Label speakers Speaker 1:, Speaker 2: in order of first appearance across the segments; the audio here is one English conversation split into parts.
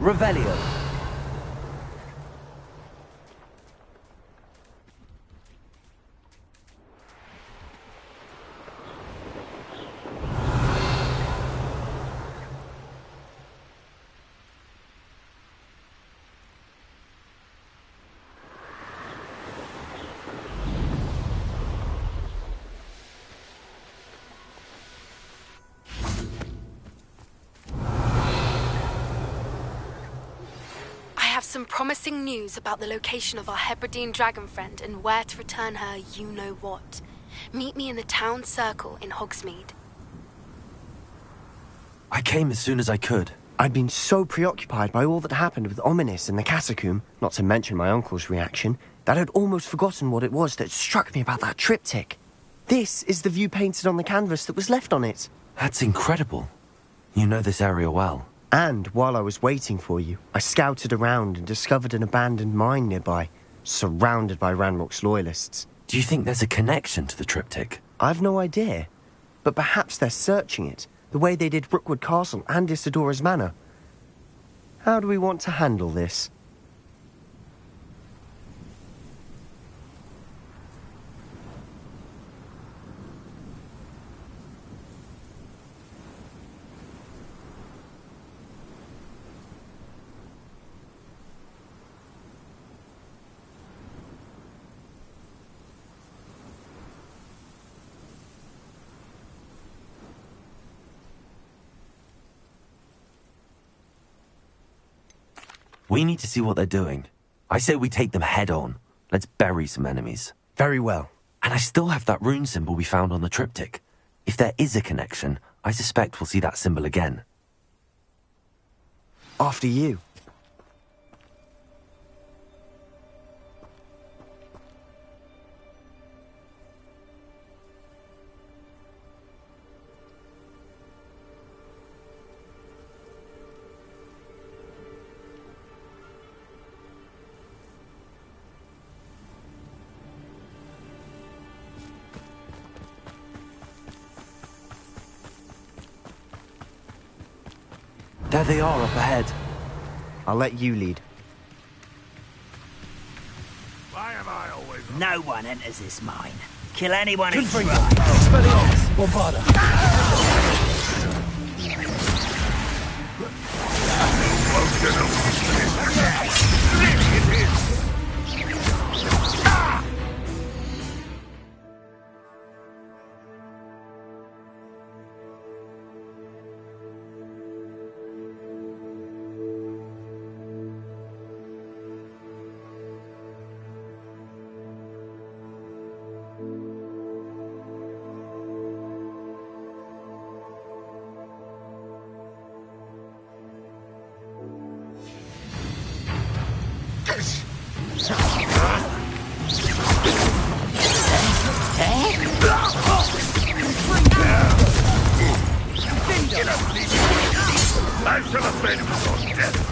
Speaker 1: Revelio.
Speaker 2: Some promising news about the location of our Hebridean dragon friend and where to return her you-know-what. Meet me in the town circle in Hogsmeade.
Speaker 1: I came as soon as I could.
Speaker 3: I'd been so preoccupied by all that happened with Ominis and the catacomb, not to mention my uncle's reaction, that I'd almost forgotten what it was that struck me about that triptych. This is the view painted on the canvas that was left on it.
Speaker 1: That's incredible. You know this area well.
Speaker 3: And while I was waiting for you, I scouted around and discovered an abandoned mine nearby, surrounded by Ranrock's loyalists.
Speaker 1: Do you think there's a connection to the triptych?
Speaker 3: I've no idea, but perhaps they're searching it, the way they did Rookwood Castle and Isidora's Manor. How do we want to handle this?
Speaker 1: We need to see what they're doing. I say we take them head on. Let's bury some enemies.
Speaker 3: Very well.
Speaker 1: And I still have that rune symbol we found on the triptych. If there is a connection, I suspect we'll see that symbol again.
Speaker 3: After you.
Speaker 1: There they are up ahead.
Speaker 3: I'll let you lead.
Speaker 4: Why am I always...
Speaker 5: No one enters this mine. Kill anyone who tries.
Speaker 1: Bombarda.
Speaker 4: I shall have made him on death.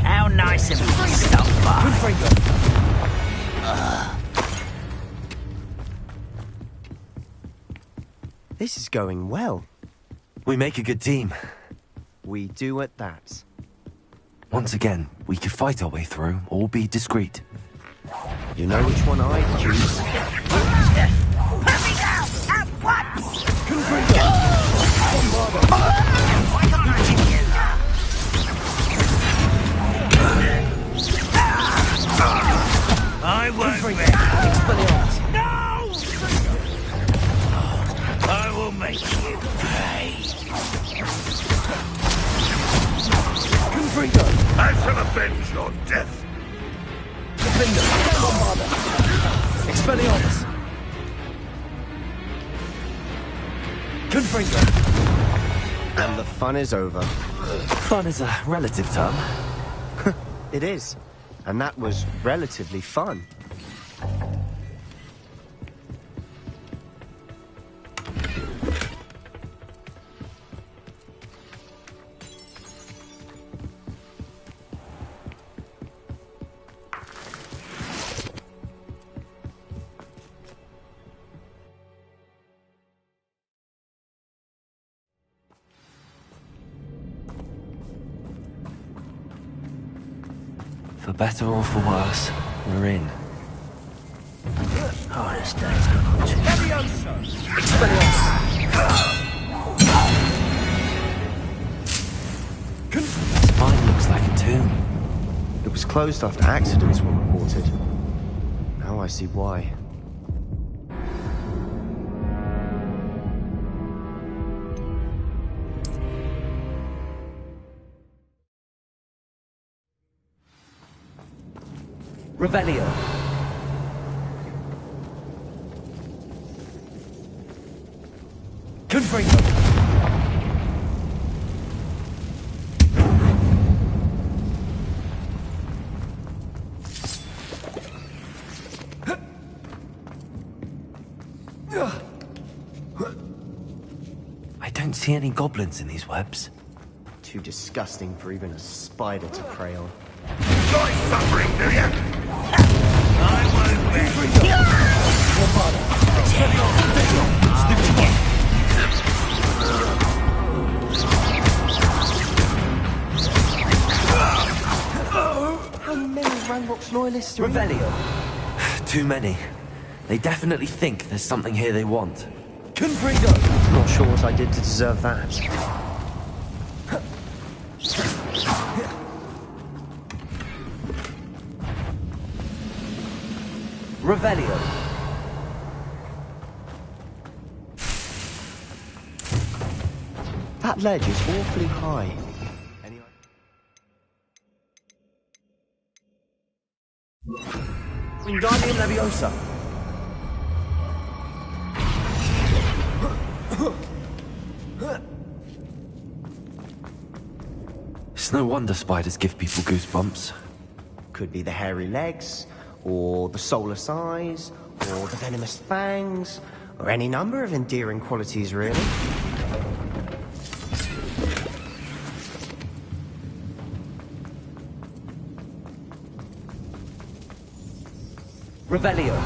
Speaker 5: How nice of you to stop by.
Speaker 3: This is going well.
Speaker 1: We make a good team.
Speaker 3: We do at that.
Speaker 1: Once again, we could fight our way through or be discreet.
Speaker 3: You know which one I'd choose.
Speaker 5: Put me down at once! Why can't I hit you? I won't make you pay.
Speaker 3: Confringo!
Speaker 4: I shall avenge your death.
Speaker 3: Confringo! Bombarda! Expelliarmus! Confringo! And the fun is over.
Speaker 1: Fun is a relative term.
Speaker 3: It is. And that was relatively fun.
Speaker 1: For better or for worse, we're in.
Speaker 5: Oh, this day's gone too.
Speaker 1: Spine looks like a tomb.
Speaker 3: It was closed after accidents were reported. Now I see why.
Speaker 1: Revelio.
Speaker 3: Confringo!
Speaker 1: I don't see any goblins in these webs.
Speaker 3: Too disgusting for even a spider to prey on.
Speaker 4: Enjoy suffering, do you?
Speaker 5: I won't bet.
Speaker 3: How many Ranrock's loyalists are
Speaker 1: Revelio. Too many. They definitely think there's something here they want.
Speaker 3: Confringo! Not sure what I did to deserve that.
Speaker 1: Revelio.
Speaker 3: That ledge is awfully high. Anyway. Wingardium Leviosa.
Speaker 1: It's no wonder spiders give people goosebumps.
Speaker 3: Could be the hairy legs, or the soulless eyes, or the venomous fangs, or any number of endearing qualities, really.
Speaker 1: Revelio.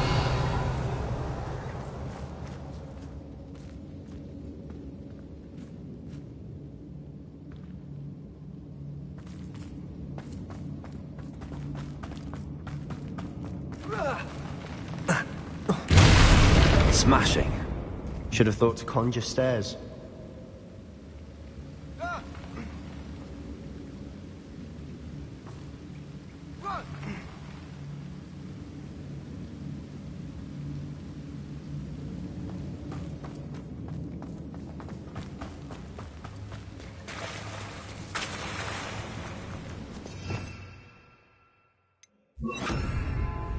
Speaker 1: Smashing.
Speaker 3: Should have thought to conjure stairs.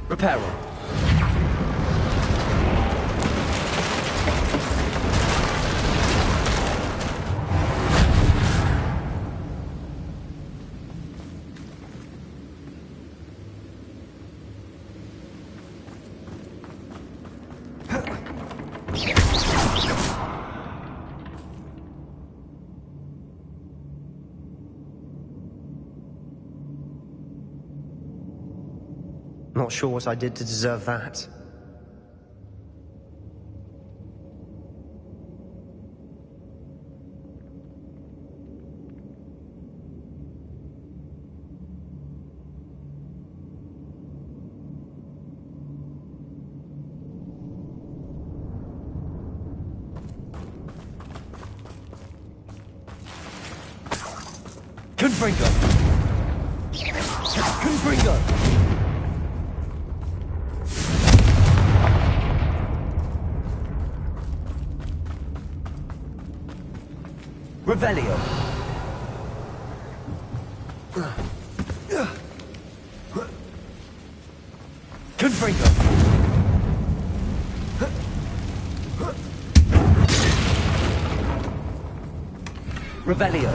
Speaker 1: Reparo.
Speaker 3: Not sure what I did to deserve that.
Speaker 1: Confringo. Confringo. Revelio. Confringo. Revelio.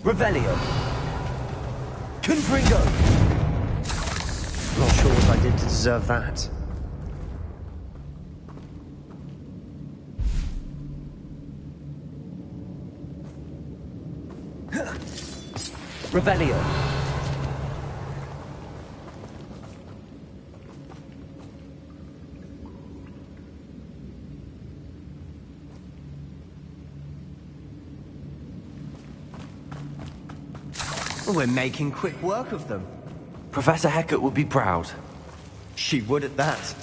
Speaker 1: Revelio. Confringo.
Speaker 3: Not sure what I did to deserve that.
Speaker 1: Revelio.
Speaker 3: We're making quick work of them.
Speaker 1: Professor Hecat would be proud.
Speaker 3: She would at that.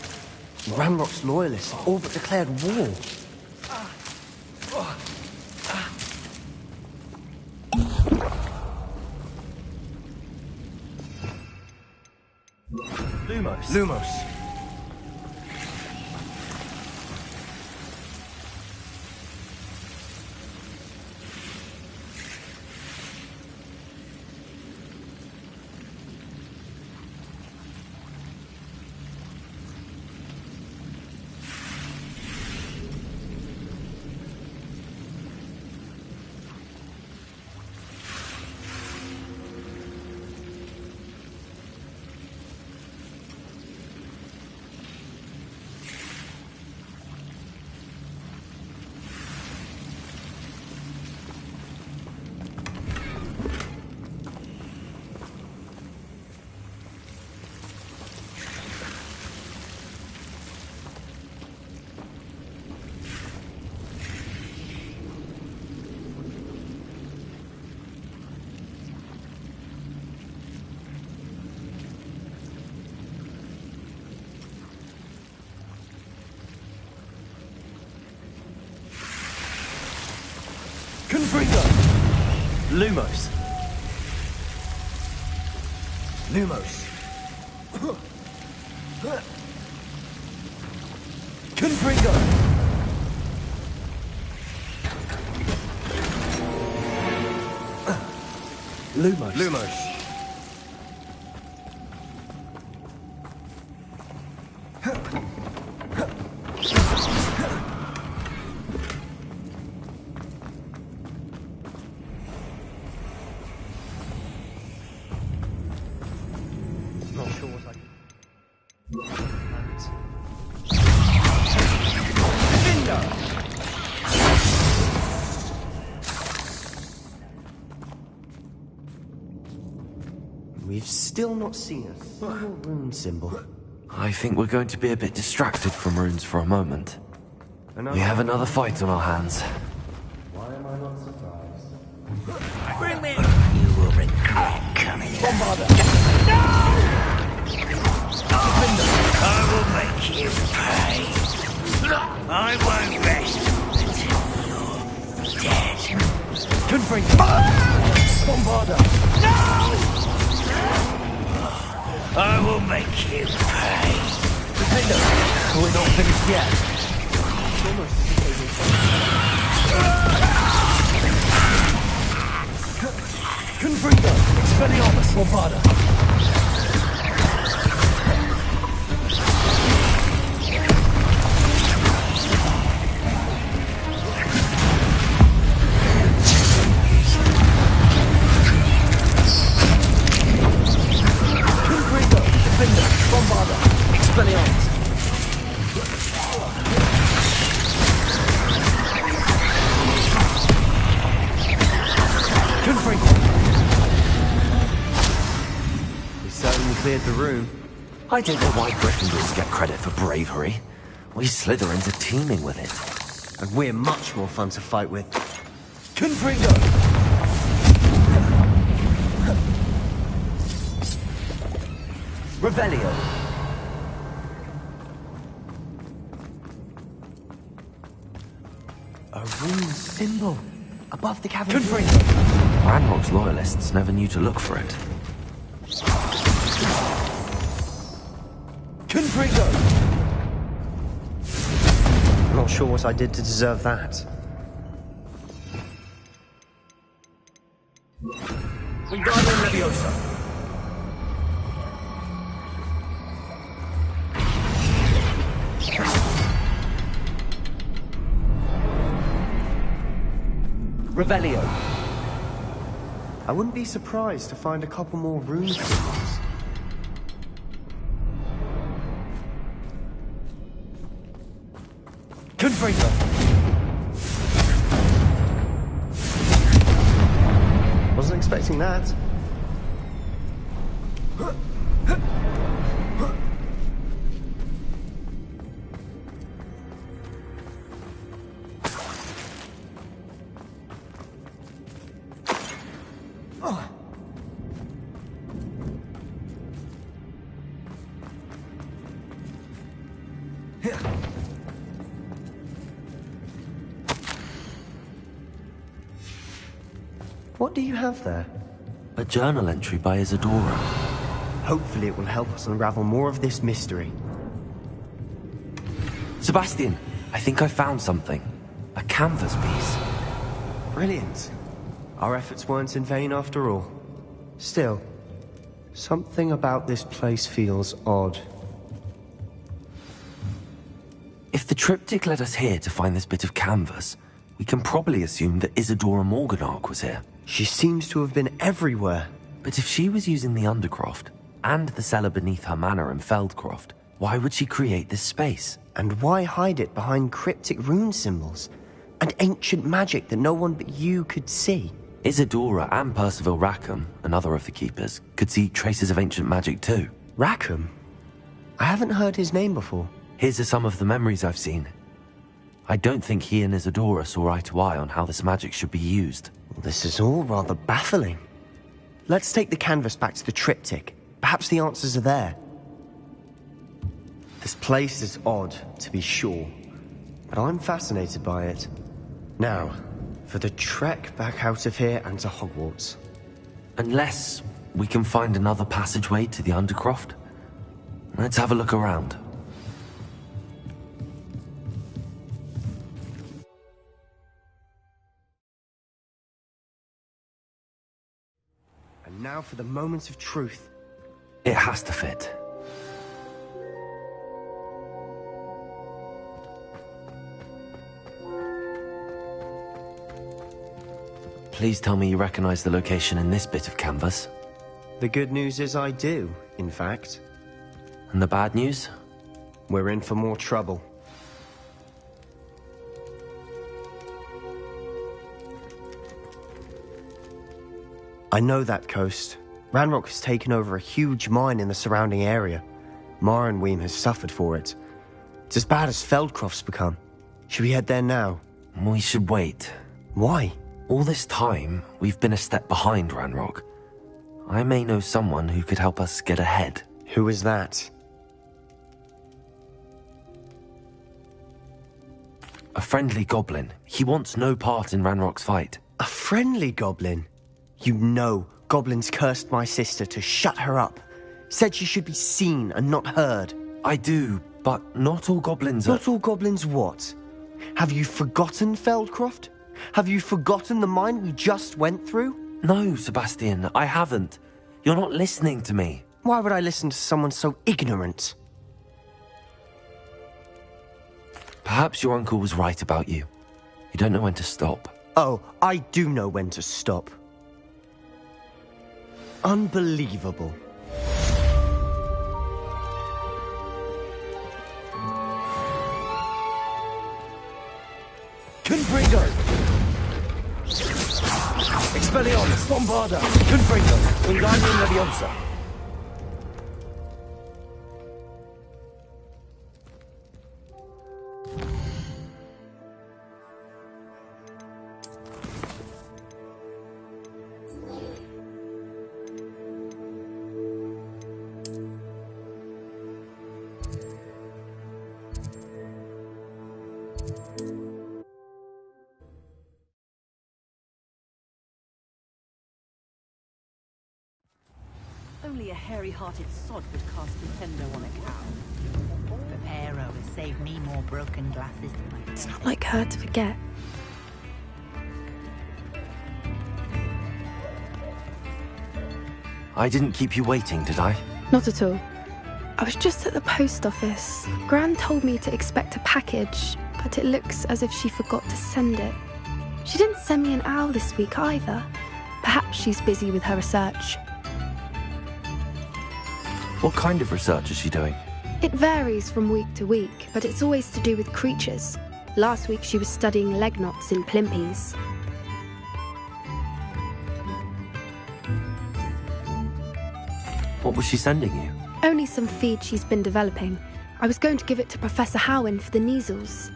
Speaker 3: Ranrock's loyalists all but declared war. Lumos. Confringo. Lumos. Confringo. Lumos. Not sure what I can... We've still not seen a single rune symbol.
Speaker 1: I think we're going to be a bit distracted from runes for a moment. We have another fight on our hands.
Speaker 3: Why am I not surprised?
Speaker 5: Bring me! You will regret coming here.
Speaker 3: Bombarder!
Speaker 5: I will make you pay. I won't rest until you're dead.
Speaker 3: Confringo! Bombarder!
Speaker 5: I will make you pay.
Speaker 3: We're not finished yet. Confringo! Expelliarmus! Bombarder!
Speaker 5: Father. Expelliarmus.
Speaker 3: We certainly cleared the room.
Speaker 1: I don't know why Gryffindors get credit for bravery. We Slytherins are teeming with it.
Speaker 3: And we're much more fun to fight with.
Speaker 5: Confringo. Revelio.
Speaker 3: A rune symbol above the cavern.
Speaker 5: Confringo.
Speaker 1: Ranrock's loyalists never knew to look for it.
Speaker 5: Confringo.
Speaker 3: I'm not sure what I did to deserve that.
Speaker 5: Wingardium Leviosa. Revelio.
Speaker 3: I wouldn't be surprised to find a couple more rune symbols.
Speaker 5: Confringo.
Speaker 3: Wasn't expecting that. What do you have there?
Speaker 1: A journal entry by Isadora.
Speaker 3: Hopefully it will help us unravel more of this mystery.
Speaker 1: Sebastian, I think I found something. A canvas piece.
Speaker 3: Brilliant. Our efforts weren't in vain after all. Still, something about this place feels odd.
Speaker 1: If the triptych led us here to find this bit of canvas, we can probably assume that Isadora Morganach was here.
Speaker 3: She seems to have been everywhere.
Speaker 1: But if she was using the Undercroft, and the cellar beneath her manor in Feldcroft, why would she create this space?
Speaker 3: And why hide it behind cryptic rune symbols? And ancient magic that no one but you could see?
Speaker 1: Isadora and Percival Rackham, another of the Keepers, could see traces of ancient magic too.
Speaker 3: Rackham? I haven't heard his name before.
Speaker 1: Here's some of the memories I've seen. I don't think he and Isadora saw eye to eye on how this magic should be used.
Speaker 3: This is all rather baffling. Let's take the canvas back to the triptych. Perhaps the answers are there. This place is odd, to be sure, but I'm fascinated by it. Now, for the trek back out of here and to Hogwarts.
Speaker 1: Unless we can find another passageway to the Undercroft. Let's have a look around.
Speaker 3: And now for the moment of truth.
Speaker 1: It has to fit. Please tell me you recognize the location in this bit of canvas.
Speaker 3: The good news is I do, in fact.
Speaker 1: And the bad news?
Speaker 3: We're in for more trouble. I know that coast. Ranrock has taken over a huge mine in the surrounding area. Marrenweem has suffered for it. It's as bad as Feldcroft's become. Should we head there now?
Speaker 1: We should wait.
Speaker 3: Why?
Speaker 1: All this time, we've been a step behind Ranrock. I may know someone who could help us get ahead.
Speaker 3: Who is that?
Speaker 1: A friendly goblin. He wants no part in Ranrock's fight.
Speaker 3: A friendly goblin? You know, goblins cursed my sister to shut her up. Said she should be seen and not heard.
Speaker 1: I do, but not all goblins are...
Speaker 3: Not all goblins what? Have you forgotten Feldcroft? Have you forgotten the mine we just went through?
Speaker 1: No, Sebastian, I haven't. You're not listening to me.
Speaker 3: Why would I listen to someone so ignorant?
Speaker 1: Perhaps your uncle was right about you. You don't know when to stop.
Speaker 3: Oh, I do know when to stop. Unbelievable.
Speaker 6: Confringo! Expelliarmus, Bombarda! Confringo! Wingardium Leviosa!
Speaker 5: Only a hairy-hearted sod would cast Nintendo on a cow. Reparo has saved me more broken glasses than my
Speaker 2: It's not like her to forget.
Speaker 1: I didn't keep you waiting, did I?
Speaker 2: Not at all. I was just at the post office. Gran told me to expect a package, but it looks as if she forgot to send it. She didn't send me an owl this week either. Perhaps she's busy with her research.
Speaker 1: What kind of research is she doing?
Speaker 2: It varies from week to week, but it's always to do with creatures. Last week she was studying leg knots in plimpies.
Speaker 1: What was she sending you?
Speaker 2: Only some feed she's been developing. I was going to give it to Professor Howen for the measles.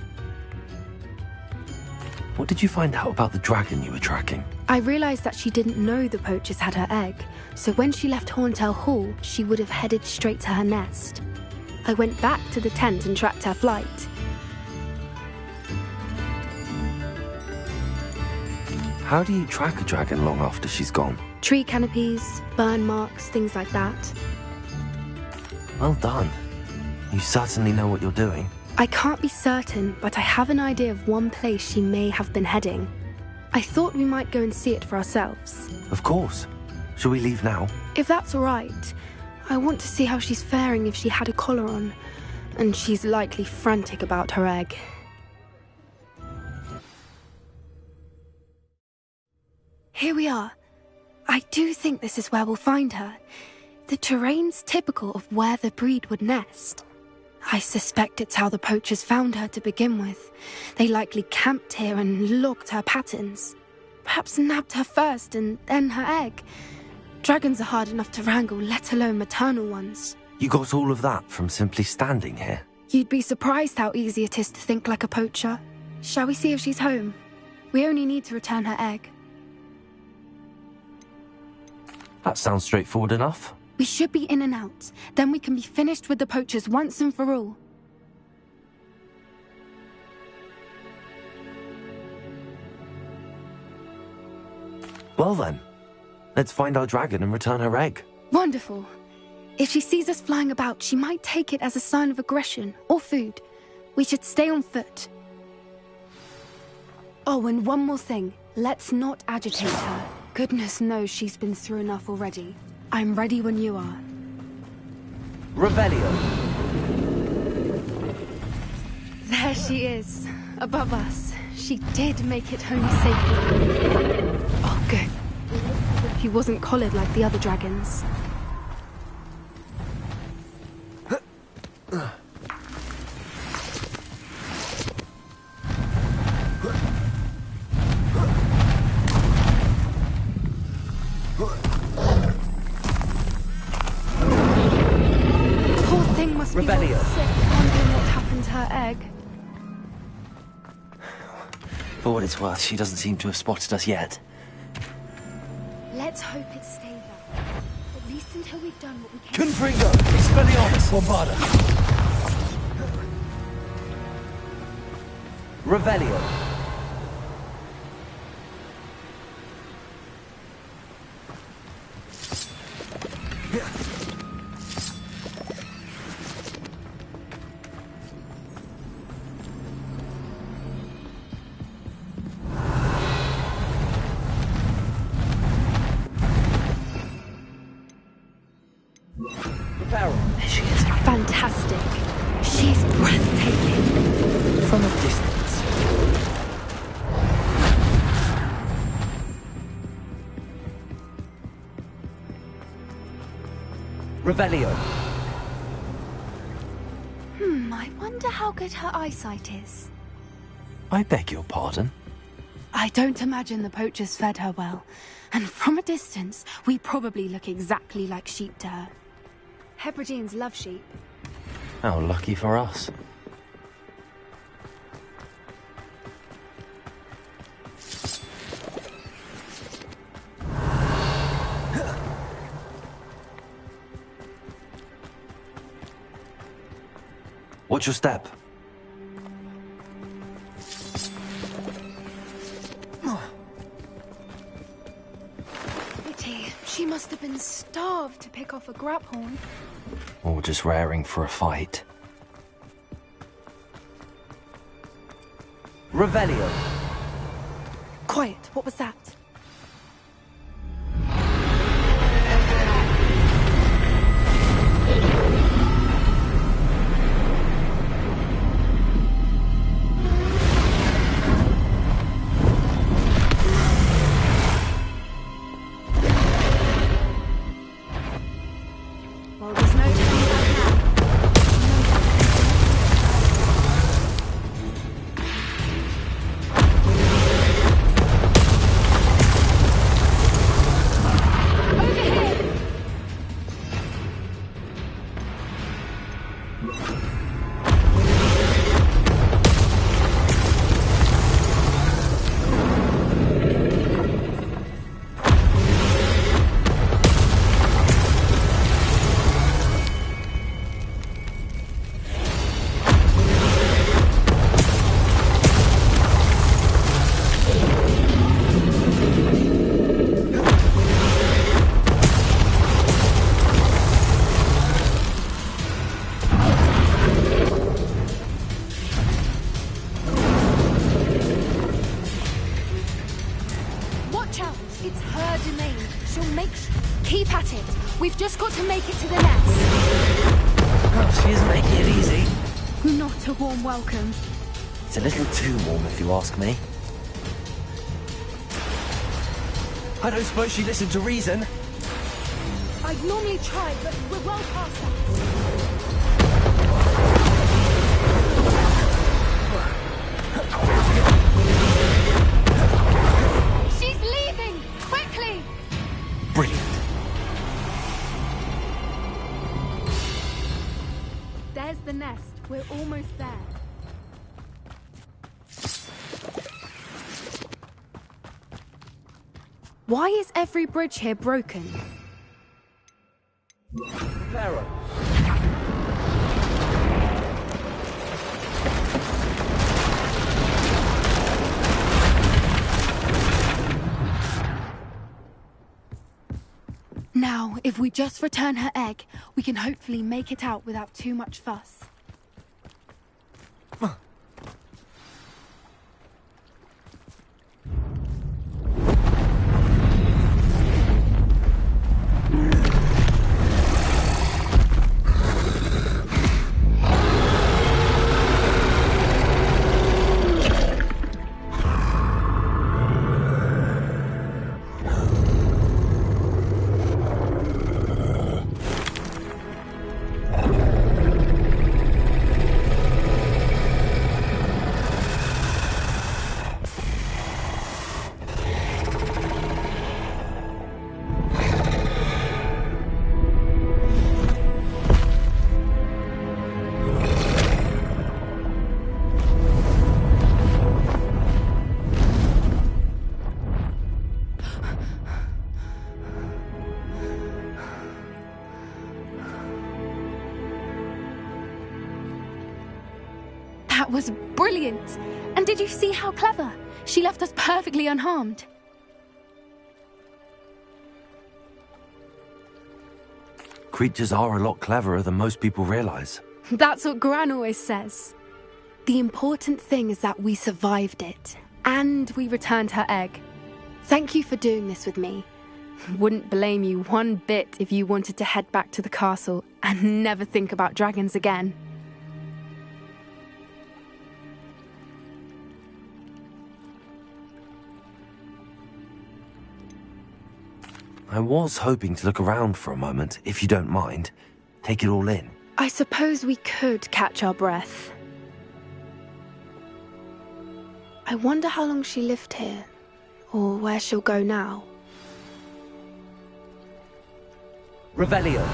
Speaker 1: What did you find out about the dragon you were tracking?
Speaker 2: I realised that she didn't know the poachers had her egg, so when she left Horntail Hall, she would have headed straight to her nest. I went back to the tent and tracked her flight.
Speaker 1: How do you track a dragon long after she's gone?
Speaker 2: Tree canopies, burn marks, things like that.
Speaker 1: Well done. You certainly know what you're doing.
Speaker 2: I can't be certain, but I have an idea of one place she may have been heading. I thought we might go and see it for ourselves.
Speaker 1: Of course. Shall we leave now?
Speaker 2: If that's all right. I want to see how she's faring if she had a collar on. And she's likely frantic about her egg. Here we are. I do think this is where we'll find her. The terrain's typical of where the breed would nest. I suspect it's how the poachers found her to begin with. They likely camped here and logged her patterns. Perhaps nabbed her first and then her egg. Dragons are hard enough to wrangle, let alone maternal ones.
Speaker 1: You got all of that from simply standing here?
Speaker 2: You'd be surprised how easy it is to think like a poacher. Shall we see if she's home? We only need to return her egg.
Speaker 1: That sounds straightforward enough.
Speaker 2: We should be in and out. Then we can be finished with the poachers once and for all.
Speaker 1: Well then, let's find our dragon and return her egg.
Speaker 2: Wonderful. If she sees us flying about, she might take it as a sign of aggression or food. We should stay on foot. Oh, and one more thing. Let's not agitate her. Goodness knows she's been through enough already. I'm ready when you are.
Speaker 6: Revelio.
Speaker 2: There she is, above us. She did make it home safely. Oh, good. She wasn't collared like the other dragons.
Speaker 6: Revelio.
Speaker 2: Wondering what happened to her egg.
Speaker 1: For what it's worth, she doesn't seem to have spotted us yet.
Speaker 2: Let's hope it stays that way. At least until we've done what we can.
Speaker 6: Confringo. Expelliarmus. Bombarda. Revelio.
Speaker 1: There she is.
Speaker 2: Fantastic. She's breathtaking.
Speaker 1: From a distance.
Speaker 6: Revelio.
Speaker 2: I wonder how good her eyesight is.
Speaker 1: I beg your pardon?
Speaker 2: I don't imagine the poachers fed her well. And from a distance, we probably look exactly like sheep to her. Hebrideans love sheep.
Speaker 1: How lucky for us. Watch your step.
Speaker 2: Pity. She must have been starved to pick off a graphorn.
Speaker 1: Or just raring for a fight.
Speaker 6: Revelio.
Speaker 2: Quiet, what was that? Well, there's no turning back now. Over here! Watch out! It's her domain. She'll make keep at it. We've just got to make it to the nest.
Speaker 6: Oh, she isn't making it easy.
Speaker 2: Not a warm welcome.
Speaker 1: It's a little too warm if you ask me.
Speaker 6: I don't suppose she listened to reason.
Speaker 2: I'd normally try, but we're well past that. She's leaving! Quickly!
Speaker 1: Brilliant.
Speaker 2: There's the nest. We're almost there. Why is every bridge here broken?
Speaker 6: Pharaoh.
Speaker 2: Now, if we just return her egg, we can hopefully make it out without too much fuss. That was brilliant! And did you see how clever? She left us perfectly unharmed.
Speaker 1: Creatures are a lot cleverer than most people realize.
Speaker 2: That's what Gran always says. The important thing is that we survived it, and we returned her egg. Thank you for doing this with me. Wouldn't blame you one bit if you wanted to head back to the castle and never think about dragons again.
Speaker 1: I was hoping to look around for a moment, if you don't mind. Take it all in.
Speaker 2: I suppose we could catch our breath. I wonder how long she lived here, or where she'll go now.
Speaker 6: Revelio.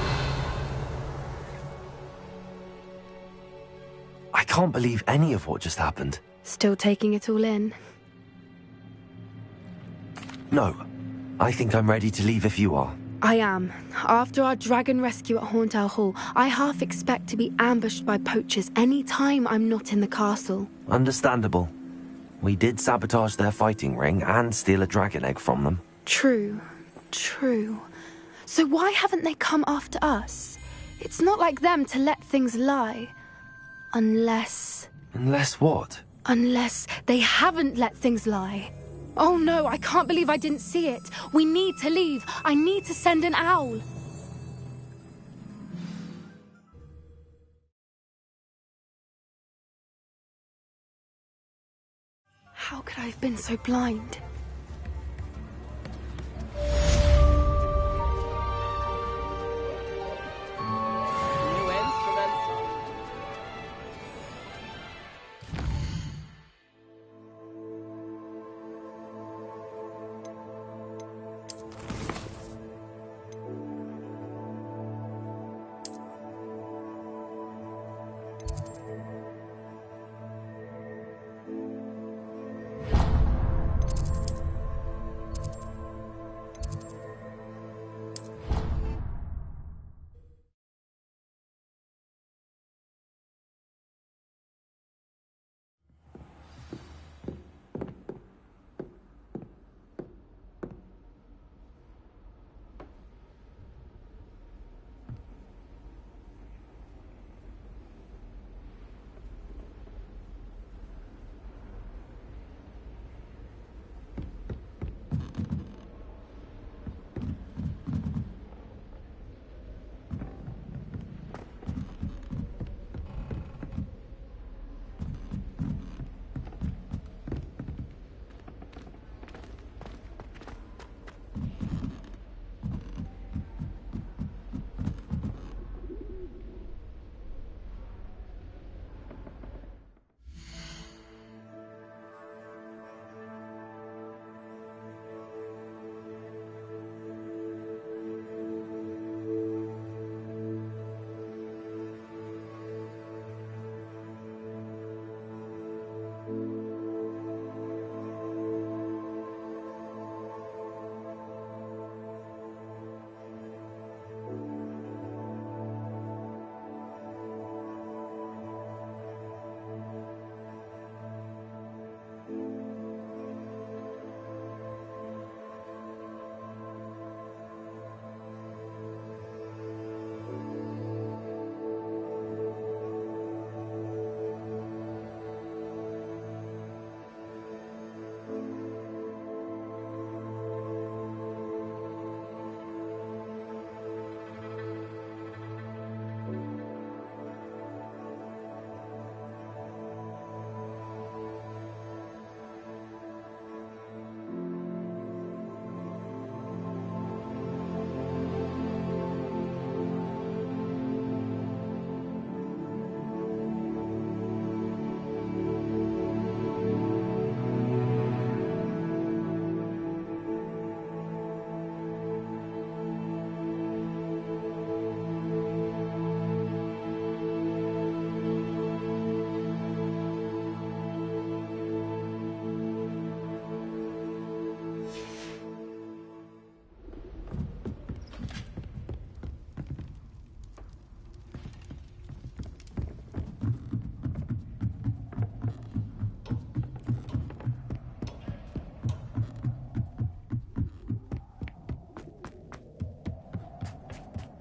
Speaker 1: I can't believe any of what just happened.
Speaker 2: Still taking it all in.
Speaker 1: No, I think I'm ready to leave if you are.
Speaker 2: I am. After our dragon rescue at Hauntow Hall, I half expect to be ambushed by poachers any time I'm not in the castle.
Speaker 1: Understandable. We did sabotage their fighting ring and steal a dragon egg from them.
Speaker 2: True. So why haven't they come after us? It's not like them to let things lie. Unless
Speaker 1: what?
Speaker 2: Unless they haven't let things lie. Oh no, I can't believe I didn't see it. We need to leave. I need to send an owl. How could I have been so blind?
Speaker 6: New instrument.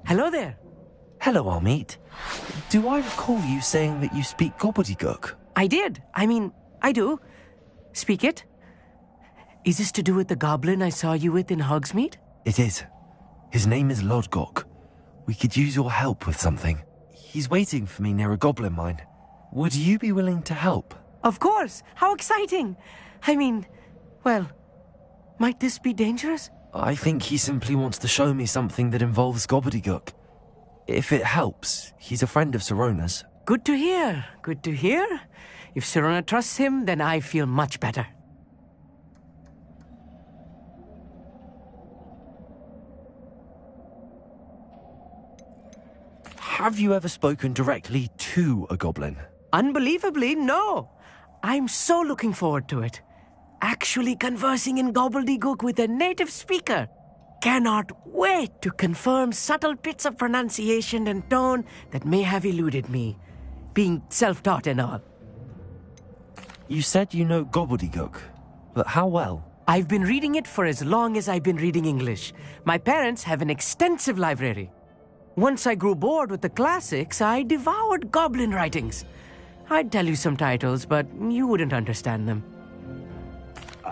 Speaker 6: Hello there.
Speaker 1: Hello, Amit. Do I recall you saying that you speak gobbledygook?
Speaker 6: I did. I do. Speak it. Is this to do with the goblin I saw you with in Hogsmeade?
Speaker 1: It is. His name is Lodgok. We could use your help with something. He's waiting for me near a goblin mine. Would you be willing to help?
Speaker 6: Of course. How exciting. Well, might this be dangerous?
Speaker 1: I think he simply wants to show me something that involves gobbledygook. If it helps, he's a friend of Sorona's.
Speaker 6: Good to hear. Good to hear. If Sirona trusts him, then I feel much better.
Speaker 1: Have you ever spoken directly to a goblin?
Speaker 6: Unbelievably, no. I'm so looking forward to it. Actually conversing in gobbledygook with a native speaker. Cannot wait to confirm subtle bits of pronunciation and tone that may have eluded me, being self-taught and all.
Speaker 1: You said you know gobbledygook, but how well?
Speaker 6: I've been reading it for as long as I've been reading English. My parents have an extensive library. Once I grew bored with the classics, I devoured goblin writings. I'd tell you some titles, but you wouldn't understand them.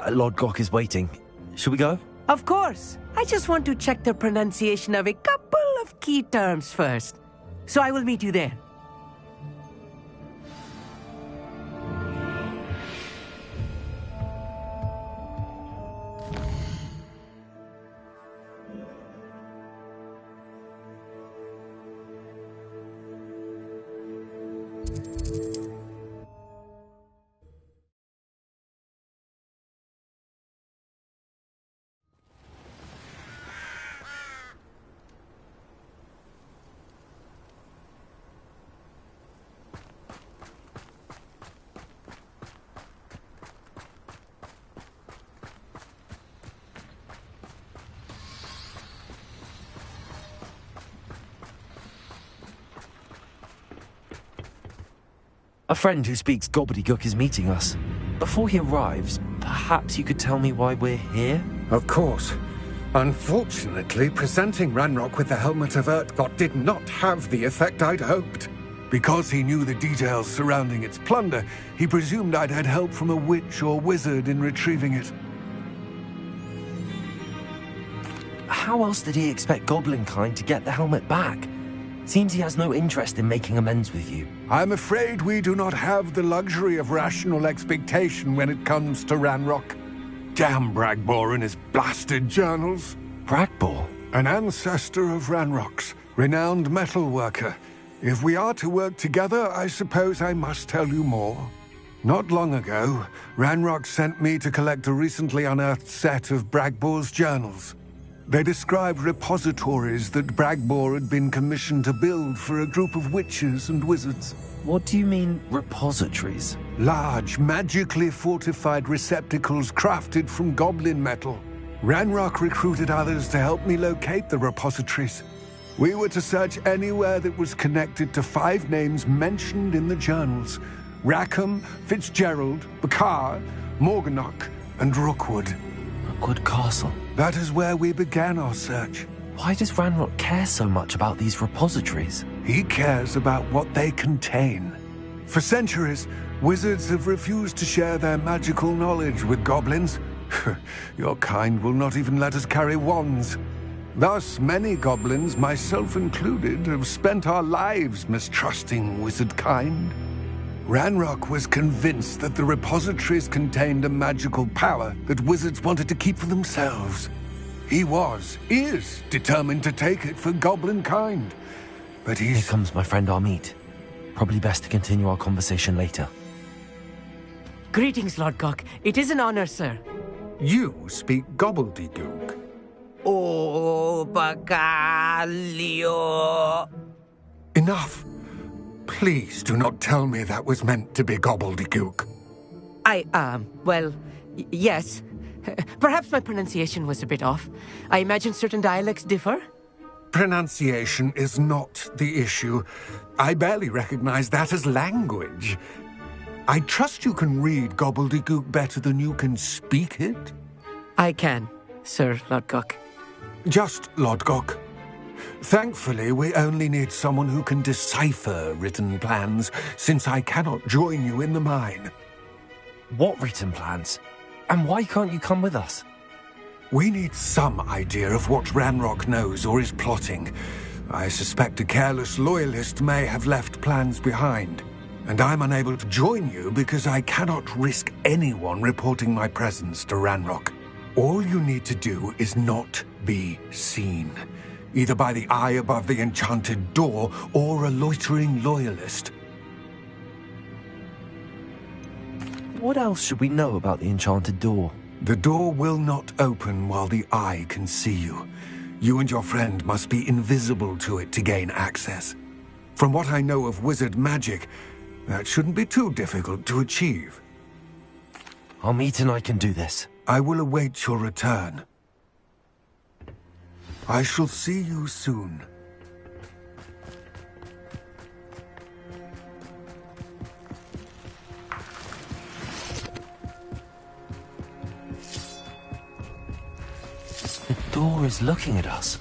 Speaker 1: Lord Gok is waiting. Shall we go?
Speaker 6: Of course. I just want to check the pronunciation of a couple of key terms first. So I will meet you there.
Speaker 1: A friend who speaks gobbledygook is meeting us. Before he arrives, perhaps you could tell me why we're here?
Speaker 7: Of course. Unfortunately, presenting Ranrock with the Helmet of Urtkot did not have the effect I'd hoped. Because he knew the details surrounding its plunder, he presumed I'd had help from a witch or wizard in retrieving it.
Speaker 1: How else did he expect Goblinkind to get the helmet back? Seems he has no interest in making amends with you.
Speaker 7: I'm afraid we do not have the luxury of rational expectation when it comes to Ranrock. Damn Bragbor and his blasted journals.
Speaker 1: Bragbor?
Speaker 7: An ancestor of Ranrock's, renowned metal worker. If we are to work together, I suppose I must tell you more. Not long ago, Ranrock sent me to collect a recently unearthed set of Bragbor's journals. They described repositories that Bragbor had been commissioned to build for a group of witches and wizards.
Speaker 1: What do you mean, repositories?
Speaker 7: Large, magically fortified receptacles crafted from goblin metal. Ranrock recruited others to help me locate the repositories. We were to search anywhere that was connected to 5 names mentioned in the journals: Rackham, Fitzgerald, Bakar, Morganach, and Rookwood.
Speaker 1: Rookwood Castle.
Speaker 7: That is where we began our search.
Speaker 1: Why does Ranrock care so much about these repositories?
Speaker 7: He cares about what they contain. For centuries, wizards have refused to share their magical knowledge with goblins. Your kind will not even let us carry wands. Thus, many goblins, myself included, have spent our lives mistrusting wizard kind. Ranrock was convinced that the repositories contained a magical power that wizards wanted to keep for themselves. He is determined to take it for goblin kind. But
Speaker 1: Here comes my friend Amit. Probably best to continue our conversation later.
Speaker 6: Greetings, Lord Gok. It is an honor, sir.
Speaker 7: You speak gobbledygook.
Speaker 6: Oh, Bagalio.
Speaker 7: Enough. Please do not tell me that was meant to be gobbledygook.
Speaker 6: Yes. Perhaps my pronunciation was a bit off. I imagine certain dialects differ.
Speaker 7: Pronunciation is not the issue. I barely recognize that as language. I trust you can read gobbledygook better than you can speak it?
Speaker 6: I can, Sir Lord Gok.
Speaker 7: Just Lord Gok. Thankfully, we only need someone who can decipher written plans, since I cannot join you in the mine.
Speaker 1: What written plans? And why can't you come with us?
Speaker 7: We need some idea of what Ranrock knows or is plotting. I suspect a careless loyalist may have left plans behind. And I'm unable to join you because I cannot risk anyone reporting my presence to Ranrock. All you need to do is not be seen. Either by the eye above the enchanted door, or a loitering loyalist.
Speaker 1: What else should we know about the enchanted door?
Speaker 7: The door will not open while the eye can see you. You and your friend must be invisible to it to gain access. From what I know of wizard magic, that shouldn't be too difficult to achieve.
Speaker 1: Amit and I can do this.
Speaker 7: I will await your return. I shall see you soon.
Speaker 1: The door is looking at us.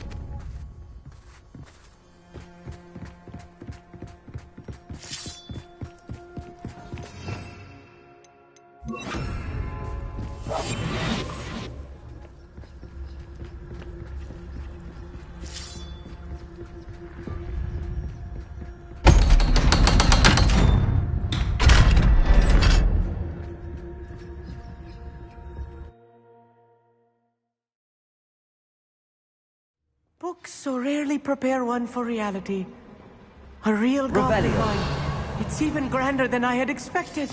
Speaker 6: Books so rarely prepare one for reality. A real goblin mind. It's even grander than I had expected.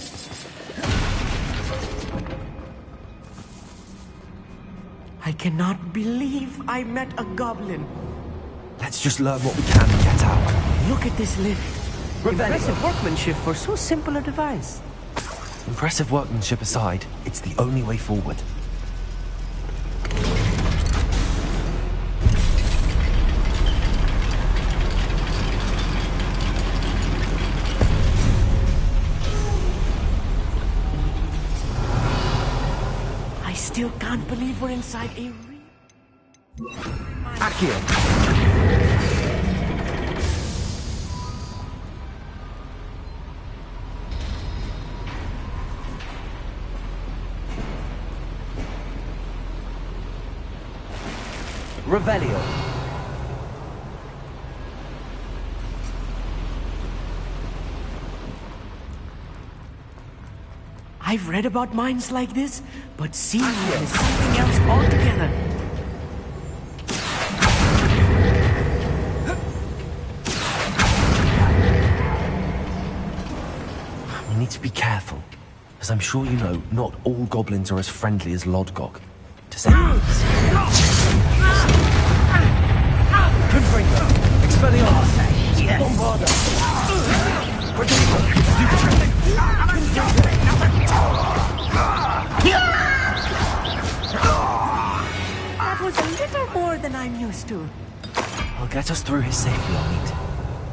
Speaker 6: I cannot believe I met a goblin.
Speaker 1: Let's just learn what we can and get out.
Speaker 6: Look at this lift. Impressive workmanship for so simple a device.
Speaker 1: Impressive workmanship aside, it's the only way forward.
Speaker 6: I still can't believe we're inside a
Speaker 1: Accio! Revelio.
Speaker 6: I've read about mines like this, but seeing it is something else altogether.
Speaker 1: We need to be careful. As I'm sure you know, not all goblins are as friendly as Lodgok. To say the least. Confringo! Expelliarmus! Bombarda!
Speaker 6: That was a little more than I'm used to.
Speaker 1: I'll get us through here safely, Amit.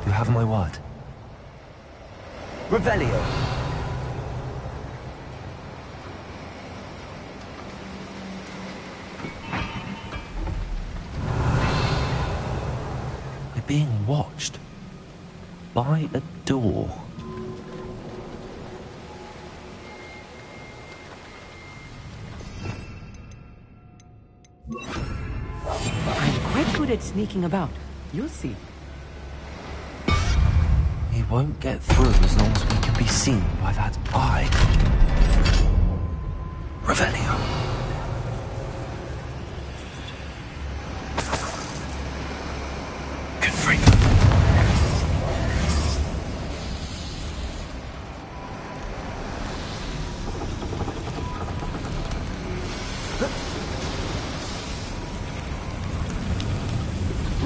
Speaker 1: You have my word. Revelio! We're being watched. By a door.
Speaker 6: I'm quite good at sneaking about. You'll see.
Speaker 1: We won't get through as long as we can be seen by that eye. Revelio. Confringo.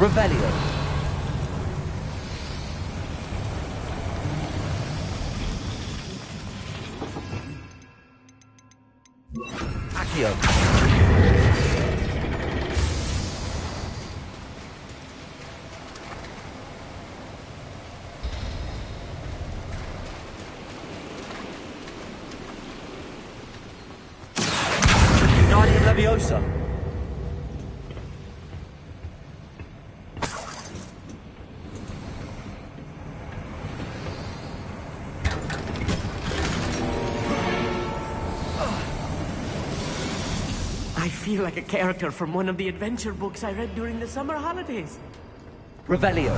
Speaker 1: Revelio. Accio. Guardian Leviosa.
Speaker 6: I feel like a character from one of the adventure books I read during the summer holidays.
Speaker 1: Revelio.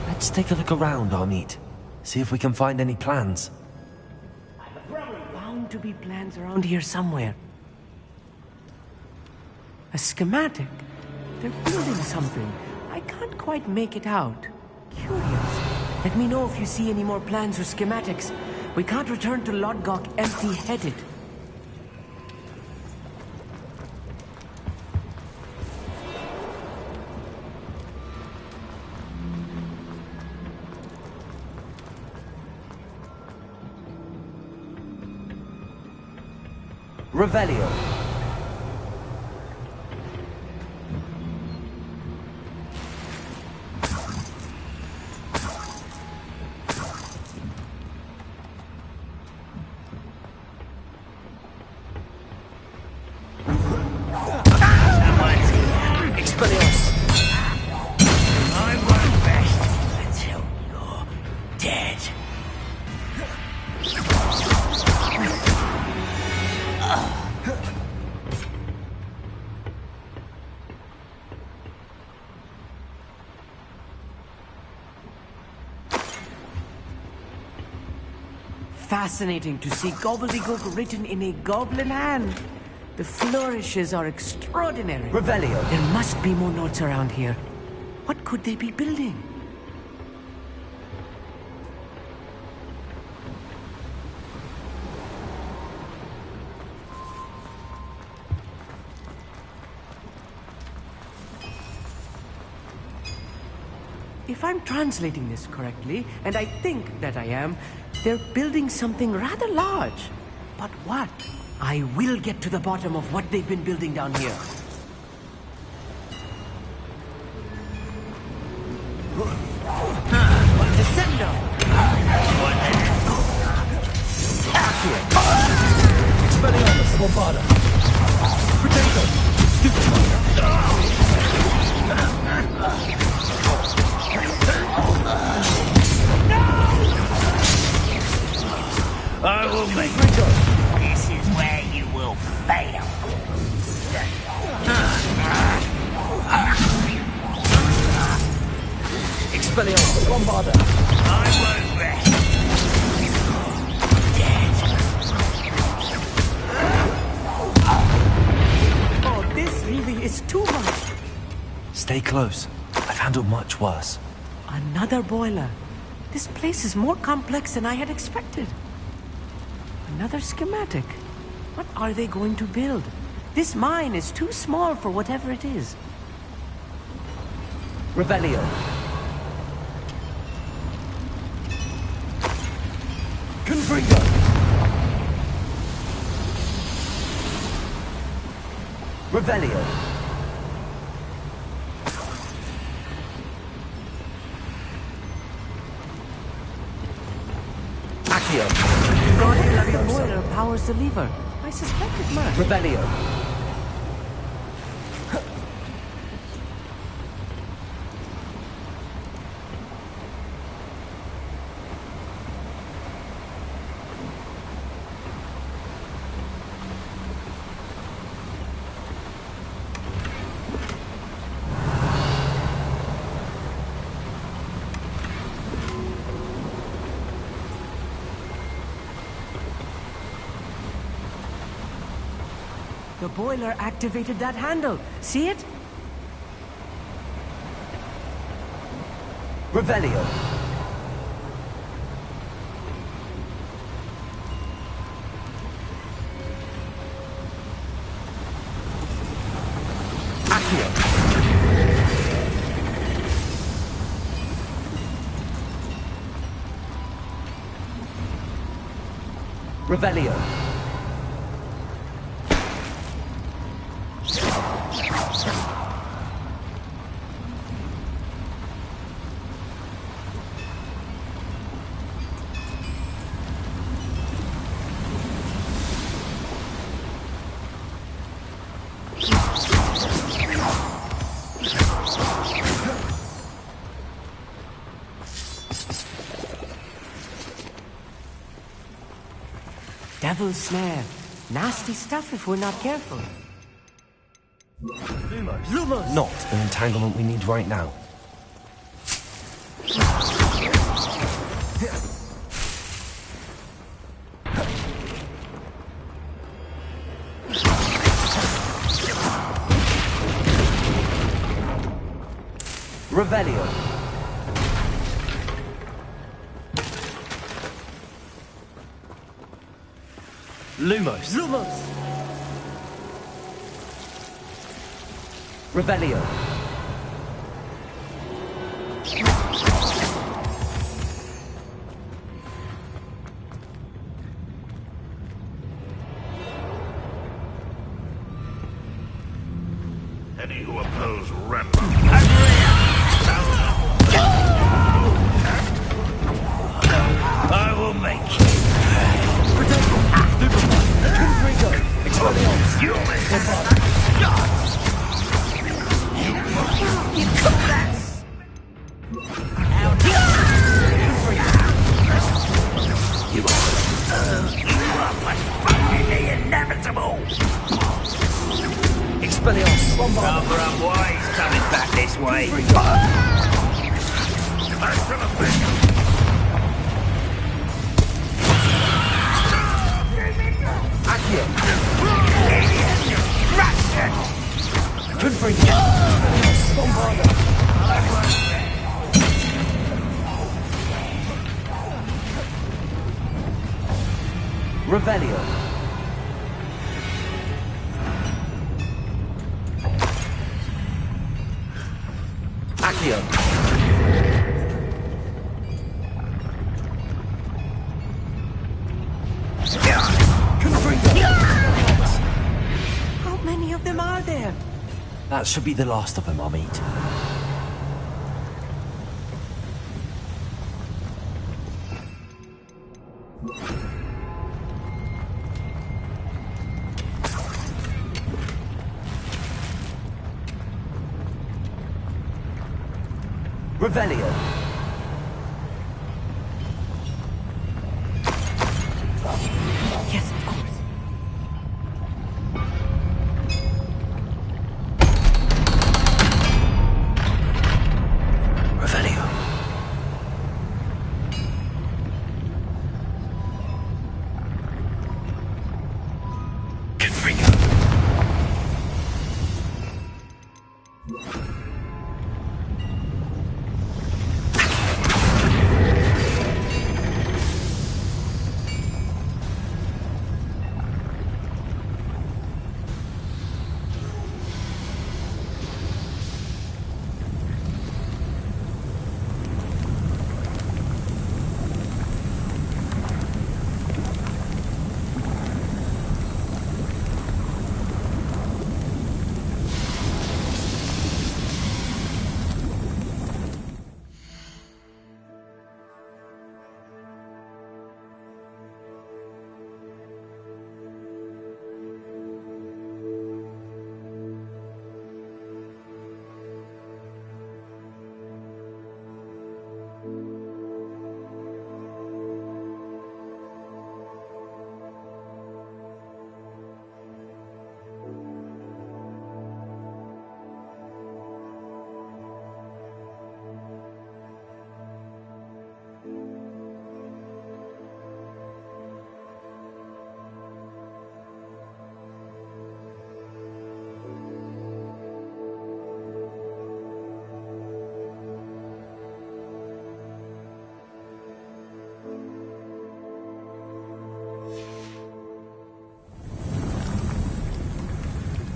Speaker 1: Let's take a look around, Amit. See if we can find any plans.
Speaker 6: Bound to be plans around here somewhere. A schematic. They're building something. I can't quite make it out. Curious. Let me know if you see any more plans or schematics. We can't return to Lodgok empty-headed.
Speaker 1: Revelio.
Speaker 6: Fascinating to see gobbledygook written in a goblin hand. The flourishes are extraordinary.
Speaker 1: Revelio.
Speaker 6: There must be more notes around here. What could they be building? If I'm translating this correctly, and I think that I am, they're building something rather large. But what? I will get to the bottom of what they've been building down here. Descendo!
Speaker 1: Expelliarmus, Bombarda. Potato.
Speaker 4: I will make it.
Speaker 5: This is where you will fail.
Speaker 1: Expelliarmus, Bombarda.
Speaker 5: I won't rest.
Speaker 6: Oh, this really is too much.
Speaker 1: Stay close. I've handled much worse.
Speaker 6: Another boiler. This place is more complex than I had expected. Another schematic. What are they going to build? This mine is too small for whatever it is.
Speaker 1: Revelio. Confringo. Revelio. Accio.
Speaker 6: The boiler powers the lever. I suspect it must.
Speaker 1: Revelio.
Speaker 6: The boiler activated that handle. See it?
Speaker 1: Revelio. Accio. Revelio.
Speaker 6: Devil's snare. Nasty stuff if we're not careful.
Speaker 1: Lumos. Not an entanglement we need right now. Revelio. Lumos.
Speaker 6: Lumos!
Speaker 1: Revelio.
Speaker 4: Any who oppose run. I will make you.
Speaker 1: Expelliarmus.
Speaker 4: Rather unwise coming back this way.
Speaker 1: Revelio. Accio.
Speaker 6: How many of them are there?
Speaker 1: That should be the last of them, I'll meet. Revelio.
Speaker 6: Yes, of course.
Speaker 1: Revelio. Confringo.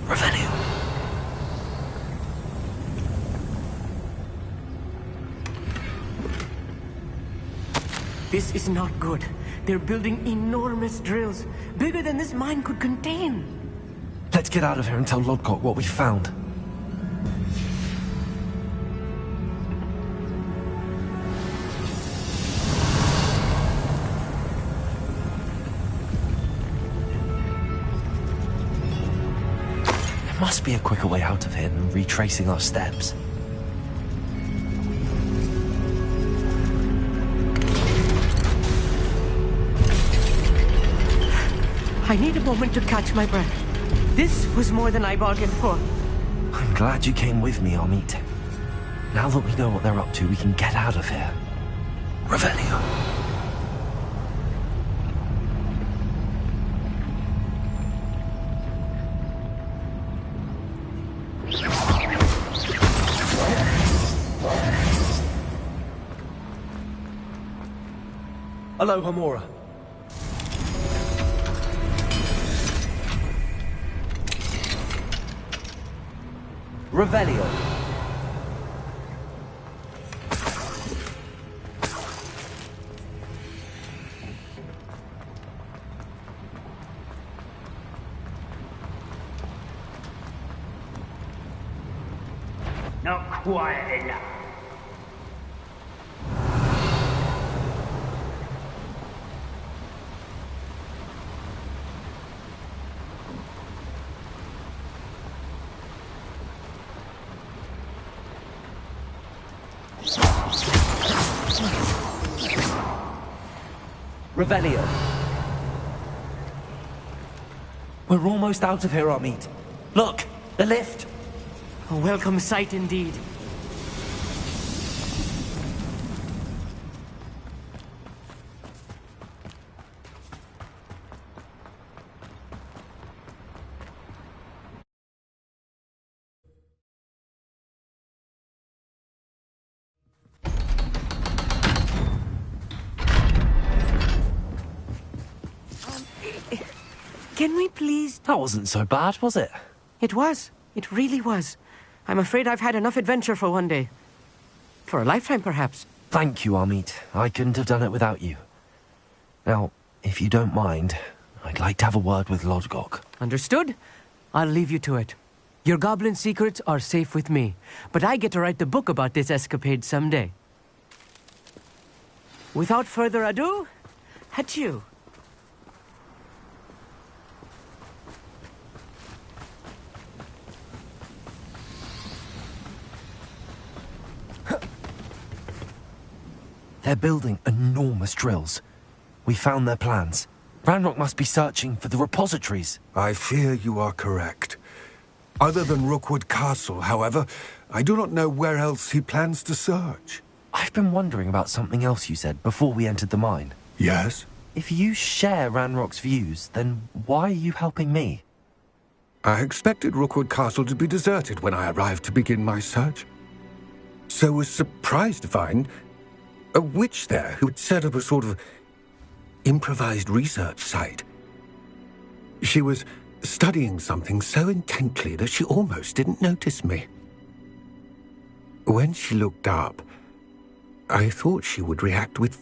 Speaker 1: Revelio.
Speaker 6: This is not good. They're building enormous drills, bigger than this mine could contain.
Speaker 1: Let's get out of here and tell Lodgok what we found. There must be a quicker way out of here than retracing our steps.
Speaker 6: I need a moment to catch my breath. This was more than I bargained for.
Speaker 1: I'm glad you came with me, Amit. Now that we know what they're up to, we can get out of here. Revelio. Hello, Hamura. Revelio.
Speaker 4: Not quiet enough.
Speaker 1: Revelio. We're almost out of here, Amit. Look, the lift.
Speaker 6: A welcome sight indeed. Can we please...
Speaker 1: That wasn't so bad, was it?
Speaker 6: It was. It really was. I'm afraid I've had enough adventure for one day. For a lifetime, perhaps.
Speaker 1: Thank you, Amit. I couldn't have done it without you. Now, if you don't mind, I'd like to have a word with Lodgok.
Speaker 6: Understood? I'll leave you to it. Your goblin secrets are safe with me, but I get to write the book about this escapade someday. Without further ado, adieu.
Speaker 1: They're building enormous drills. We found their plans. Ranrock must be searching for the repositories.
Speaker 7: I fear you are correct. Other than Rookwood Castle, however, I do not know where else he plans to search.
Speaker 1: I've been wondering about something else you said before we entered the mine.
Speaker 7: Yes?
Speaker 1: If you share Ranrock's views, then why are you helping me?
Speaker 7: I expected Rookwood Castle to be deserted when I arrived to begin my search. So was surprised to find a witch there who had set up a sort of improvised research site. She was studying something so intently that she almost didn't notice me. When she looked up, I thought she would react with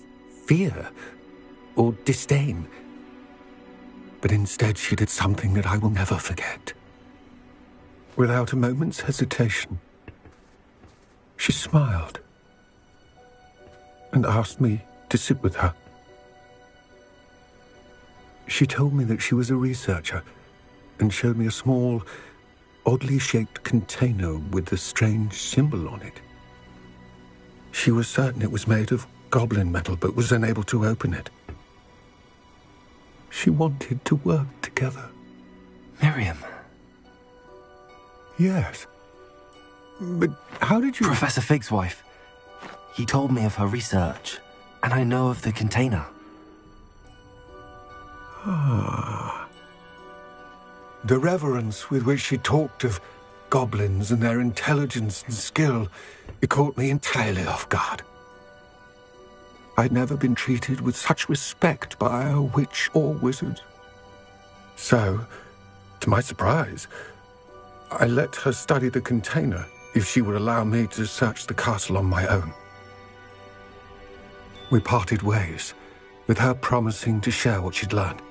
Speaker 7: fear or disdain. But instead she did something that I will never forget. Without a moment's hesitation, she smiled and asked me to sit with her. She told me that she was a researcher and showed me a small, oddly shaped container with a strange symbol on it. She was certain it was made of goblin metal, but was unable to open it. She wanted to work together.
Speaker 1: Miriam.
Speaker 7: Yes. But how did you...
Speaker 1: Professor Fig's wife. He told me of her research, and I know of the container.
Speaker 7: Ah. The reverence with which she talked of goblins and their intelligence and skill, it caught me entirely off guard. I'd never been treated with such respect by a witch or wizard. So, to my surprise, I let her study the container if she would allow me to search the castle on my own. We parted ways, with her promising to share what she'd learned.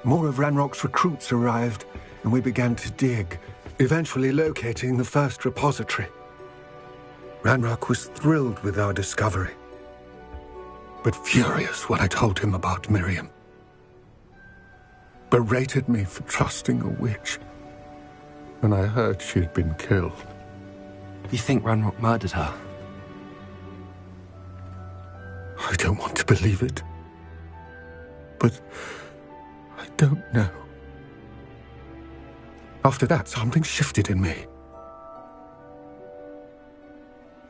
Speaker 7: More of Ranrock's recruits arrived, and we began to dig, eventually locating the first repository. Ranrock was thrilled with our discovery, but furious when I told him about Miriam. Berated me for trusting a witch when I heard she had been killed.
Speaker 1: You think Ranrock murdered her?
Speaker 7: I don't want to believe it, but I don't know. After that, something shifted in me.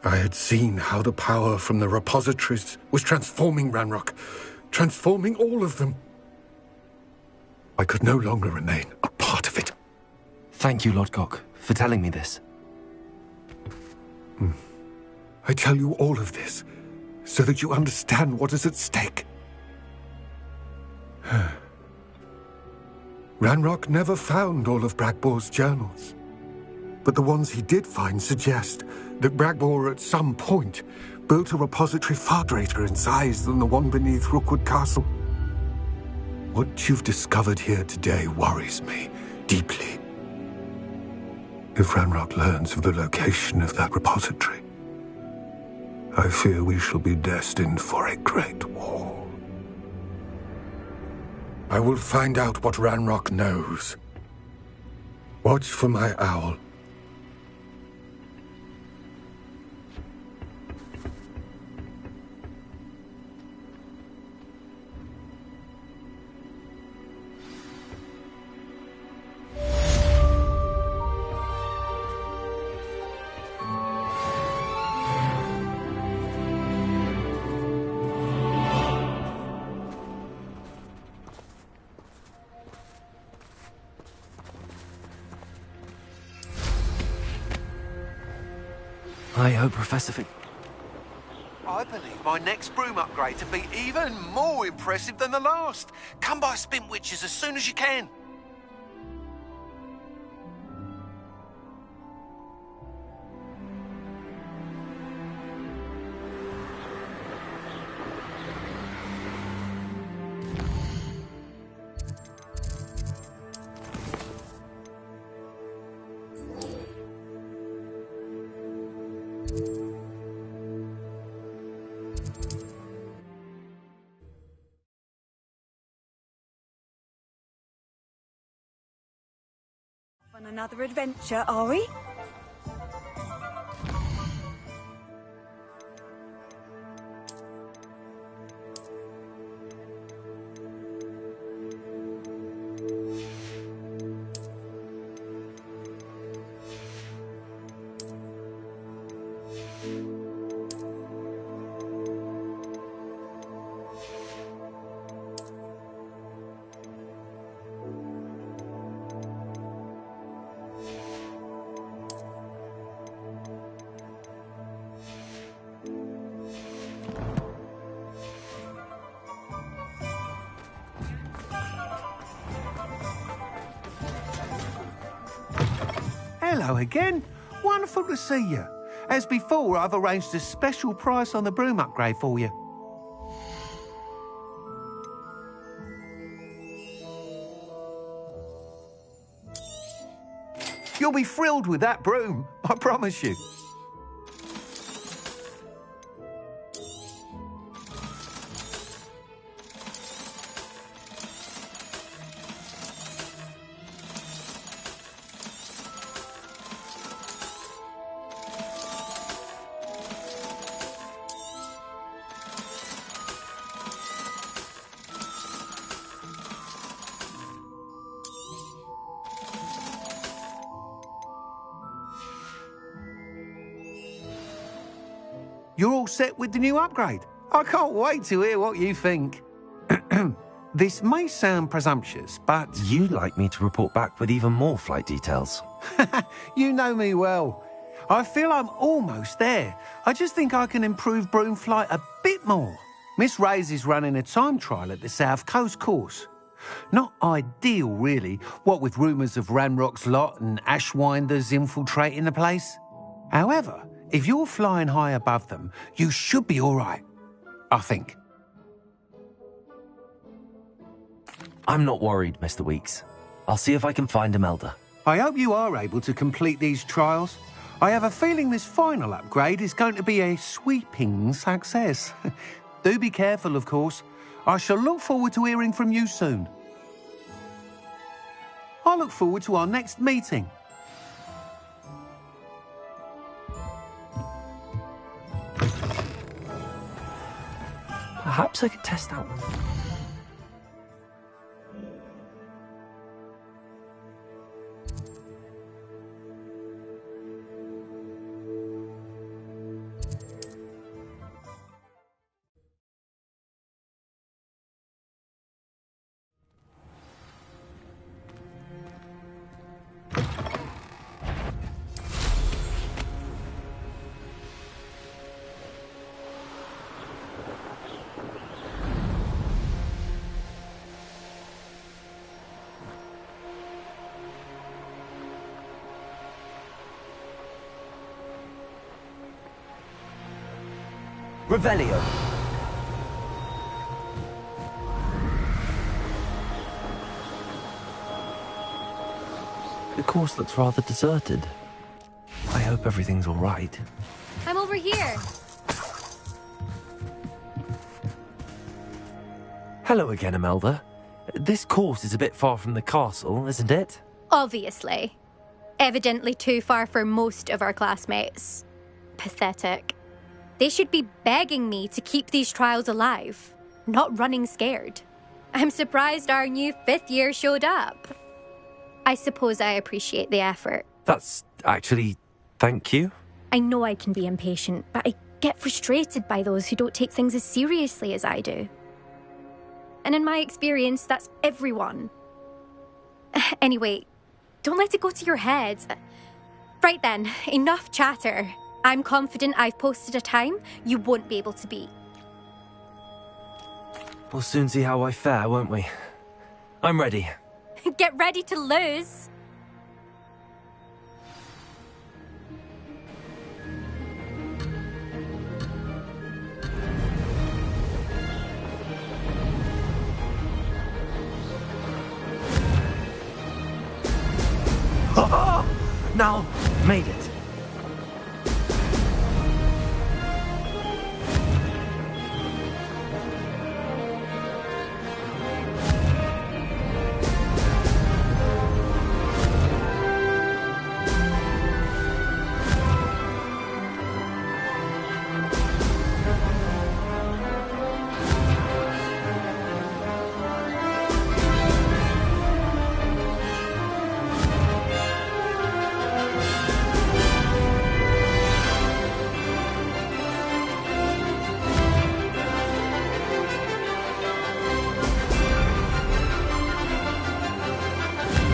Speaker 7: I had seen how the power from the repositories was transforming Ranrock, transforming all of them. I could no longer remain a part of it.
Speaker 1: Thank you, Lodgok, for telling me this.
Speaker 7: I tell you all of this so that you understand what is at stake. Ranrock never found all of Bragbor's journals. But the ones he did find suggest that Bragbor at some point built a repository far greater in size than the one beneath Rookwood Castle. What you've discovered here today worries me deeply. If Ranrock learns of the location of that repository, I fear we shall be destined for a great war. I will find out what Ranrock knows. Watch for my owl.
Speaker 1: I hope Professor Fig...
Speaker 8: I believe my next broom upgrade to be even more impressive than the last. Come by Spintwitches as soon as you can.
Speaker 9: On another adventure, are we?
Speaker 10: Hello again. Wonderful to see you. As before, I've arranged a special price on the broom upgrade for you. You'll be thrilled with that broom, I promise you. You're all set with the new upgrade. I can't wait to hear what you think. This may sound presumptuous, but...
Speaker 1: You'd like me to report back with even more flight details.
Speaker 10: You know me well. I feel I'm almost there. I just think I can improve broom flight a bit more. Miss Ray's is running a time trial at the South Coast course. Not ideal, really, what with rumours of Ranrock's lot and Ashwinders infiltrating the place. However, if you're flying high above them, you should be all right, I think.
Speaker 1: I'm not worried, Mr. Weeks. I'll see if I can find Imelda.
Speaker 10: I hope you are able to complete these trials. I have a feeling this final upgrade is going to be a sweeping success. Do be careful, of course. I shall look forward to hearing from you soon. I look forward to our next meeting.
Speaker 1: Perhaps I could test out. Revelio. The course looks rather deserted. I hope everything's all right.
Speaker 11: I'm over here.
Speaker 1: Hello again, Imelda. This course is a bit far from the castle, isn't it?
Speaker 11: Obviously. Evidently too far for most of our classmates. Pathetic. They should be begging me to keep these trials alive, not running scared. I'm surprised our new 5th year showed up. I suppose I appreciate the effort.
Speaker 1: That's actually... thank you.
Speaker 11: I know I can be impatient, but I get frustrated by those who don't take things as seriously as I do. And in my experience, that's everyone. Anyway, don't let it go to your head. Right then, enough chatter. I'm confident I've posted a time you won't be able to beat.
Speaker 1: We'll soon see how I fare, won't we? I'm ready.
Speaker 11: Get ready to lose.
Speaker 1: Now, made it.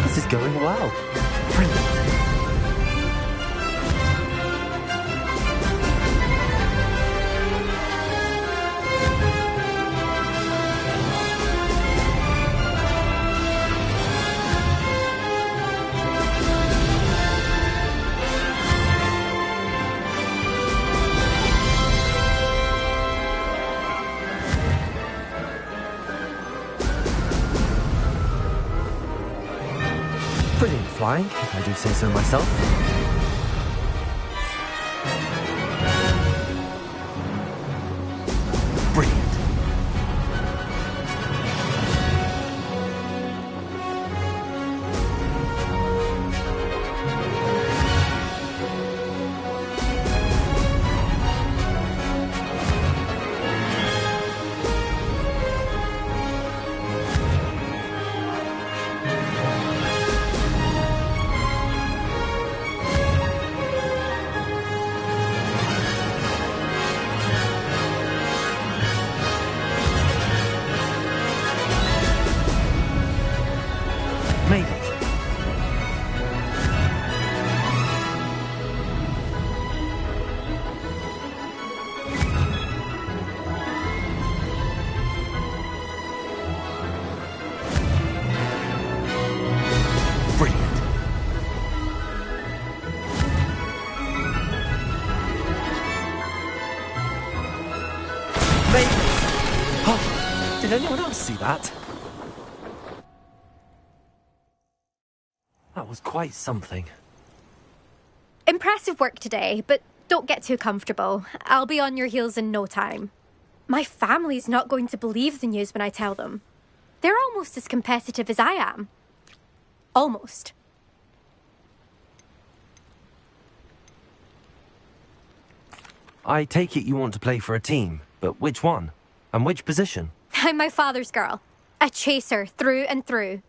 Speaker 1: This is going well. Brilliant. Brilliant flying, if I do say so myself. Brilliant. Made it. Brilliant. Made it. Oh, did anyone else see that? That was quite something.
Speaker 11: Impressive work today, but don't get too comfortable. I'll be on your heels in no time. My family's not going to believe the news when I tell them. They're almost as competitive as I am. Almost.
Speaker 1: I take it you want to play for a team, but which one? And which position?
Speaker 11: I'm my father's girl. A chaser through and through.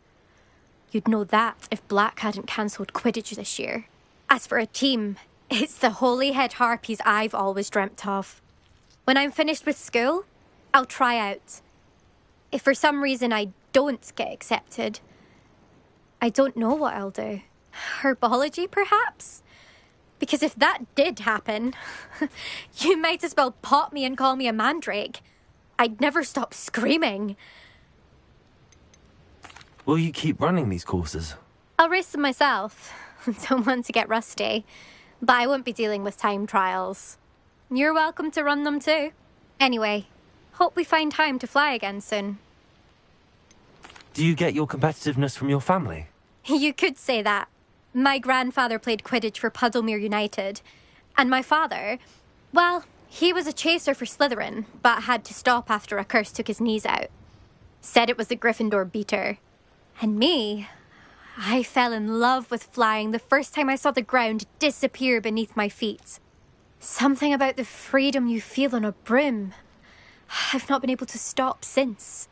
Speaker 11: You'd know that if Black hadn't cancelled Quidditch this year. As for a team, it's the holy-head harpies I've always dreamt of. When I'm finished with school, I'll try out. If for some reason I don't get accepted, I don't know what I'll do. Herbology, perhaps? Because if that did happen, you might as well pop me and call me a mandrake. I'd never stop screaming.
Speaker 1: Will you keep running these courses?
Speaker 11: I'll race them myself. Don't want to get rusty. But I won't be dealing with time trials. You're welcome to run them too. Anyway, hope we find time to fly again soon.
Speaker 1: Do you get your competitiveness from your family?
Speaker 11: You could say that. My grandfather played Quidditch for Puddlemere United. And my father, well, he was a chaser for Slytherin, but had to stop after a curse took his knees out. Said it was the Gryffindor beater. And me, I fell in love with flying the first time I saw the ground disappear beneath my feet. Something about the freedom you feel on a broom. I've not been able to stop since.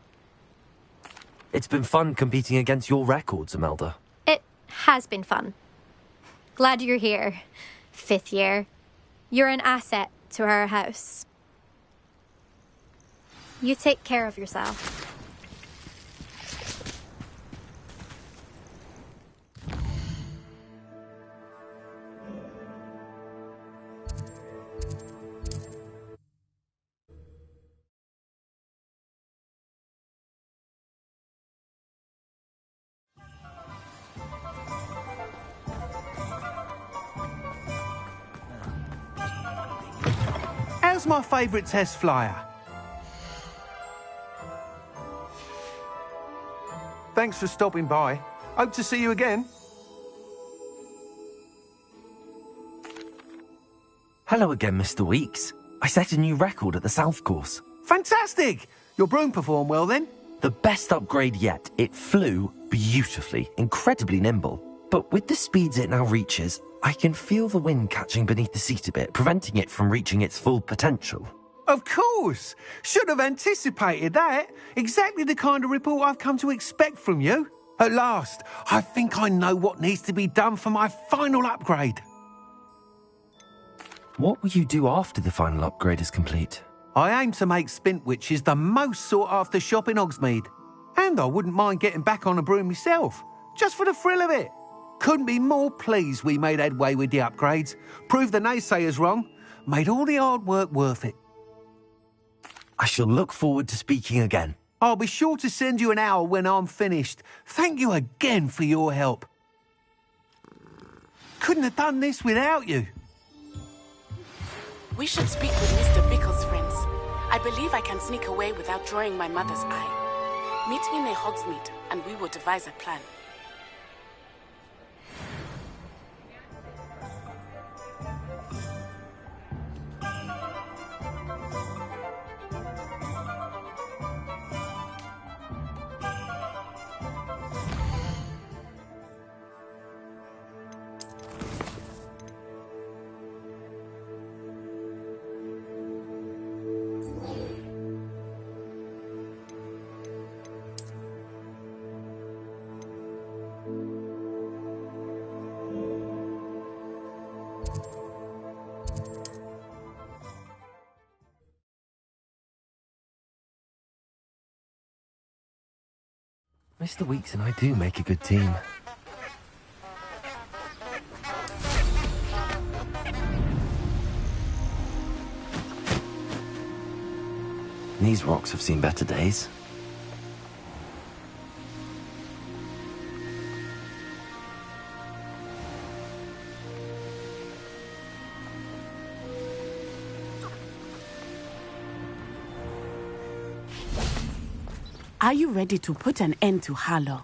Speaker 1: It's been fun competing against your records, Imelda.
Speaker 11: It has been fun. Glad you're here. 5th year. You're an asset to our house. You take care of yourself.
Speaker 10: How's my favourite test flyer? Thanks for stopping by. Hope to see you again.
Speaker 1: Hello again, Mr. Weeks. I set a new record at the South Course.
Speaker 10: Fantastic! Your broom performed well then?
Speaker 1: The best upgrade yet. It flew beautifully, incredibly nimble. But with the speeds it now reaches, I can feel the wind catching beneath the seat a bit, preventing it from reaching its full potential.
Speaker 10: Of course! Should have anticipated that. Exactly the kind of report I've come to expect from you. At last, I think I know what needs to be done for my final upgrade.
Speaker 1: What will you do after the final upgrade is complete?
Speaker 10: I aim to make Spintwitches the most sought-after shop in Hogsmeade. And I wouldn't mind getting back on a broom myself, just for the thrill of it. Couldn't be more pleased we made headway with the upgrades. Proved the naysayers wrong. Made all the hard work worth it.
Speaker 1: I shall look forward to speaking again.
Speaker 10: I'll be sure to send you an owl when I'm finished. Thank you again for your help. Couldn't have done this without you.
Speaker 12: We should speak with Mr. Bickle's friends. I believe I can sneak away without drawing my mother's eye. Meet me near Hogsmeade, and we will devise a plan.
Speaker 1: Mr. Weeks and I do make a good team. These rocks have seen better days.
Speaker 12: Are you ready to put an end to Harlow?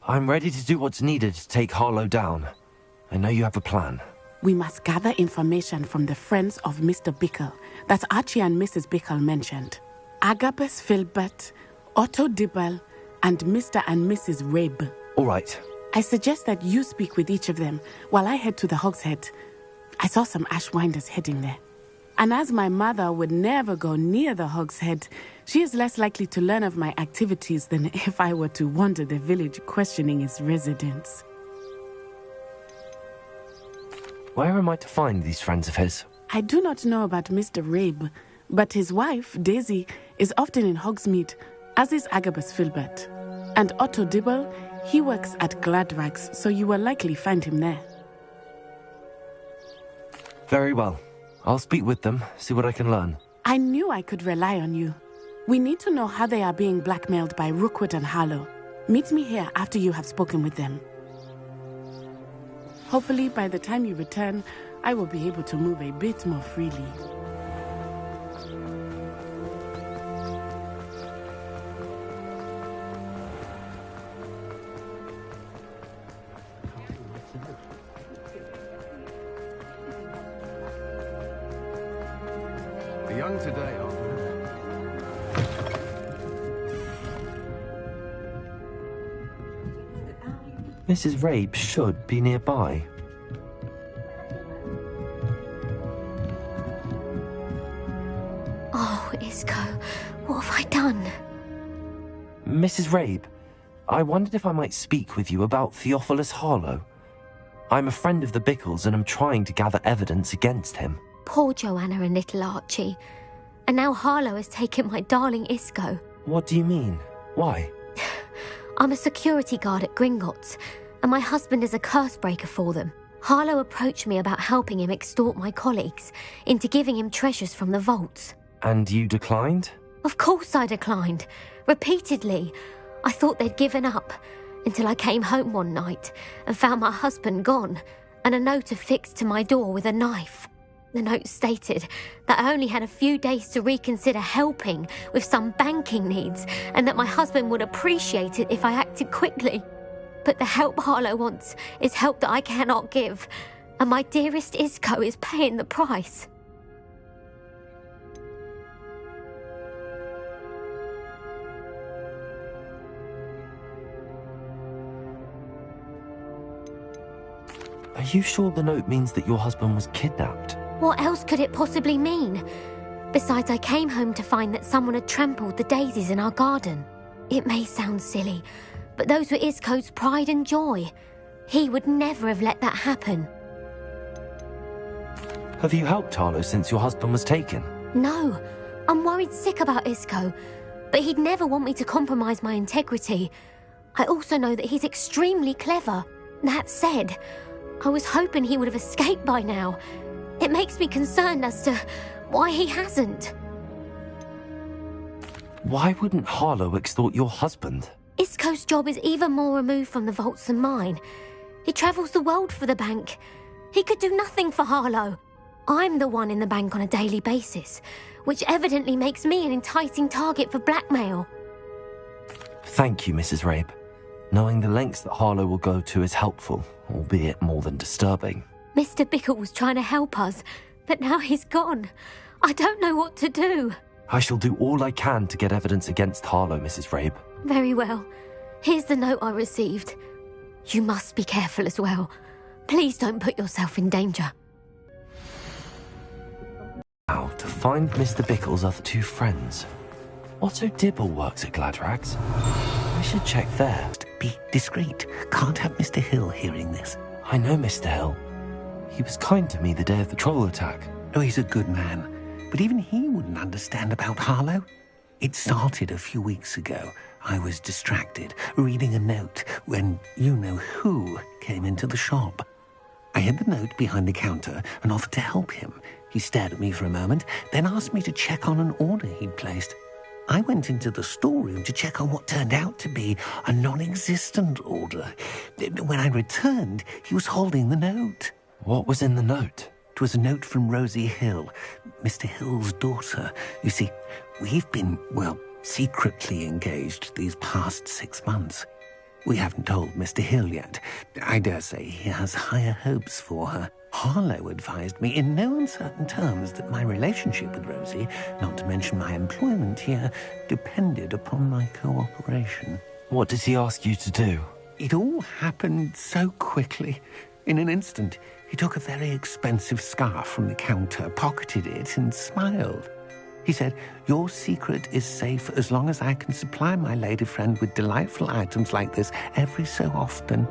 Speaker 1: I'm ready to do what's needed to take Harlow down. I know you have a plan.
Speaker 12: We must gather information from the friends of Mr. Bickle that Archie and Mrs. Bickle mentioned. Agabus Filbert, Otto Dibble, and Mr. and Mrs. Rabe.
Speaker 1: All right.
Speaker 12: I suggest that you speak with each of them while I head to the Hogshead. I saw some Ashwinders heading there. And as my mother would never go near the Hogshead, she is less likely to learn of my activities than if I were to wander the village questioning its residents.
Speaker 1: Where am I to find these friends of his?
Speaker 12: I do not know about Mr. Rabe, but his wife, Daisy, is often in Hogsmeade, as is Agabus Filbert. And Otto Dibble, he works at Gladrags, so you will likely find him there.
Speaker 1: Very well. I'll speak with them, see what I can learn.
Speaker 12: I knew I could rely on you. We need to know how they are being blackmailed by Rookwood and Harlow. Meet me here after you have spoken with them. Hopefully, by the time you return, I will be able to move a bit more freely.
Speaker 7: young today, Arthur.
Speaker 1: Mrs. Rabe should be nearby.
Speaker 11: Oh, Isco, what have I done?
Speaker 1: Mrs. Rabe, I wondered if I might speak with you about Theophilus Harlow. I'm a friend of the Bickles and I'm trying to gather evidence against him.
Speaker 11: Poor Joanna and little Archie. And now Harlow has taken my darling Isco.
Speaker 1: What do you mean? Why?
Speaker 11: I'm a security guard at Gringotts, and my husband is a curse breaker for them. Harlow approached me about helping him extort my colleagues into giving him treasures from the vaults.
Speaker 1: And you declined?
Speaker 11: Of course I declined. Repeatedly. I thought they'd given up, until I came home one night and found my husband gone, and a note affixed to my door with a knife. The note stated that I only had a few days to reconsider helping with some banking needs, and that my husband would appreciate it if I acted quickly. But the help Harlow wants is help that I cannot give, and my dearest Isco is paying the price.
Speaker 1: Are you sure the note means that your husband was kidnapped?
Speaker 11: What else could it possibly mean? Besides, I came home to find that someone had trampled the daisies in our garden. It may sound silly, but those were Isco's pride and joy. He would never have let that happen.
Speaker 1: Have you helped Harlow since your husband was taken?
Speaker 11: No, I'm worried sick about Isco, but he'd never want me to compromise my integrity. I also know that he's extremely clever. That said, I was hoping he would have escaped by now. It makes me concerned as to why he hasn't.
Speaker 1: Why wouldn't Harlow extort your husband?
Speaker 11: Isco's job is even more removed from the vaults than mine. He travels the world for the bank. He could do nothing for Harlow. I'm the one in the bank on a daily basis, which evidently makes me an enticing target for blackmail.
Speaker 1: Thank you, Mrs. Rabe. Knowing the lengths that Harlow will go to is helpful, albeit more than disturbing.
Speaker 11: Mr. Bickle was trying to help us, but now he's gone. I don't know what to do.
Speaker 1: I shall do all I can to get evidence against Harlow, Mrs. Rabe.
Speaker 11: Very well. Here's the note I received. You must be careful as well. Please don't put yourself in danger.
Speaker 1: Now, to find Mr. Bickle's other two friends. Otto Dibble works at Gladrags. I should check there.
Speaker 13: Be discreet. Can't have Mr. Hill hearing this.
Speaker 1: I know Mr. Hill. He was kind to me the day of the troll attack.
Speaker 13: Oh, he's a good man. But even he wouldn't understand about Harlow. It started a few weeks ago. I was distracted, reading a note, when you-know-who came into the shop. I hid the note behind the counter and offered to help him. He stared at me for a moment, then asked me to check on an order he'd placed. I went into the storeroom to check on what turned out to be a non-existent order. When I returned, he was holding the note.
Speaker 1: What was in the note?
Speaker 13: It was a note from Rosie Hill, Mr. Hill's daughter. You see, we've been, secretly engaged these past 6 months. We haven't told Mr. Hill yet. I dare say he has higher hopes for her. Harlow advised me in no uncertain terms that my relationship with Rosie, not to mention my employment here, depended upon my cooperation.
Speaker 1: What did he ask you to do?
Speaker 13: It all happened so quickly. In an instant, he took a very expensive scarf from the counter, pocketed it, and smiled. He said, "Your secret is safe as long as I can supply my lady friend with delightful items like this every so often."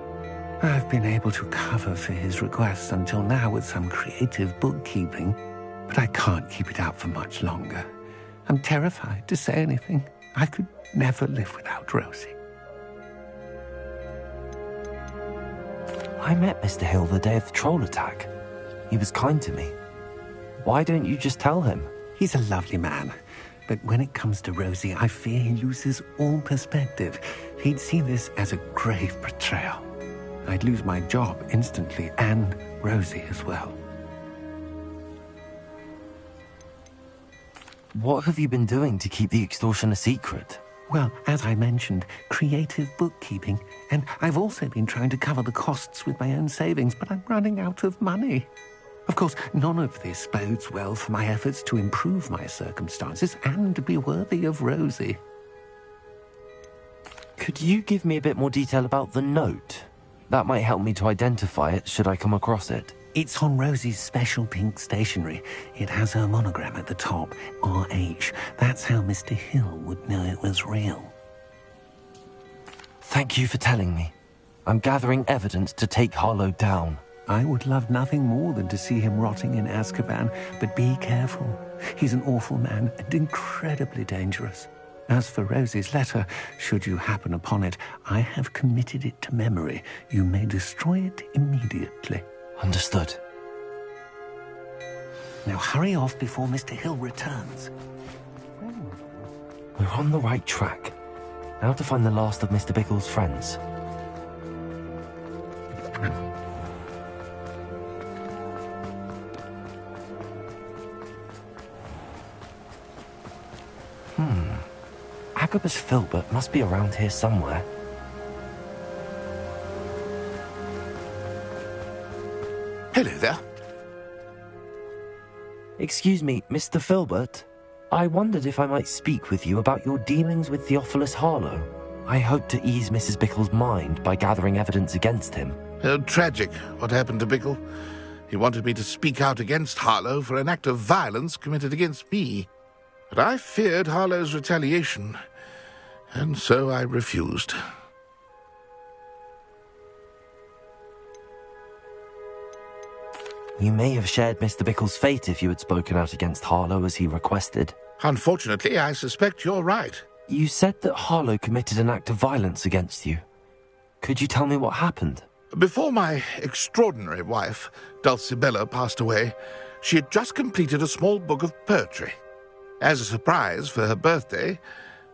Speaker 13: I've been able to cover for his requests until now with some creative bookkeeping, but I can't keep it up for much longer. I'm terrified to say anything. I could never live without Rosie.
Speaker 1: I met Mr. Hill the day of the troll attack. He was kind to me. Why don't you just tell him?
Speaker 13: He's a lovely man, but when it comes to Rosie, I fear he loses all perspective. He'd see this as a grave betrayal. I'd lose my job instantly, and Rosie as well.
Speaker 1: What have you been doing to keep the extortion a secret?
Speaker 13: Well, as I mentioned, creative bookkeeping, and I've also been trying to cover the costs with my own savings, but I'm running out of money. Of course, none of this bodes well for my efforts to improve my circumstances and be worthy of Rosie.
Speaker 1: Could you give me a bit more detail about the note? That might help me to identify it should I come across it.
Speaker 13: It's on Rosie's special pink stationery. It has her monogram at the top, RH. That's how Mr. Hill would know it was real.
Speaker 1: Thank you for telling me. I'm gathering evidence to take Harlow down.
Speaker 13: I would love nothing more than to see him rotting in Azkaban, but be careful. He's an awful man and incredibly dangerous. As for Rosie's letter, should you happen upon it, I have committed it to memory. You may destroy it immediately.
Speaker 1: Understood.
Speaker 13: Now hurry off before Mr. Hill returns.
Speaker 1: We're on the right track. Now to find the last of Mr. Bickle's friends. Agabus Filbert must be around here somewhere.
Speaker 14: Hello there.
Speaker 1: Excuse me, Mr. Filbert. I wondered if I might speak with you about your dealings with Theophilus Harlow. I hope to ease Mrs. Bickle's mind by gathering evidence against him.
Speaker 14: Oh, tragic what happened to Bickle. He wanted me to speak out against Harlow for an act of violence committed against me. But I feared Harlow's retaliation, and so I refused.
Speaker 1: You may have shared Mr. Bickle's fate if you had spoken out against Harlow as he requested.
Speaker 14: Unfortunately, I suspect you're right.
Speaker 1: You said that Harlow committed an act of violence against you. Could you tell me what happened?
Speaker 14: Before my extraordinary wife, Dulcibella, passed away, she had just completed a small book of poetry. As a surprise for her birthday,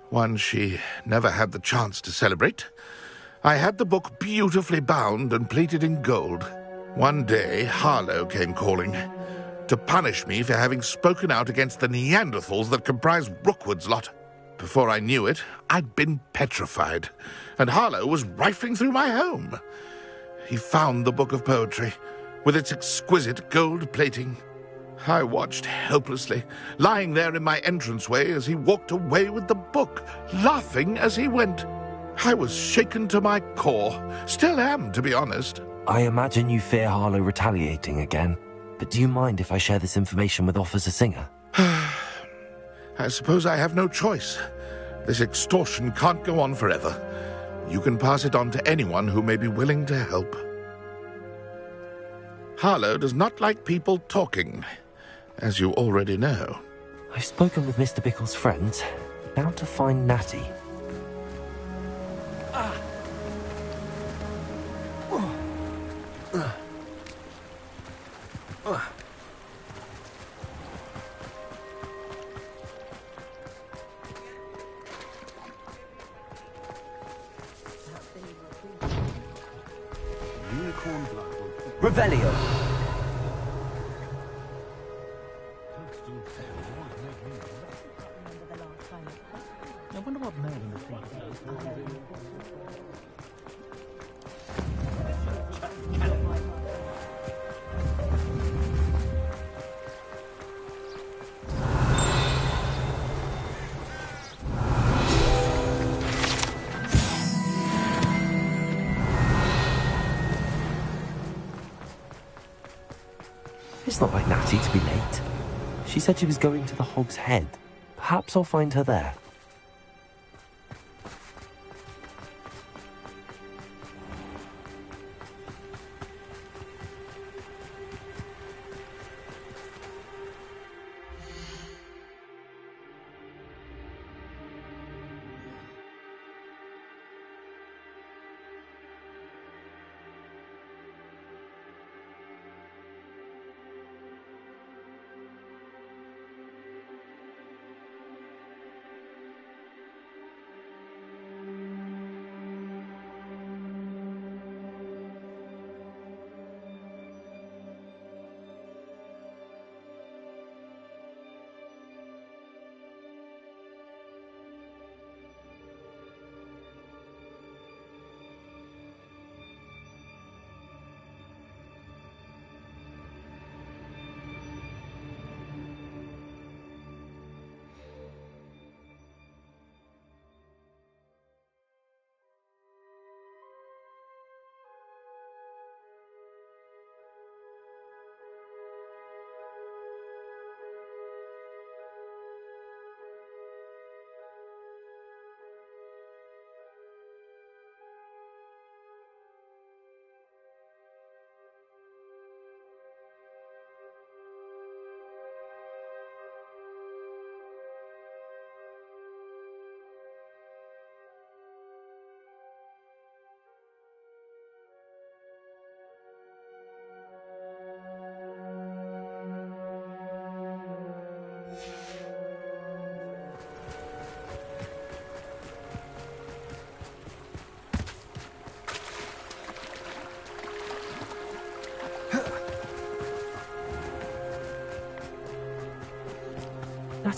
Speaker 14: one she never had the chance to celebrate, I had the book beautifully bound and plated in gold. One day, Harlow came calling to punish me for having spoken out against the Neanderthals that comprise Rookwood's lot. Before I knew it, I'd been petrified, and Harlow was rifling through my home. He found the book of poetry, with its exquisite gold plating. I watched helplessly, lying there in my entranceway as he walked away with the book, laughing as he went. I was shaken to my core. Still am, to be honest.
Speaker 1: I imagine you fear Harlow retaliating again, but do you mind if I share this information with Officer Singer?
Speaker 14: I suppose I have no choice. This extortion can't go on forever. You can pass it on to anyone who may be willing to help. Harlow does not like people talking, as you already know.
Speaker 1: I've spoken with Mr. Bickle's friends. Now to find Natty.
Speaker 15: Revelio.
Speaker 16: I wonder what Merlin would think.
Speaker 1: It's not like Natty to be late. She said she was going to the Hog's Head. Perhaps I'll find her there.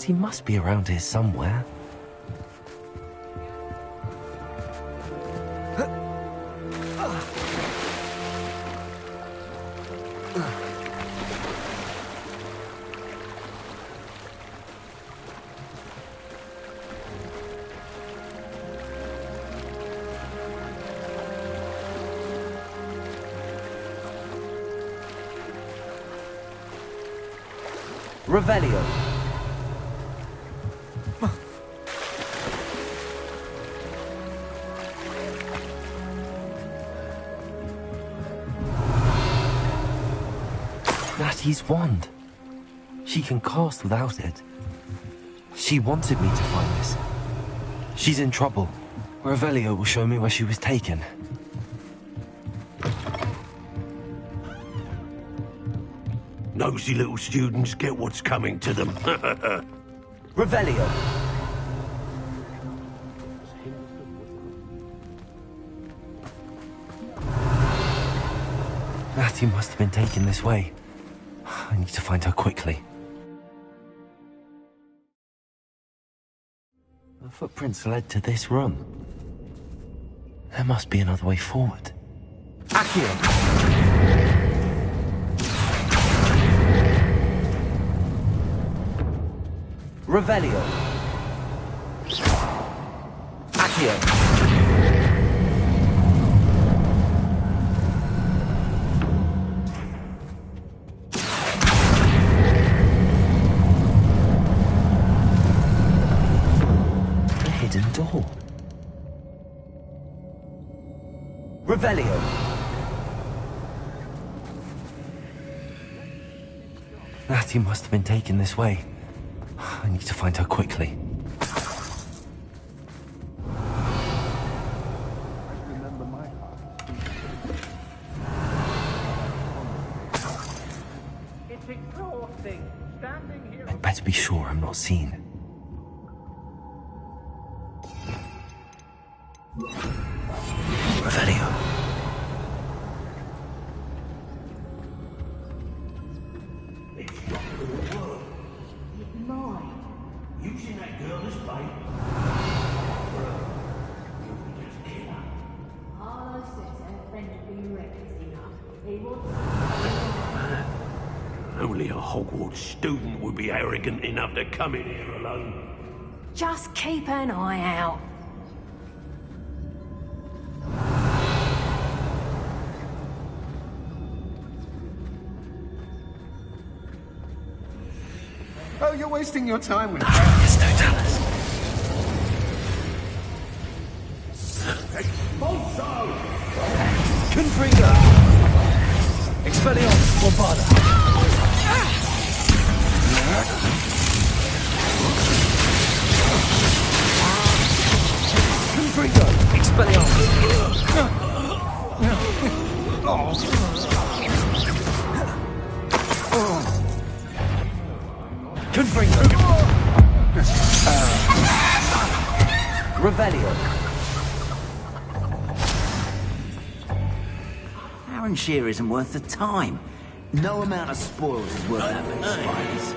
Speaker 1: But he must be around here somewhere. Revelio. Natty's wand. She can cast without it. She wanted me to find this. She's in trouble. Revelio will show me where she was taken.
Speaker 17: Nosy little students get what's coming to them.
Speaker 1: Revelio. Natty must have been taken this way. I need to find her quickly. The footprints led to this room. There must be another way forward. Accio! Revelio. Accio. A hidden door. Revelio. Natty must have been taken this way. I need to find her quickly.
Speaker 16: It's exhausting. Standing here.
Speaker 1: I'd better be sure I'm not seen. Revelio.
Speaker 17: Using that girl as bait.
Speaker 18: Harlow says her friend will be reckless enough. He wants
Speaker 17: Only a Hogwarts student would be arrogant enough to come in here alone.
Speaker 18: just keep an eye out.
Speaker 10: Oh, you're wasting your time with
Speaker 1: Yes, no tellers. Confringo! Expelliarmus Bombarda! Confringo! Expelliarmus! Confringo! Revelio!
Speaker 19: Aaron Shear isn't worth the time. No amount of spoils is worth that many spiders.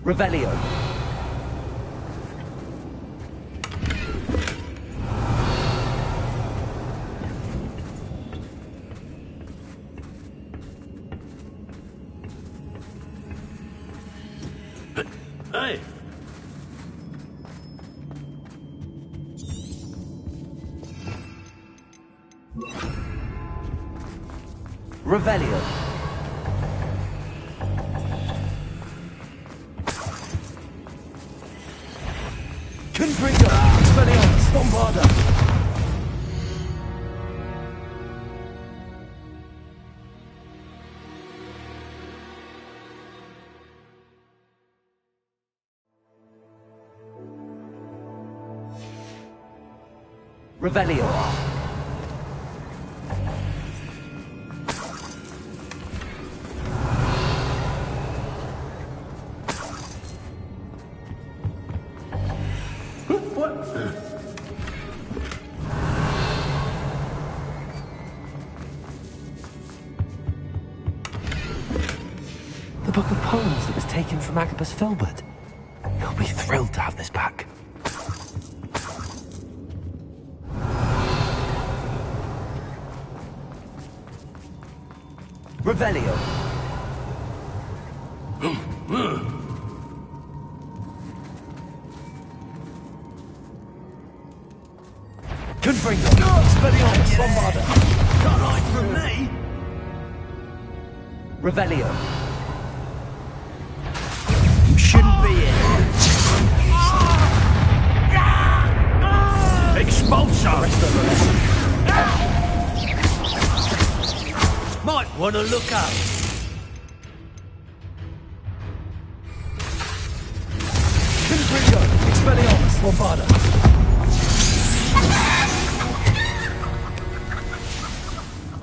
Speaker 1: Revelio.
Speaker 17: Hey!
Speaker 1: Revelio. Confringo! Expelliarmus Bombarda! Revelio. The book of poems that was taken from Agabus Filbert. He'll be thrilled to have this back. Revelio. Confringo. Expelliarmus. Bombarda.
Speaker 17: Can't hide from me.
Speaker 1: Revelio.
Speaker 17: You shouldn't be here. Expulsor. Might want to look up.
Speaker 1: Confringo. Expelliarmus. Bombarda.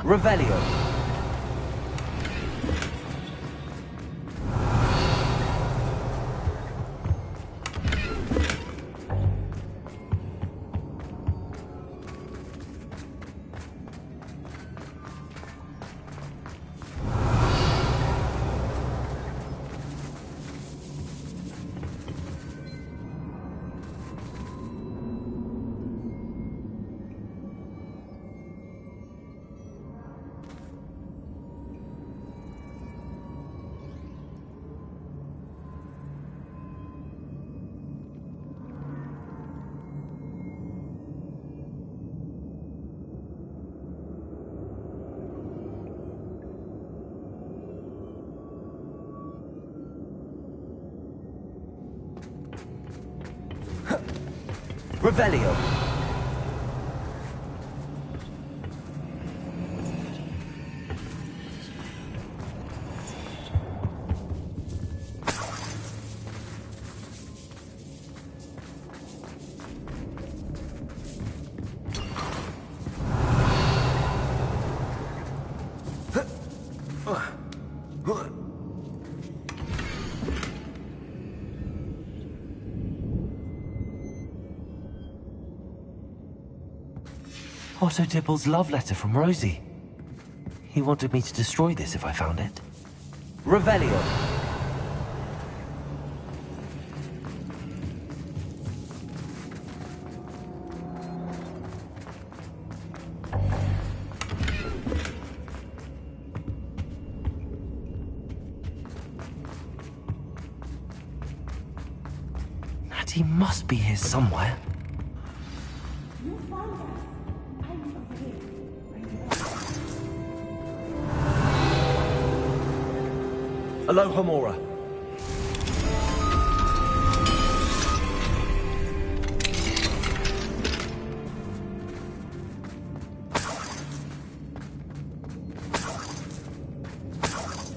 Speaker 1: Revelio. Revelio. Otto Dibble's love letter from Rosie. He wanted me to destroy this if I found it. Revelio. Natty must be here somewhere. Aloha Mora.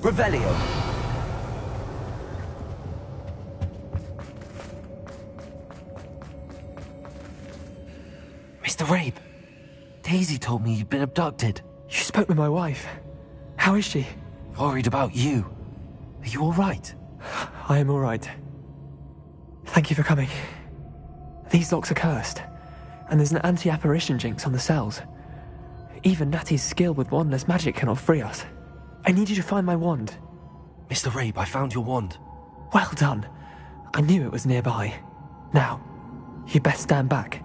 Speaker 1: Revelio. Mr. Rabe, Daisy told me you'd been abducted.
Speaker 20: You spoke with my wife. How is she?
Speaker 1: Worried about you. Are you all right?
Speaker 20: I am all right. Thank you for coming. These locks are cursed, and there's an anti-apparition jinx on the cells. Even Natty's skill with wandless magic cannot free us. I need you to find my wand.
Speaker 1: Mr. Rabe, I found your wand.
Speaker 20: Well done. I knew it was nearby. Now, you best stand back.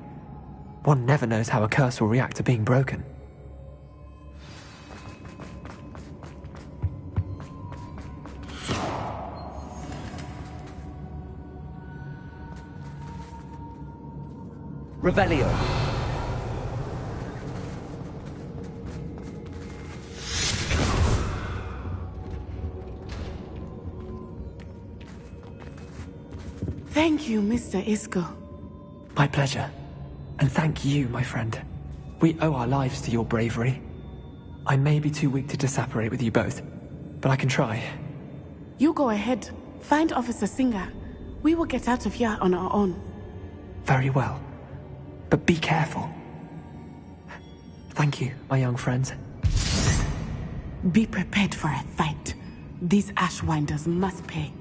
Speaker 20: One never knows how a curse will react to being broken.
Speaker 1: Revelio.
Speaker 12: Thank you, Mr. Isco.
Speaker 20: My pleasure. And thank you, my friend. We owe our lives to your bravery. I may be too weak to disapparate with you both, but I can try.
Speaker 12: You go ahead. Find Officer Singer. We will get out of here on our own.
Speaker 20: Very well. But be careful. Thank you, my young friends.
Speaker 12: Be prepared for a fight. These Ashwinders must pay.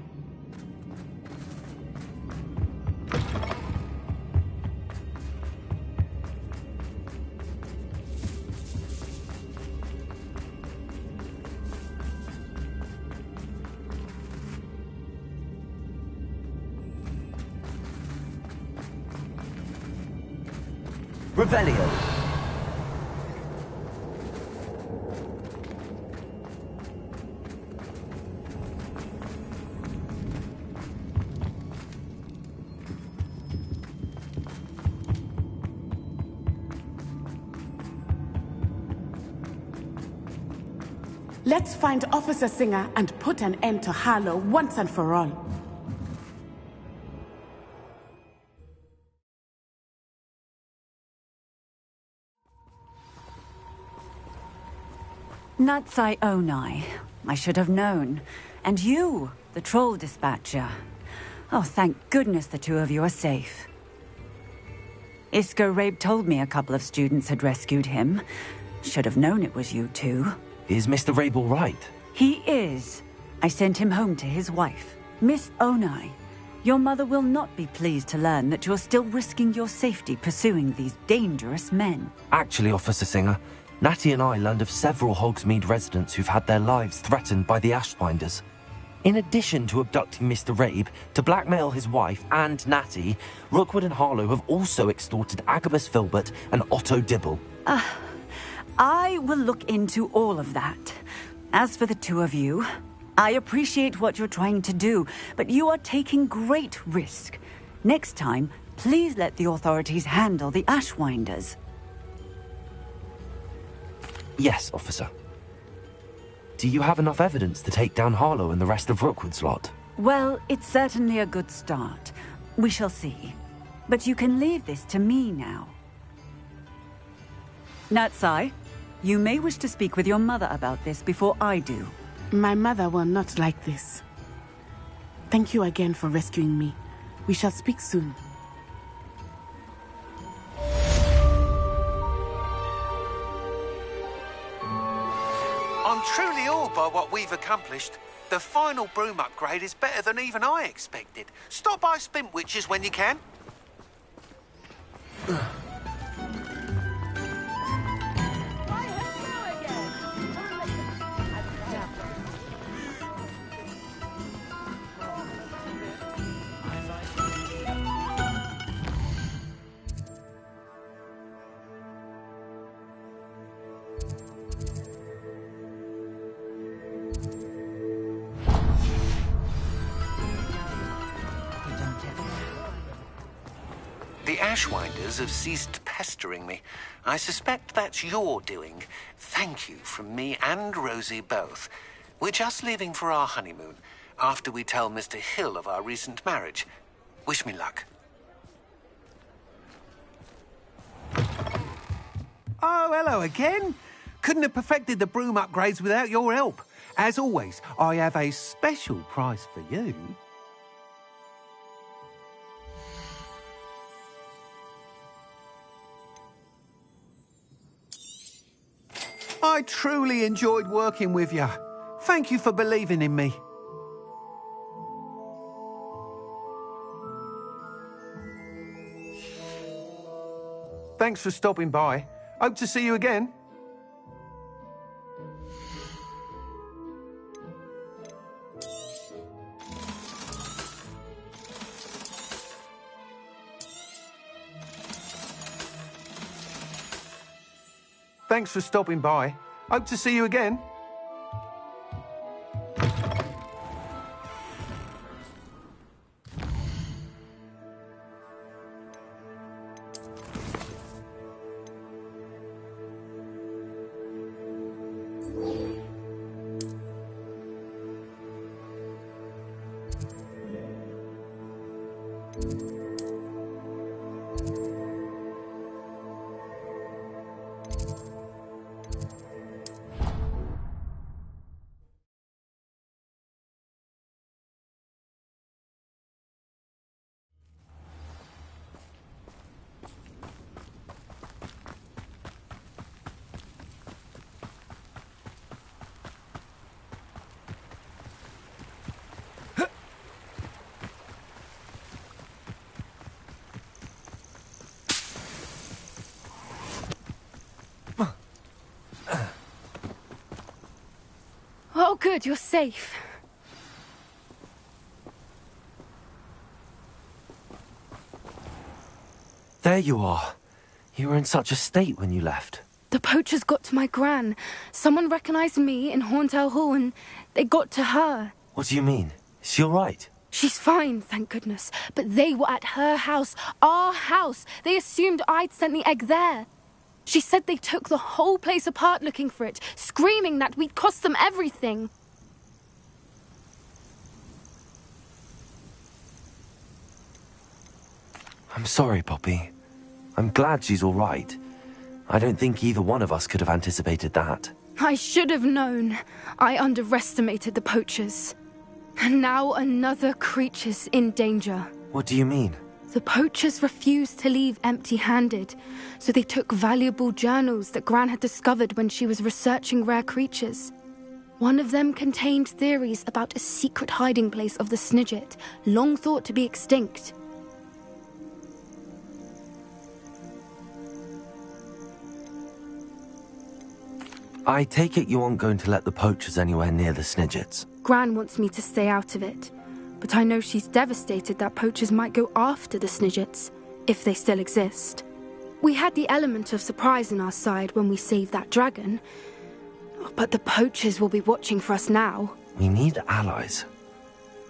Speaker 15: Revelio.
Speaker 12: Let's find Officer Singer and put an end to Harlow once and for all.
Speaker 21: Natsai Onai. I should have known. And you, the troll dispatcher. Oh, thank goodness the two of you are safe. Isco Rabe told me a couple of students had rescued him. Should have known it was you two.
Speaker 1: Is Mr. Rabe all right?
Speaker 21: He is. I sent him home to his wife. Miss Onai, your mother will not be pleased to learn that you're still risking your safety pursuing these dangerous men.
Speaker 1: Actually, Officer Singer, Natty and I learned of several Hogsmeade residents who've had their lives threatened by the Ashfinders. In addition to abducting Mr. Rabe to blackmail his wife and Natty, Rookwood and Harlow have also extorted Agabus Filbert and Otto Dibble.
Speaker 21: I will look into all of that. As for the two of you, I appreciate what you're trying to do, but you are taking great risk. Next time, please let the authorities handle the Ashwinders.
Speaker 1: Yes, officer. Do you have enough evidence to take down Harlow and the rest of Rookwood's lot?
Speaker 21: Well, it's certainly a good start. We shall see. But you can leave this to me now. Natsai, you may wish to speak with your mother about this before I do.
Speaker 12: My mother will not like this. Thank you again for rescuing me. We shall speak soon.
Speaker 8: I'm truly awed by what we've accomplished. The final broom upgrade is better than even I expected. Stop by Spintwitches when you can. The Ashwinders have ceased pestering me. I suspect that's your doing. Thank you from me and Rosie both. We're just leaving for our honeymoon, after we tell Mr. Hill of our recent marriage. Wish me luck.
Speaker 10: Oh, hello again. Couldn't have perfected the broom upgrades without your help. As always, I have a special prize for you. I truly enjoyed working with you. Thank you for believing in me. Thanks for stopping by. Hope to see you again. Thanks for stopping by. Hope to see you again.
Speaker 2: Oh, good, you're safe.
Speaker 1: There you are. You were in such a state when you left.
Speaker 2: The poachers got to my gran. Someone recognized me in Horntail Hall and they got to her.
Speaker 1: What do you mean? Is she all right?
Speaker 2: She's fine, thank goodness. But they were at her house, our house. They assumed I'd sent the egg there. She said they took the whole place apart looking for it, screaming that we'd cost them everything.
Speaker 1: I'm sorry, Poppy. I'm glad she's all right. I don't think either one of us could have anticipated that.
Speaker 2: I should have known. I underestimated the poachers. And now another creature's in danger.
Speaker 1: What do you mean?
Speaker 2: The poachers refused to leave empty-handed, so they took valuable journals that Gran had discovered when she was researching rare creatures. One of them contained theories about a secret hiding place of the Snidget, long thought to be extinct.
Speaker 1: I take it you aren't going to let the poachers anywhere near the Snidgets.
Speaker 2: Gran wants me to stay out of it, but I know she's devastated that poachers might go after the Snidgets, if they still exist. We had the element of surprise on our side when we saved that dragon, but the poachers will be watching for us now.
Speaker 1: We need allies.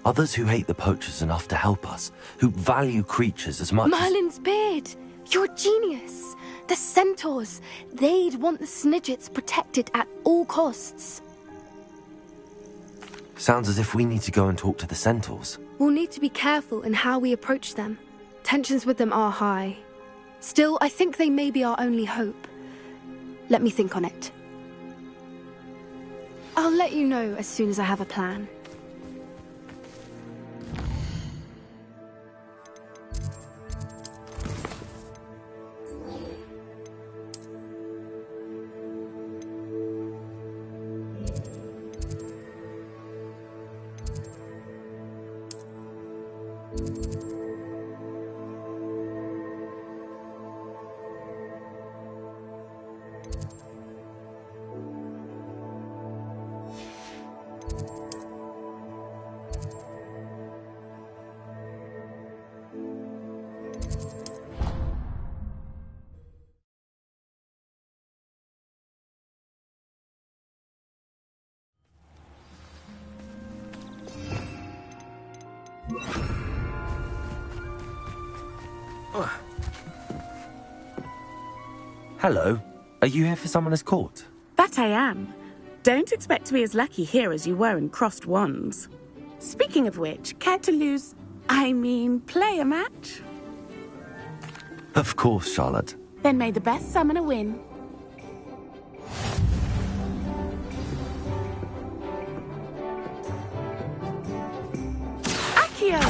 Speaker 1: Others who hate the poachers enough to help us, who value creatures as much
Speaker 2: Merlin's beard! You're a genius! The centaurs! They'd want the Snidgets protected at all costs.
Speaker 1: Sounds as if we need to go and talk to the centaurs.
Speaker 2: We'll need to be careful in how we approach them. Tensions with them are high. Still, I think they may be our only hope. Let me think on it. I'll let you know as soon as I have a plan.
Speaker 1: Hello. Are you here for someone as court?
Speaker 12: That I am. Don't expect to be as lucky here as you were in Crossed Wands. Speaking of which, care to play a match?
Speaker 1: Of course, Charlotte.
Speaker 12: Then may the best summoner win. Accio!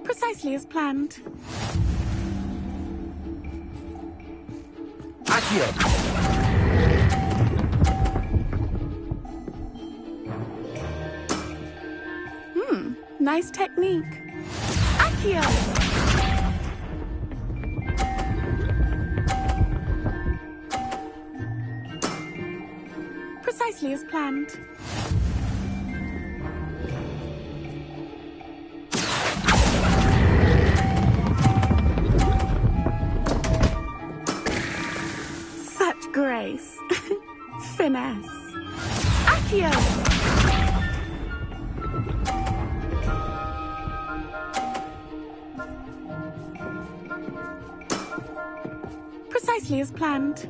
Speaker 12: Precisely as planned.
Speaker 1: Accio!
Speaker 12: Nice technique. Accio! Precisely as planned. Such grace. Finesse. Accio! Precisely as planned.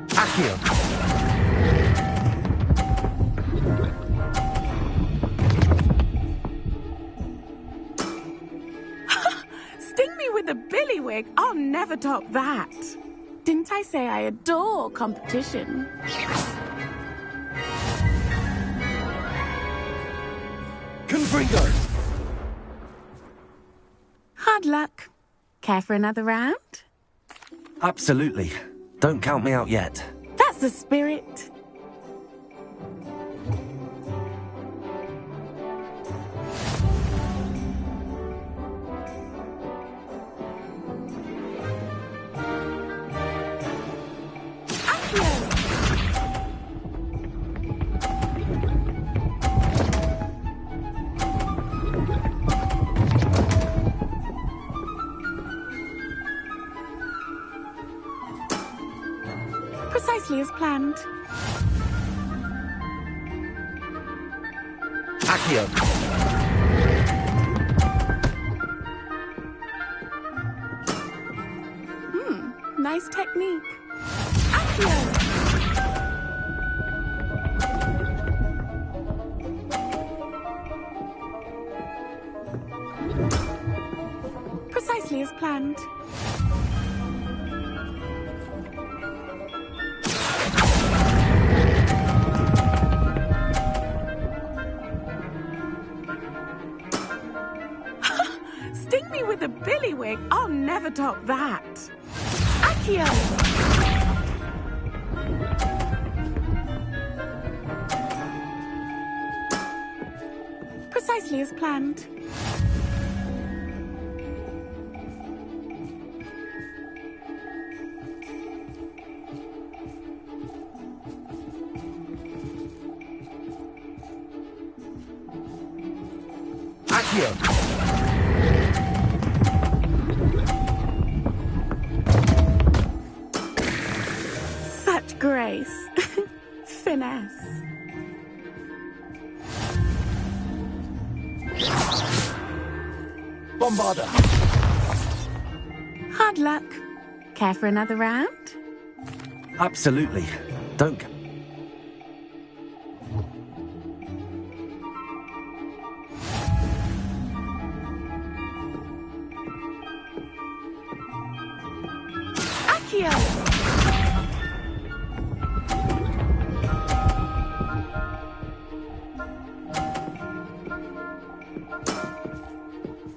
Speaker 1: Accio!
Speaker 12: Sting me with a billywig? I'll never top that. Didn't I say I adore competition?
Speaker 1: Confringo!
Speaker 12: Hard luck. Care for another round?
Speaker 1: Absolutely. Don't count me out yet.
Speaker 12: That's the spirit. planned.
Speaker 1: Accio.
Speaker 12: Nice technique. Accio. Precisely as planned. Sting me with a billywig. I'll never top that. Accio. Precisely as planned.
Speaker 1: Accio.
Speaker 12: Such grace. Finesse.
Speaker 1: Bombarda.
Speaker 12: Hard luck. Care for another round?
Speaker 1: Absolutely. Don't.
Speaker 12: Accio.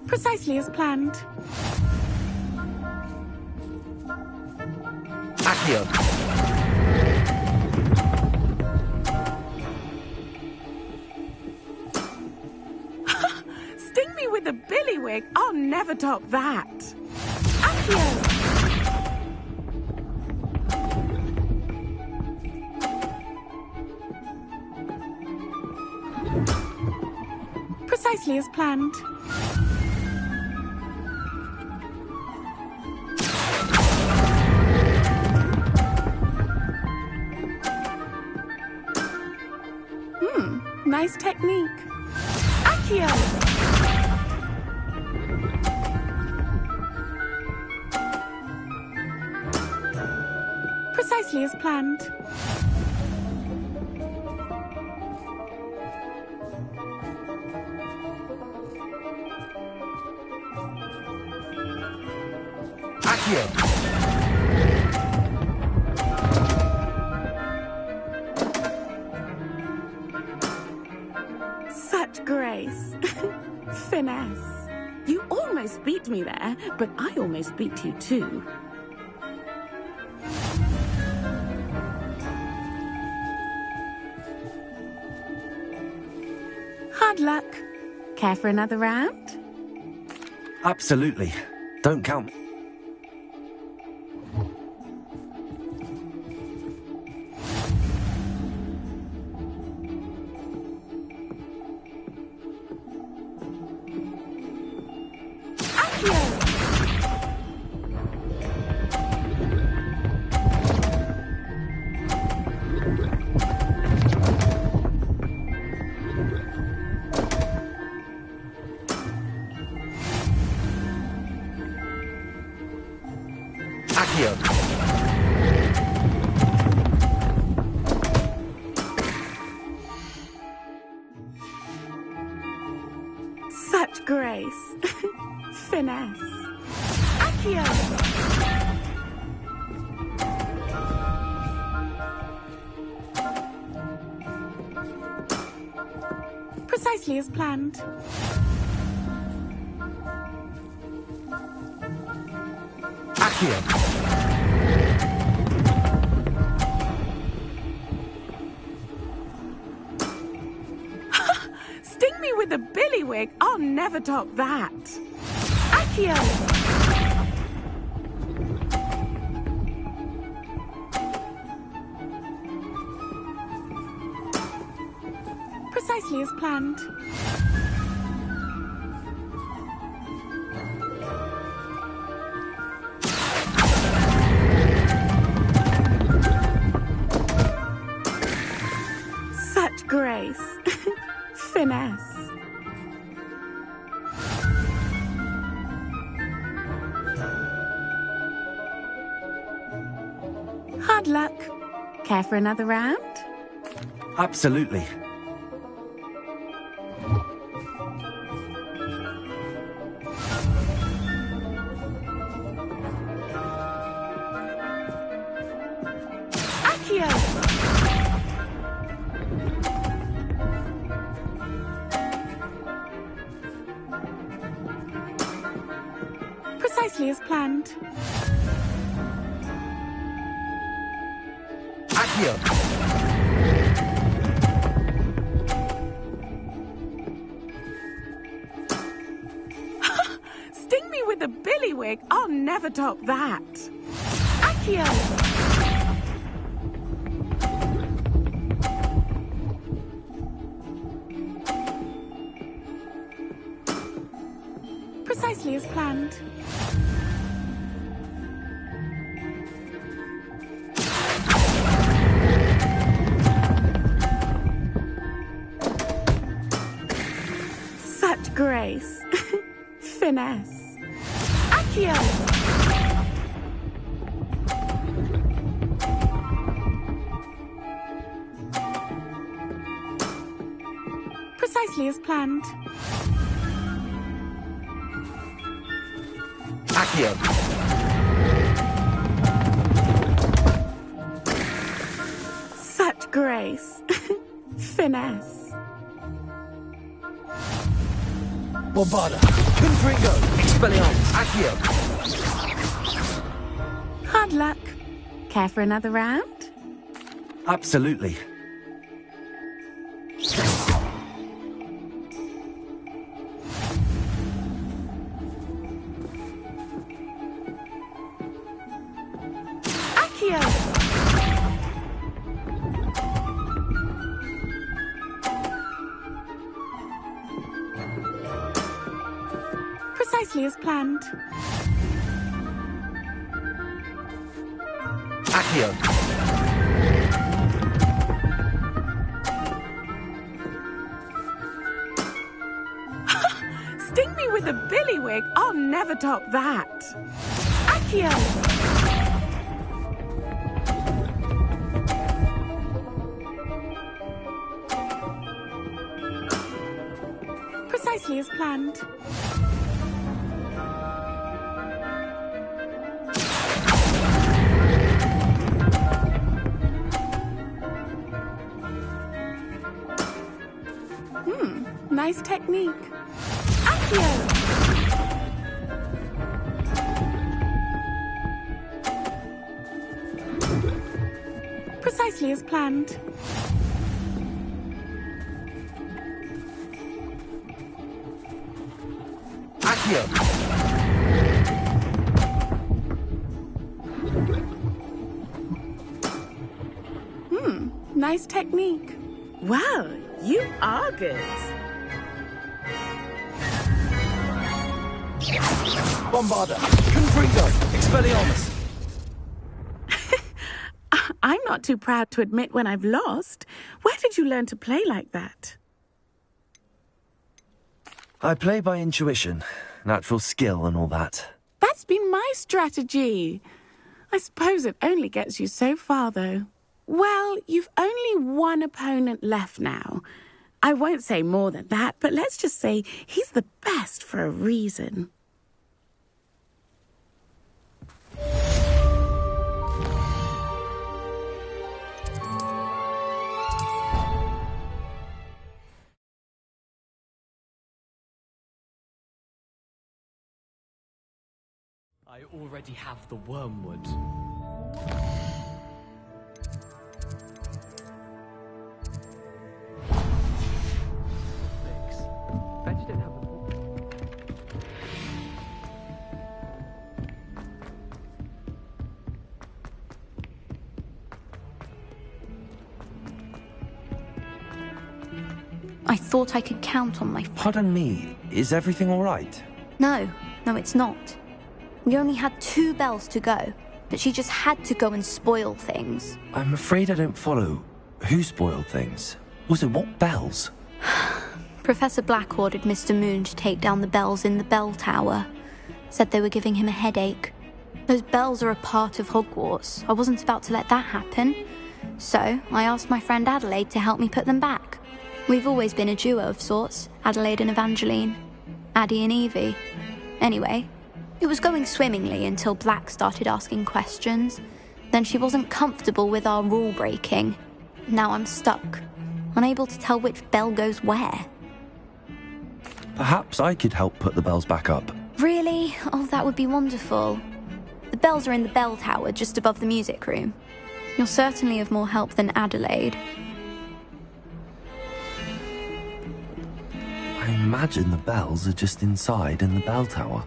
Speaker 12: Precisely as planned.
Speaker 1: Accio.
Speaker 12: Sting me with a billywig. I'll never top that. Accio. Precisely as planned. Nice technique. Accio. Precisely as planned.
Speaker 1: Accio.
Speaker 12: Such grace. Finesse. You almost beat me there, but I almost beat you too. Hard luck. Care for another round?
Speaker 1: Absolutely. Don't count me. Accio.
Speaker 12: Such grace. Finesse. Accio. Precisely as planned.
Speaker 1: Accio.
Speaker 12: Sting me with a billywig. I'll never top that. Accio. Precisely as planned. Finesse. Hard luck. Care for another round?
Speaker 1: Absolutely.
Speaker 12: Accio! Precisely as planned.
Speaker 1: Accio!
Speaker 12: Sting me with a billywig. I'll never top that. Accio! Precisely as planned. Such grace. Finesse. Accio! Precisely as planned.
Speaker 1: Accio!
Speaker 12: Such grace. Finesse.
Speaker 1: Bombarda! Confringo! Expelliarmus! Accio!
Speaker 12: Hard luck. Care for another round?
Speaker 1: Absolutely.
Speaker 12: Accio! Precisely as planned.
Speaker 1: Accio!
Speaker 12: Sting me with a billywig. I'll never top that. Accio! Precisely as planned. Nice technique. Accio! Precisely as planned.
Speaker 1: Accio!
Speaker 12: Nice technique. Well, you are good.
Speaker 1: Bombarda! Confringo! Expelliarmus!
Speaker 12: I'm not too proud to admit when I've lost. Where did you learn to play like that?
Speaker 1: I play by intuition, natural skill and all that.
Speaker 12: That's been my strategy. I suppose it only gets you so far, though. Well, you've only one opponent left now. I won't say more than that, but let's just say he's the best for a reason.
Speaker 20: I already have the wormwood. Thanks. Bet you don't have the...
Speaker 3: I thought I could count on my...
Speaker 1: Pardon me, is everything all right?
Speaker 3: No, it's not. We only had 2 bells to go, but she just had to go and spoil things.
Speaker 1: I'm afraid I don't follow. Who spoiled things? Also, what bells?
Speaker 3: Professor Black ordered Mr. Moon to take down the bells in the bell tower. Said they were giving him a headache. Those bells are a part of Hogwarts. I wasn't about to let that happen. So I asked my friend Adelaide to help me put them back. We've always been a duo of sorts, Adelaide and Evangeline. Addie and Evie. Anyway, it was going swimmingly until Black started asking questions. Then she wasn't comfortable with our rule breaking. Now I'm stuck, unable to tell which bell goes where.
Speaker 1: Perhaps I could help put the bells back up.
Speaker 3: Really? Oh, that would be wonderful. The bells are in the bell tower just above the music room. You're certainly of more help than Adelaide.
Speaker 1: I imagine the bells are just inside in the bell tower.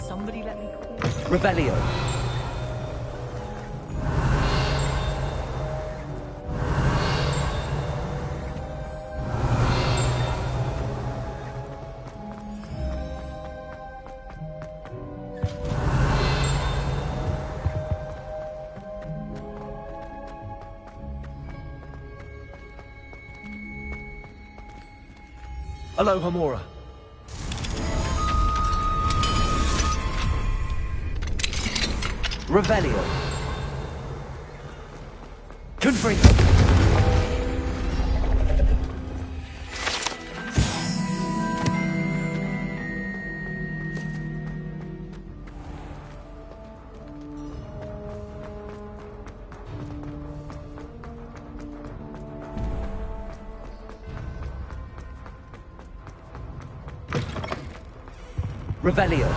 Speaker 16: Somebody let me call.
Speaker 15: Revelio.
Speaker 16: Aloha Mora.
Speaker 15: Revelio.
Speaker 16: Confringo.
Speaker 15: Revelio.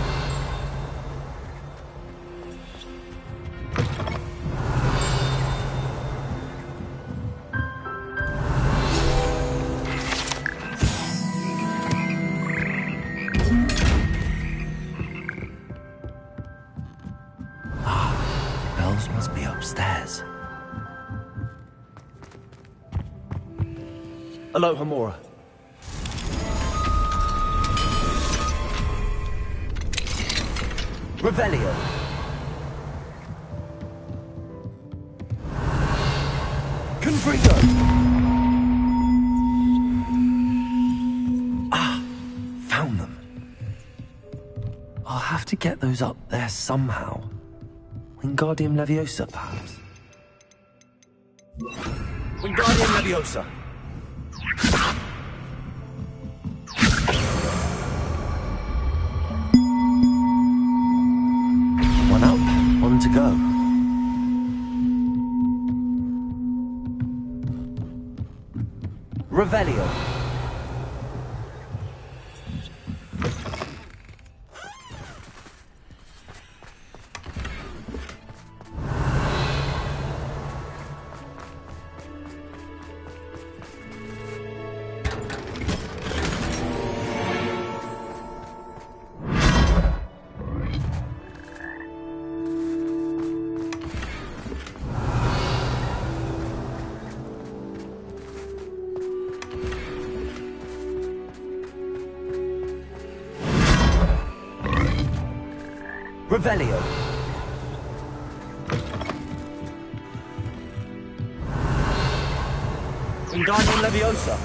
Speaker 1: Bells must be upstairs.
Speaker 16: Aloha Mora.
Speaker 15: Revelio.
Speaker 16: Confringo.
Speaker 1: Found them. I'll have to get those up there somehow. Wingardium Leviosa, perhaps?
Speaker 16: Wingardium Leviosa.
Speaker 1: One up, one to go.
Speaker 15: Revelio. Revelio.
Speaker 16: Wingardium Leviosa.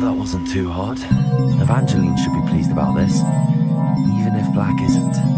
Speaker 1: that wasn't too hard. Evangeline should be pleased about this, even if Black isn't.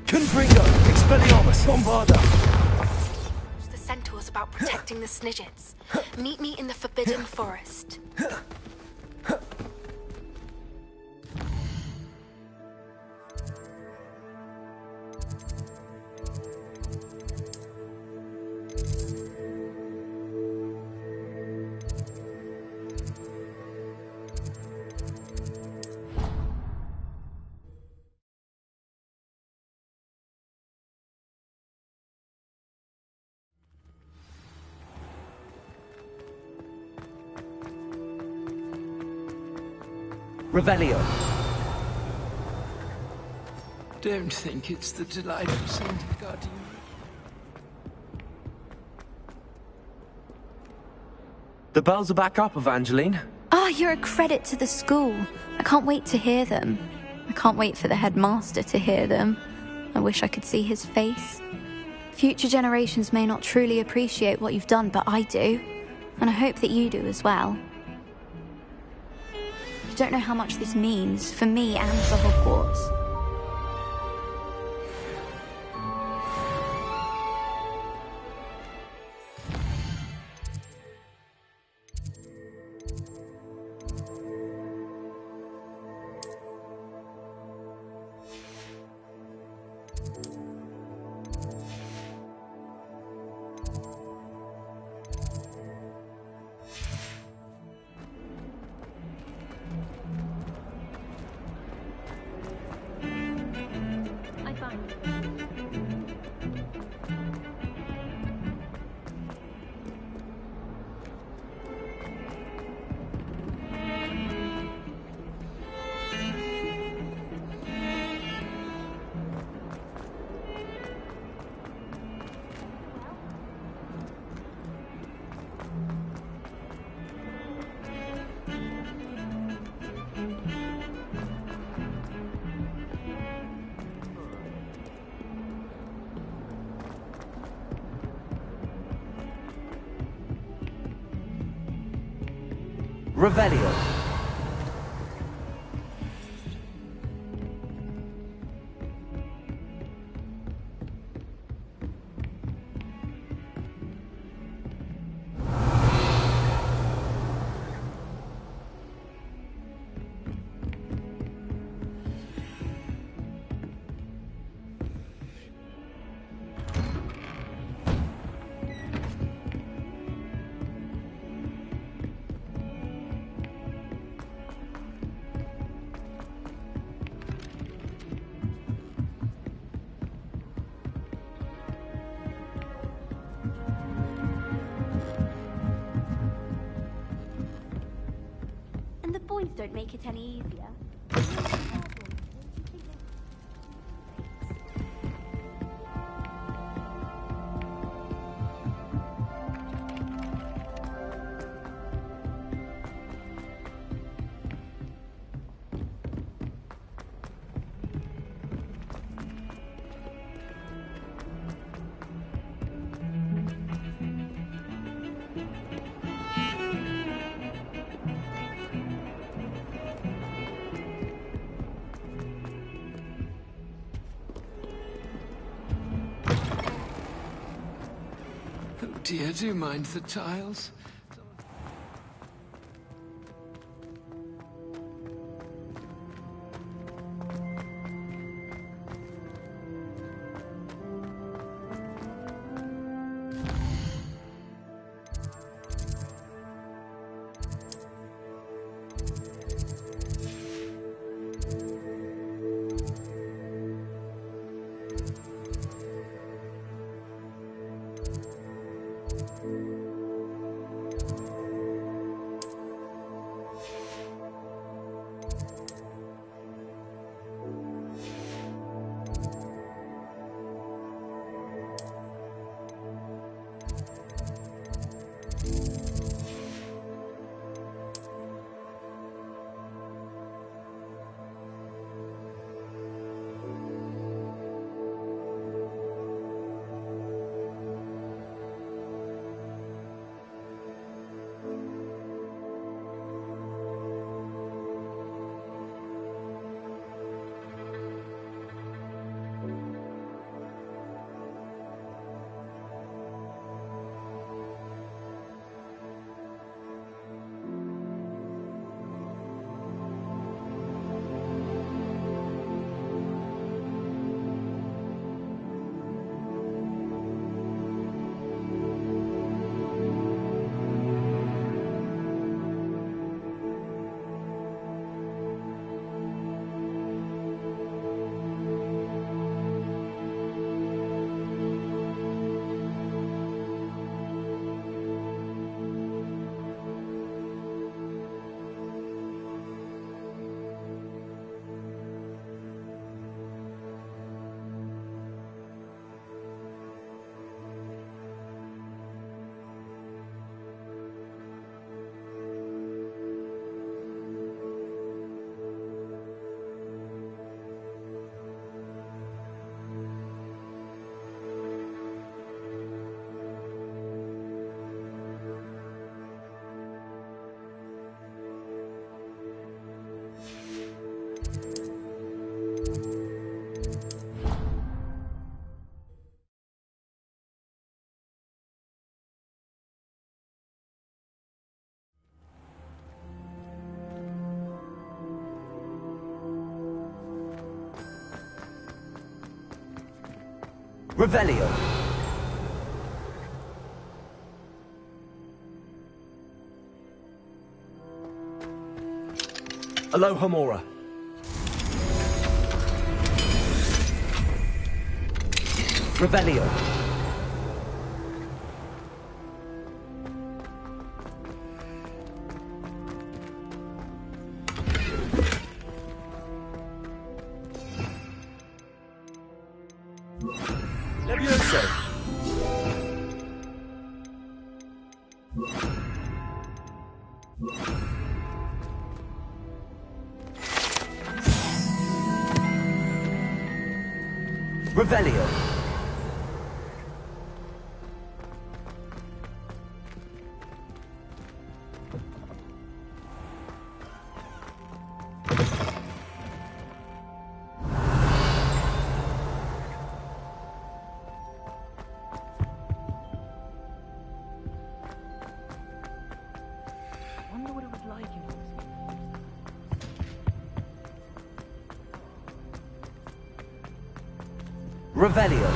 Speaker 20: Confringo! Expelliarmus! Bombarda!
Speaker 2: The centaur's about protecting the Snidgets. Meet me in the Forbidden Forest.
Speaker 15: Revelio.
Speaker 20: Don't think it's the delightful scented guardian.
Speaker 1: The bells are back up, Evangeline.
Speaker 3: Ah, you're a credit to the school. I can't wait to hear them. I can't wait for the headmaster to hear them. I wish I could see his face. Future generations may not truly appreciate what you've done, but I do. And I hope that you do as well. You don't know how much this means for me and for Hogwarts.
Speaker 15: Revelio.
Speaker 3: Points don't make it any easier.
Speaker 5: dear, do you mind the tiles?
Speaker 15: Revelio. Alohomora. Revelio. Levioso. Revelio.
Speaker 16: Wonder what it was like in
Speaker 15: Revelio.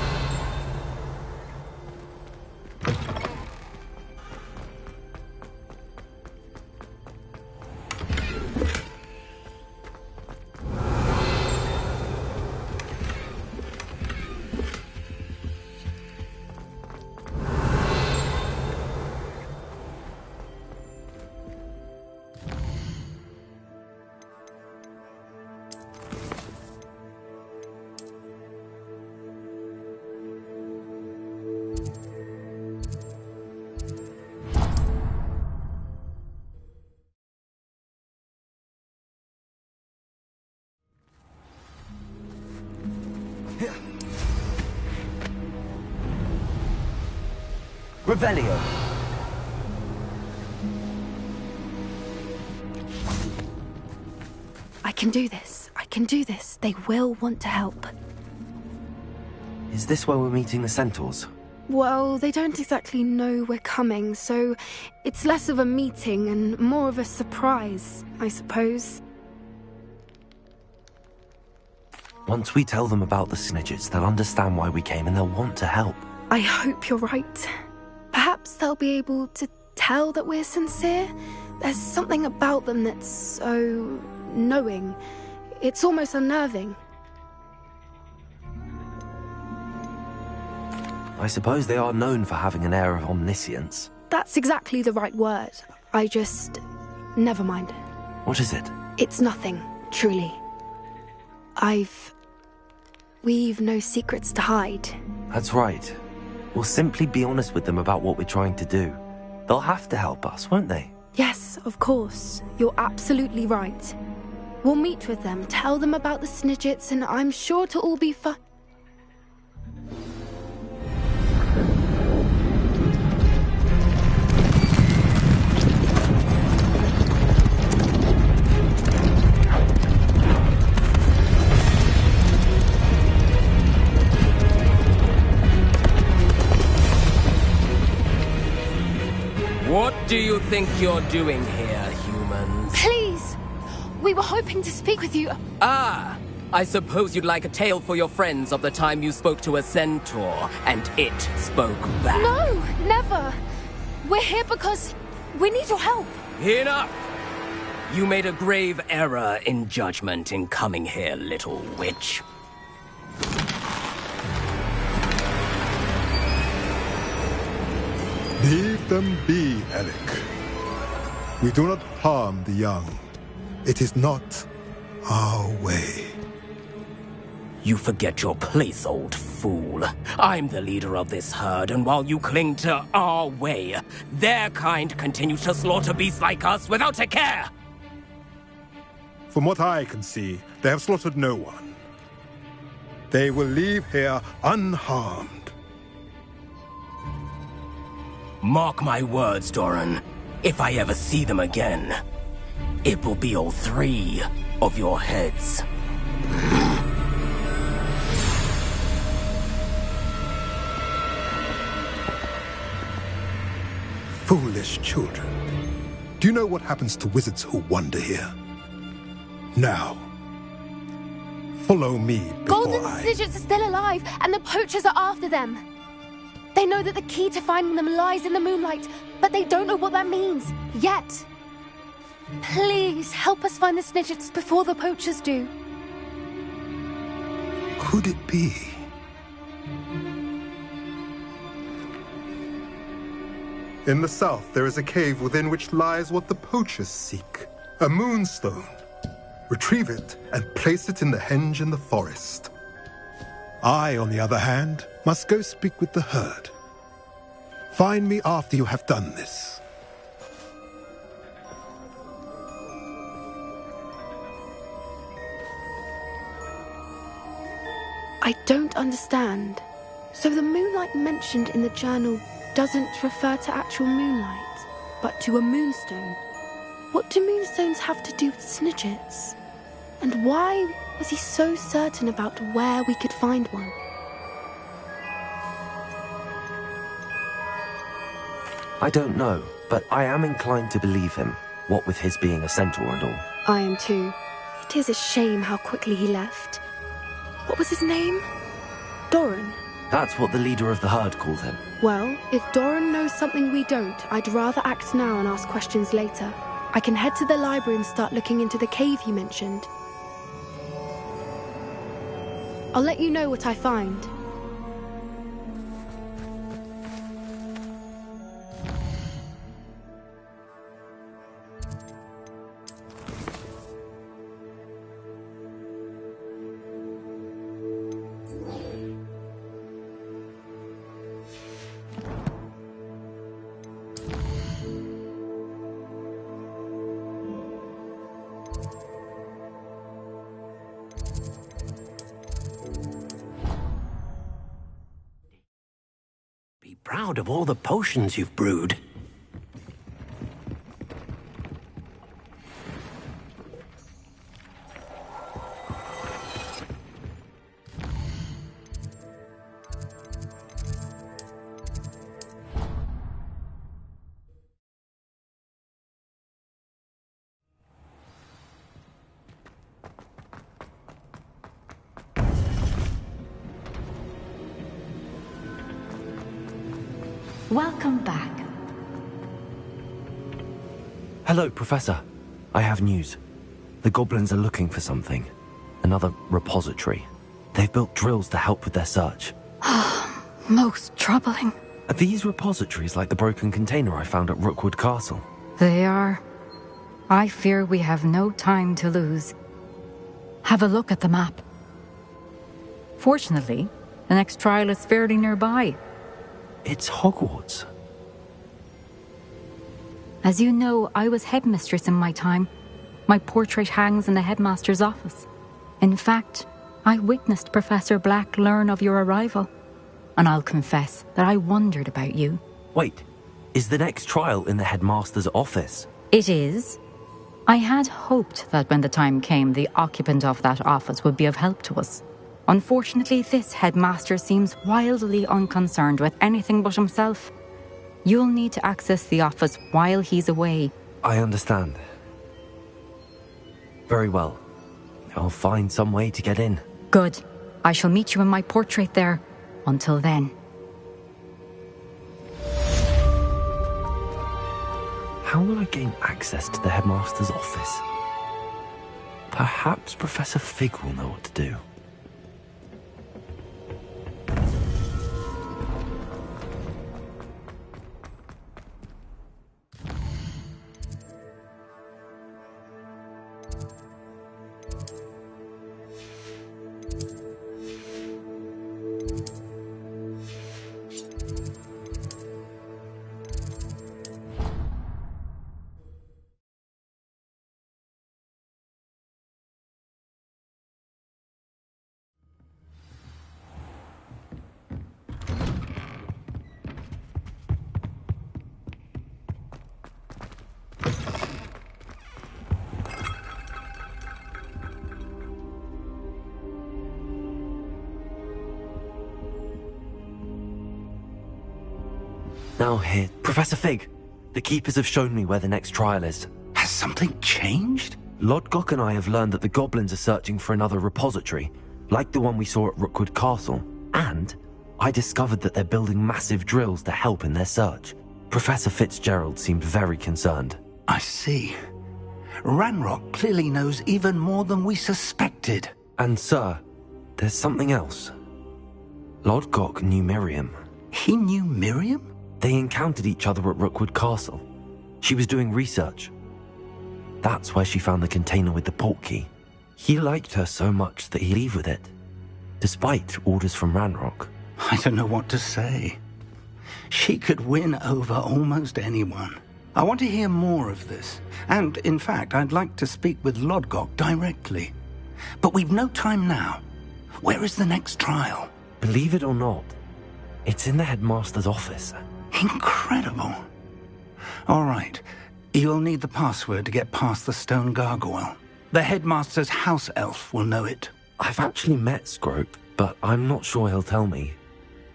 Speaker 15: Revelio.
Speaker 2: I can do this. I can do this. They will want to help.
Speaker 1: Is this where we're meeting the centaurs?
Speaker 2: Well, they don't exactly know we're coming, so it's less of a meeting and more of a surprise, I suppose.
Speaker 1: Once we tell them about the Snidgets, they'll understand why we came and they'll want to help.
Speaker 2: I hope you're right. Perhaps they'll be able to tell that we're sincere. There's something about them that's so knowing. It's almost unnerving.
Speaker 1: I suppose they are known for having an air of omniscience.
Speaker 2: That's exactly the right word. Never mind.
Speaker 1: What is it?
Speaker 2: It's nothing, truly. We've no secrets to hide.
Speaker 1: That's right. We'll simply be honest with them about what we're trying to do. They'll have to help us, won't they?
Speaker 2: Yes, of course. You're absolutely right. We'll meet with them, tell them about the Snidgets, and I'm sure to all be fine.
Speaker 4: What do you think you're doing here, humans?
Speaker 2: Please! We were hoping to speak with you.
Speaker 4: Ah! I suppose you'd like a tale for your friends of the time you spoke to a centaur, and it spoke back.
Speaker 2: No! Never! We're here because we need your help.
Speaker 4: Enough! You made a grave error in judgment in coming here, little witch.
Speaker 22: Leave them be, Alec. We do not harm the young. It is not our way.
Speaker 4: You forget your place, old fool. I'm the leader of this herd, and while you cling to our way, their kind continue to slaughter beasts like us without a care!
Speaker 22: From what I can see, they have slaughtered no one. They will leave here unharmed.
Speaker 4: Mark my words, Doran. If I ever see them again, it will be all 3 of your heads.
Speaker 22: Foolish children. Do you know what happens to wizards who wander here? Now, follow me before
Speaker 2: Golden Snidgets are still alive, and the poachers are after them. They know that the key to finding them lies in the moonlight, but they don't know what that means, yet. Please, help us find the Snidgets before the poachers do.
Speaker 22: Could it be? In the south, there is a cave within which lies what the poachers seek. A moonstone. Retrieve it and place it in the henge in the forest. I, on the other hand, must go speak with the herd. Find me after you have done this.
Speaker 2: I don't understand. So the moonlight mentioned in the journal doesn't refer to actual moonlight, but to a moonstone. What do moonstones have to do with Snidgets? And why was he so certain about where we could find one?
Speaker 1: I don't know, but I am inclined to believe him, what with his being a centaur and all.
Speaker 2: I am too. It is a shame how quickly he left. What was his name? Doran.
Speaker 1: That's what the leader of the herd called him.
Speaker 2: Well, if Doran knows something we don't, I'd rather act now and ask questions later. I can head to the library and start looking into the cave you mentioned. I'll let you know what I find.
Speaker 17: Proud of all the potions you've brewed.
Speaker 21: Welcome back.
Speaker 1: Hello, Professor. I have news. The goblins are looking for something. Another repository. They've built drills to help with their search.
Speaker 2: Most troubling.
Speaker 1: Are these repositories like the broken container I found at Rookwood Castle?
Speaker 6: They are. I fear we have no time to lose. Have a look at the map. Fortunately, the next trial is fairly nearby.
Speaker 1: It's Hogwarts.
Speaker 6: As you know, I was headmistress in my time. My portrait hangs in the headmaster's office. In fact, I witnessed Professor Black learn of your arrival. And I'll confess that I wondered about you.
Speaker 1: Wait, is the next trial in the headmaster's office?
Speaker 6: It is. I had hoped that when the time came, the occupant of that office would be of help to us. Unfortunately, this headmaster seems wildly unconcerned with anything but himself. You'll need to access the office while he's away.
Speaker 1: I understand. Very well. I'll find some way to get in.
Speaker 6: Good. I shall meet you in my portrait there. Until then.
Speaker 1: How will I gain access to the headmaster's office? Perhaps Professor Fig will know what to do. Now here, Professor Fig. The Keepers have shown me where the next trial is.
Speaker 19: Has something changed?
Speaker 1: Lodgok and I have learned that the goblins are searching for another repository, like the one we saw at Rookwood Castle. And I discovered that they're building massive drills to help in their search. Professor Fitzgerald seemed very concerned.
Speaker 19: I see. Ranrock clearly knows even more than we suspected.
Speaker 1: And sir, there's something else. Lodgok knew Miriam.
Speaker 19: He knew Miriam?
Speaker 1: They encountered each other at Rookwood Castle. She was doing research. That's where she found the container with the portkey. He liked her so much that he'd leave with it, despite orders from Ranrock.
Speaker 19: I don't know what to say. She could win over almost anyone. I want to hear more of this. And, in fact, I'd like to speak with Lodgok directly. But we've no time now. Where is the next trial?
Speaker 1: Believe it or not, it's in the headmaster's office.
Speaker 19: Incredible. All right. You'll need the password to get past the stone gargoyle. The headmaster's house elf will know it.
Speaker 1: I've actually met Scrope, but I'm not sure he'll tell me.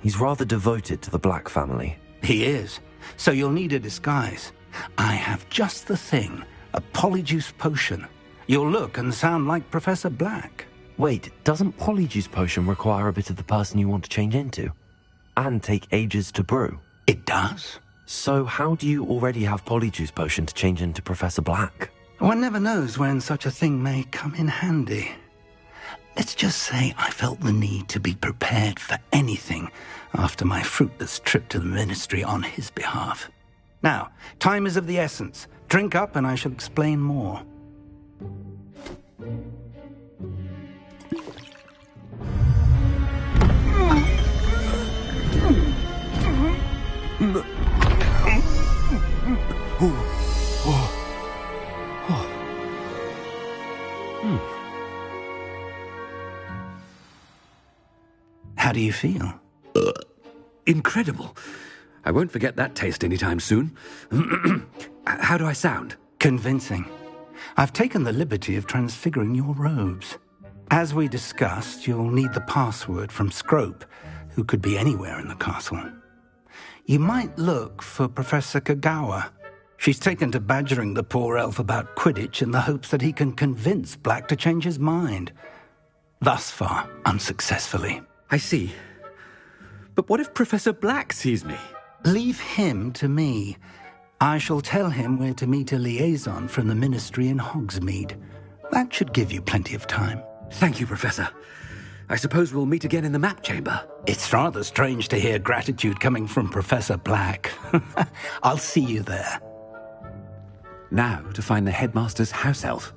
Speaker 1: He's rather devoted to the Black family.
Speaker 19: He is. So you'll need a disguise. I have just the thing. A polyjuice potion. You'll look and sound like Professor Black.
Speaker 1: Wait, doesn't polyjuice potion require a bit of the person you want to change into? And take ages to brew?
Speaker 19: It does.
Speaker 1: So how do you already have polyjuice potion to change into Professor Black?
Speaker 19: One never knows when such a thing may come in handy. Let's just say I felt the need to be prepared for anything after my fruitless trip to the ministry on his behalf. Now, time is of the essence. Drink up and I shall explain more. How do you feel?
Speaker 9: Incredible. I won't forget that taste anytime soon. How do I sound?
Speaker 19: Convincing. I've taken the liberty of transfiguring your robes. As we discussed, you'll need the password from Scrope, who could be anywhere in the castle. You might look for Professor Kagawa. She's taken to badgering the poor elf about Quidditch in the hopes that he can convince Black to change his mind. Thus far, unsuccessfully.
Speaker 9: I see. But what if Professor Black sees me?
Speaker 19: Leave him to me. I shall tell him where to meet a liaison from the Ministry in Hogsmeade. That should give you plenty of time.
Speaker 9: Thank you, Professor. I suppose we'll meet again in the map chamber.
Speaker 19: It's rather strange to hear gratitude coming from Professor Black. I'll see you there.
Speaker 9: Now to find the headmaster's house elf.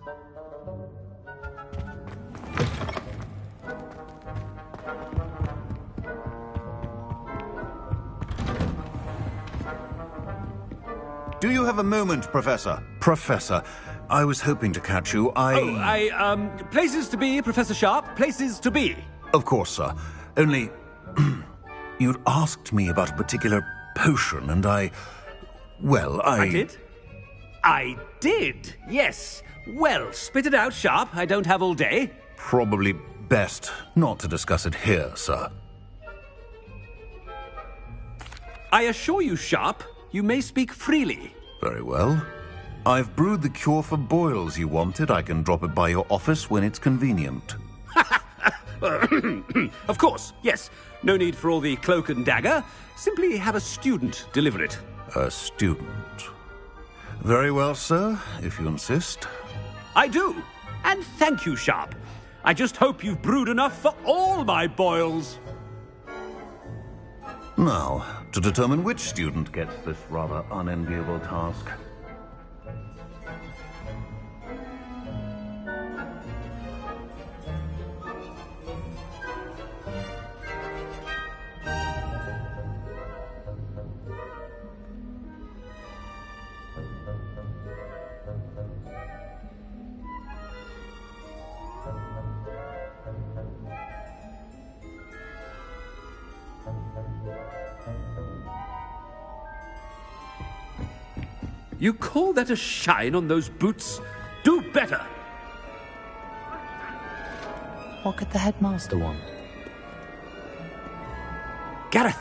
Speaker 7: Do you have a moment, Professor? Professor, I was hoping to catch you.
Speaker 9: Places to be, Professor Sharp. Places to be.
Speaker 7: Of course, sir. Only, you'd asked me about a particular potion, and I
Speaker 9: did? I did, yes. Well, spit it out, Sharp. I don't have all day.
Speaker 7: Probably best not to discuss it here, sir.
Speaker 9: I assure you, Sharp, you may speak freely.
Speaker 7: Very well. I've brewed the cure for boils you wanted. I can drop it by your office when it's convenient.
Speaker 9: Of course, yes. No need for all the cloak and dagger. Simply have a student deliver it.
Speaker 7: A student? Very well, sir, if you insist.
Speaker 9: I do. And thank you, Sharp. I just hope you've brewed enough for all my boils.
Speaker 7: Now, to determine which student gets this rather unenviable task.
Speaker 9: You call that a shine on those boots? Do better!
Speaker 16: What could the headmaster want?
Speaker 9: Gareth!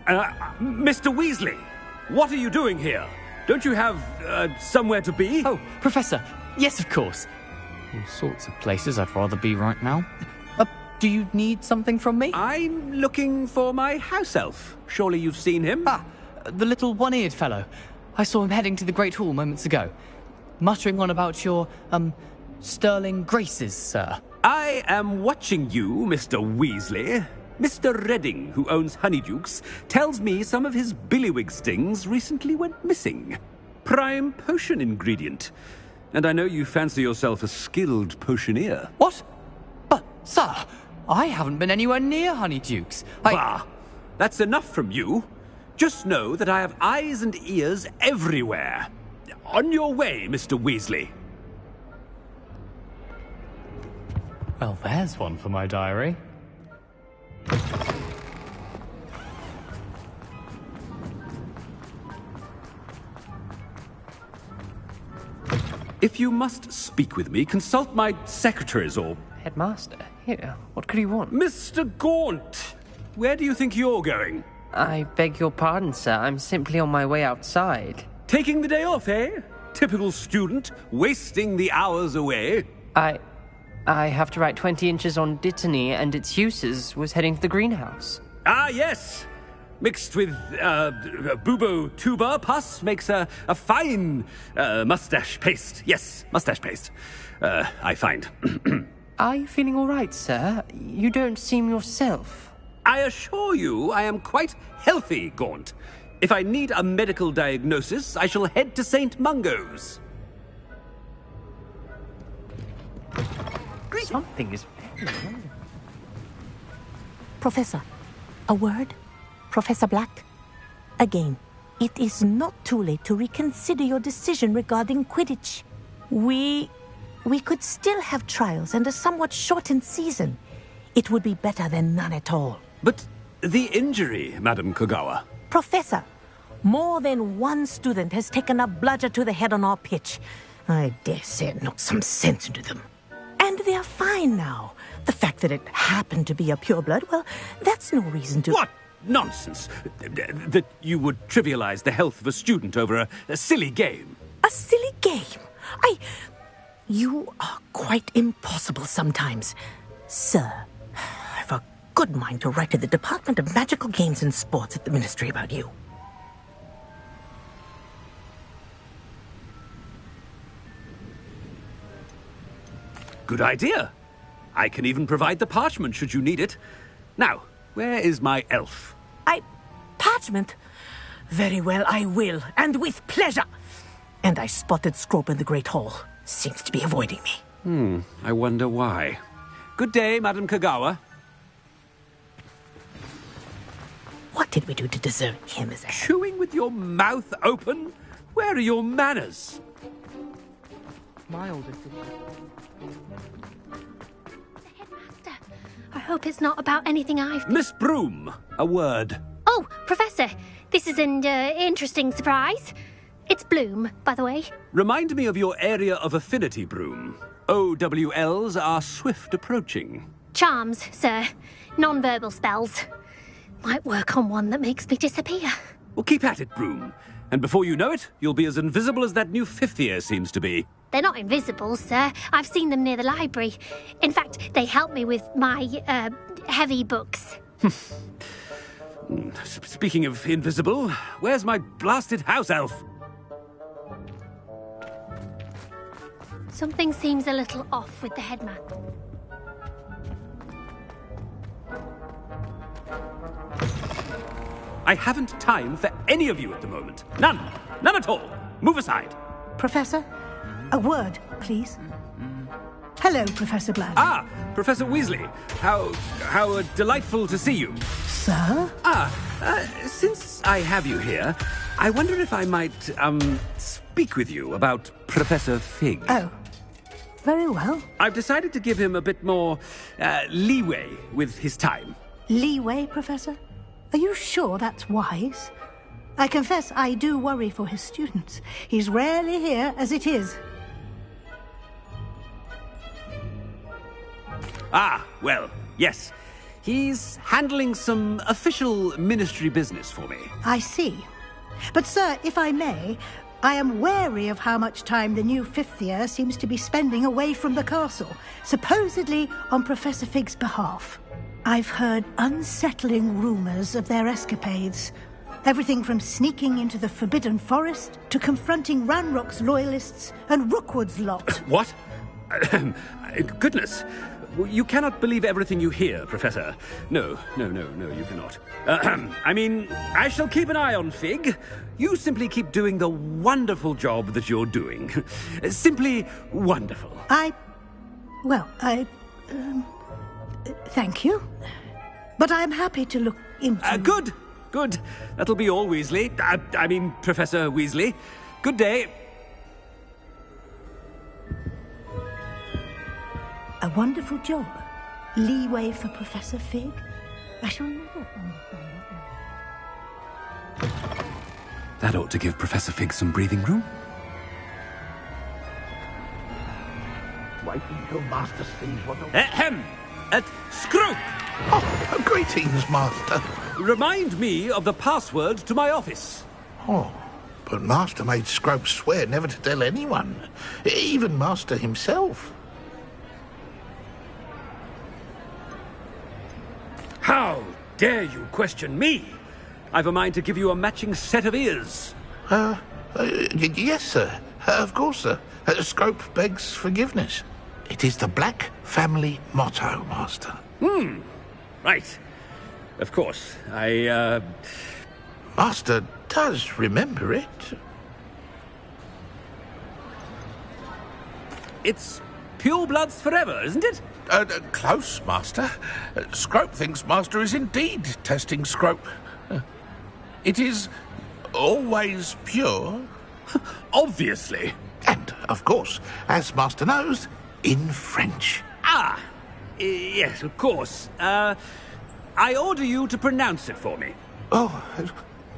Speaker 9: Mr. Weasley! What are you doing here? Don't you have, somewhere to be?
Speaker 16: Oh, Professor! Yes, of course! All sorts of places I'd rather be right now. Do you need something from me?
Speaker 9: I'm looking for my house elf. Surely you've seen him?
Speaker 16: Ah, the little one-eared fellow. I saw him heading to the Great Hall moments ago, muttering on about your, sterling graces, sir.
Speaker 9: I am watching you, Mr. Weasley. Mr. Redding, who owns Honeydukes, tells me some of his billywig stings recently went missing. Prime potion ingredient. And I know you fancy yourself a skilled potioneer.
Speaker 16: What? But, sir, I haven't been anywhere near Honeydukes.
Speaker 9: Bah! That's enough from you. Just know that I have eyes and ears everywhere. On your way, Mr. Weasley.
Speaker 16: Well, there's one for my diary.
Speaker 9: If you must speak with me, consult my secretaries or...
Speaker 16: Headmaster? Here, what could he want?
Speaker 9: Mr. Gaunt! Where do you think you're going?
Speaker 11: I beg your pardon, sir. I'm simply on my way outside.
Speaker 9: Taking the day off, eh? Typical student, wasting the hours away.
Speaker 11: I have to write 20 inches on Dittany and its uses. Was heading to the greenhouse.
Speaker 9: Ah, yes! Mixed with, bubo tuber pus makes a fine, mustache paste. Yes, mustache paste. I find.
Speaker 11: Are you feeling all right, sir? You don't seem yourself.
Speaker 9: I assure you I am quite healthy, Gaunt. If I need a medical diagnosis, I shall head to St. Mungo's.
Speaker 11: Something is...
Speaker 23: Professor, a word? Professor Black? Again, it is not too late to reconsider your decision regarding Quidditch. We could still have trials and a somewhat shortened season. It would be better than none at all.
Speaker 9: But the injury, Madam Kogawa.
Speaker 23: Professor, more than one student has taken a bludger to the head on our pitch. I dare say it knocked some sense into them. And they're fine now. The fact that it happened to be a pureblood, well, that's no reason to...
Speaker 9: What nonsense! That you would trivialize the health of a student over a silly game.
Speaker 23: A silly game? You are quite impossible sometimes. Sir, I've a good mind to write to the Department of Magical Games and Sports at the Ministry about you.
Speaker 9: Good idea. I can even provide the parchment should you need it. Now, where is my elf?
Speaker 23: Parchment? Very well, I will, and with pleasure. And I spotted Scrope in the Great Hall. Seems to be avoiding me.
Speaker 9: I wonder why. Good day, Madam Kagawa.
Speaker 23: What did we do to deserve him as a...
Speaker 9: Chewing with your mouth open? Where are your manners?
Speaker 23: My oldest...
Speaker 13: I hope it's not about anything I've...
Speaker 9: Miss Broom, a word.
Speaker 13: Oh, Professor, this is an interesting surprise. It's Bloom, by the way.
Speaker 9: Remind me of your area of affinity, Broom. OWLs are swift approaching.
Speaker 13: Charms, sir. Non-verbal spells. Might work on one that makes me disappear.
Speaker 9: Well, keep at it, Broom. And before you know it, you'll be as invisible as that new fifth year seems to be.
Speaker 13: They're not invisible, sir. I've seen them near the library. In fact, they help me with my, heavy books.
Speaker 9: Speaking of invisible, where's my blasted house elf?
Speaker 13: Something seems a little off with the headmaster.
Speaker 9: I haven't time for any of you at the moment. None. None at all. Move aside.
Speaker 23: Professor, a word, please. Hello, Professor Black.
Speaker 9: Ah, Professor Weasley. How delightful to see you.
Speaker 23: Sir?
Speaker 9: Since I have you here, I wonder if I might, speak with you about Professor Fig.
Speaker 23: Oh, very well.
Speaker 9: I've decided to give him a bit more, leeway with his time.
Speaker 23: Leeway, Professor? Are you sure that's wise? I confess I do worry for his students. He's rarely here as it is.
Speaker 9: Ah, well, yes. He's handling some official ministry business for me.
Speaker 23: I see. But, sir, if I may, I am wary of how much time the new fifth year seems to be spending away from the castle, supposedly on Professor Fig's behalf. I've heard unsettling rumors of their escapades. Everything from sneaking into the Forbidden Forest to confronting Ranrock's loyalists and Rookwood's lot.
Speaker 9: What? Goodness. You cannot believe everything you hear, Professor. No, you cannot. I mean, I shall keep an eye on Fig. You simply keep doing the wonderful job that you're doing. Simply wonderful.
Speaker 23: Thank you. But I'm happy to look into...
Speaker 9: Good. That'll be all, Weasley. I mean, Professor Weasley. Good day.
Speaker 23: A wonderful job. Leeway for Professor Fig. I shall never understand that.
Speaker 9: That ought to give Professor Fig some breathing room.
Speaker 17: Wait until Master sees what the...
Speaker 9: Ahem! At Scrope!
Speaker 17: Oh, greetings, Master.
Speaker 9: Remind me of the password to my office.
Speaker 17: Oh, but Master made Scrope swear never to tell anyone, even Master himself.
Speaker 9: How dare you question me? I've a mind to give you a matching set of ears.
Speaker 17: Yes, sir. Of course, sir. Scrope begs forgiveness. It is the Black family motto, Master.
Speaker 9: Right. Of course.
Speaker 17: Master does remember it.
Speaker 9: It's purebloods forever, isn't it?
Speaker 17: Close, Master. Scrope thinks Master is indeed testing Scrope. It is always pure.
Speaker 9: Obviously.
Speaker 17: And, of course, as Master knows, in French.
Speaker 9: Ah! Yes, of course. I order you to pronounce it for me.
Speaker 17: Oh,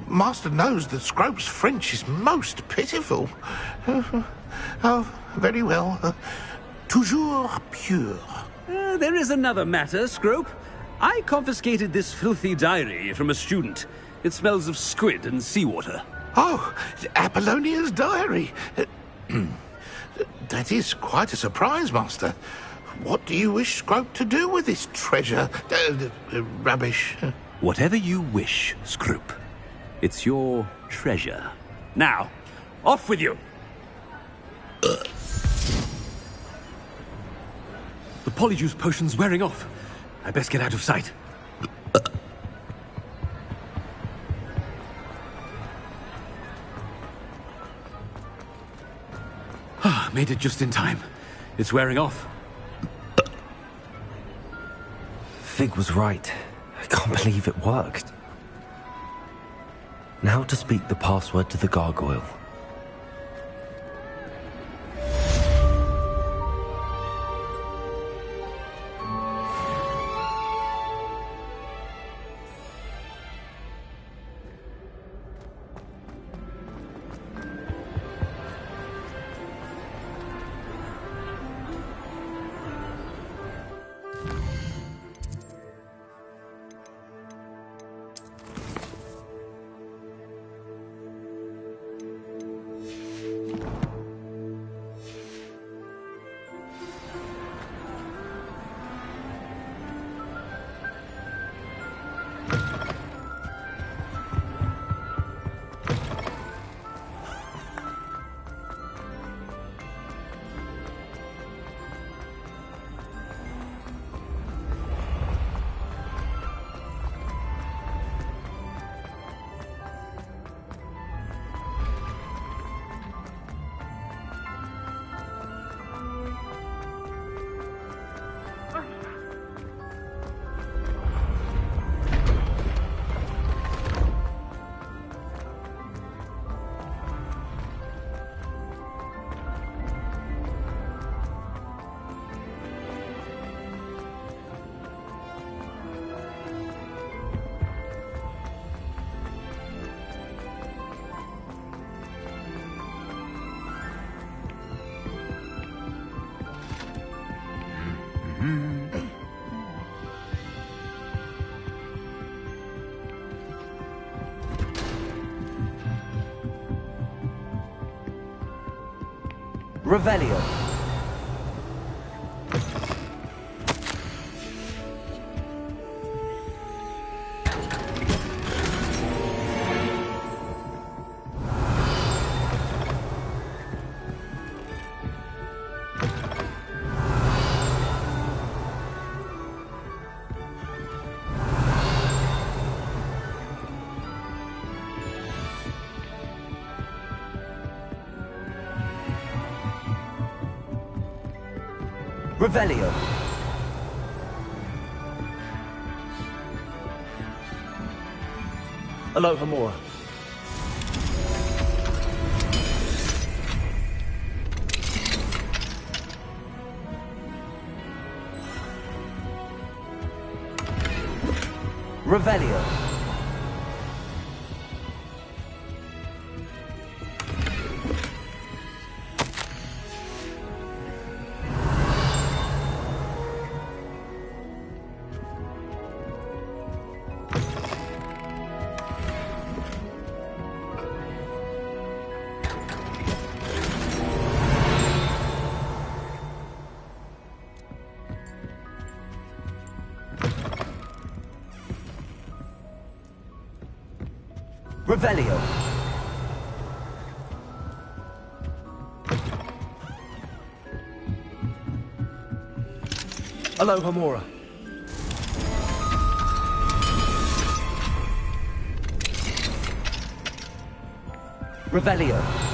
Speaker 17: Master knows that Scrope's French is most pitiful. Oh, very well. Toujours pure.
Speaker 9: There is another matter, Scrope. I confiscated this filthy diary from a student. It smells of squid and seawater.
Speaker 17: Oh, Apollonia's diary. That is quite a surprise, Master. What do you wish Scrope to do with this treasure? Rubbish.
Speaker 9: Whatever you wish, Scrope. It's your treasure. Now, off with you! The polyjuice potion's wearing off. I best get out of sight. Made it just in time. It's wearing off.
Speaker 1: Fig was right. I can't believe it worked. Now to speak the password to the gargoyle.
Speaker 15: Revelio. Revelio. Aloha Mora. Revelio. Revelio. Aloha Mora. Revelio.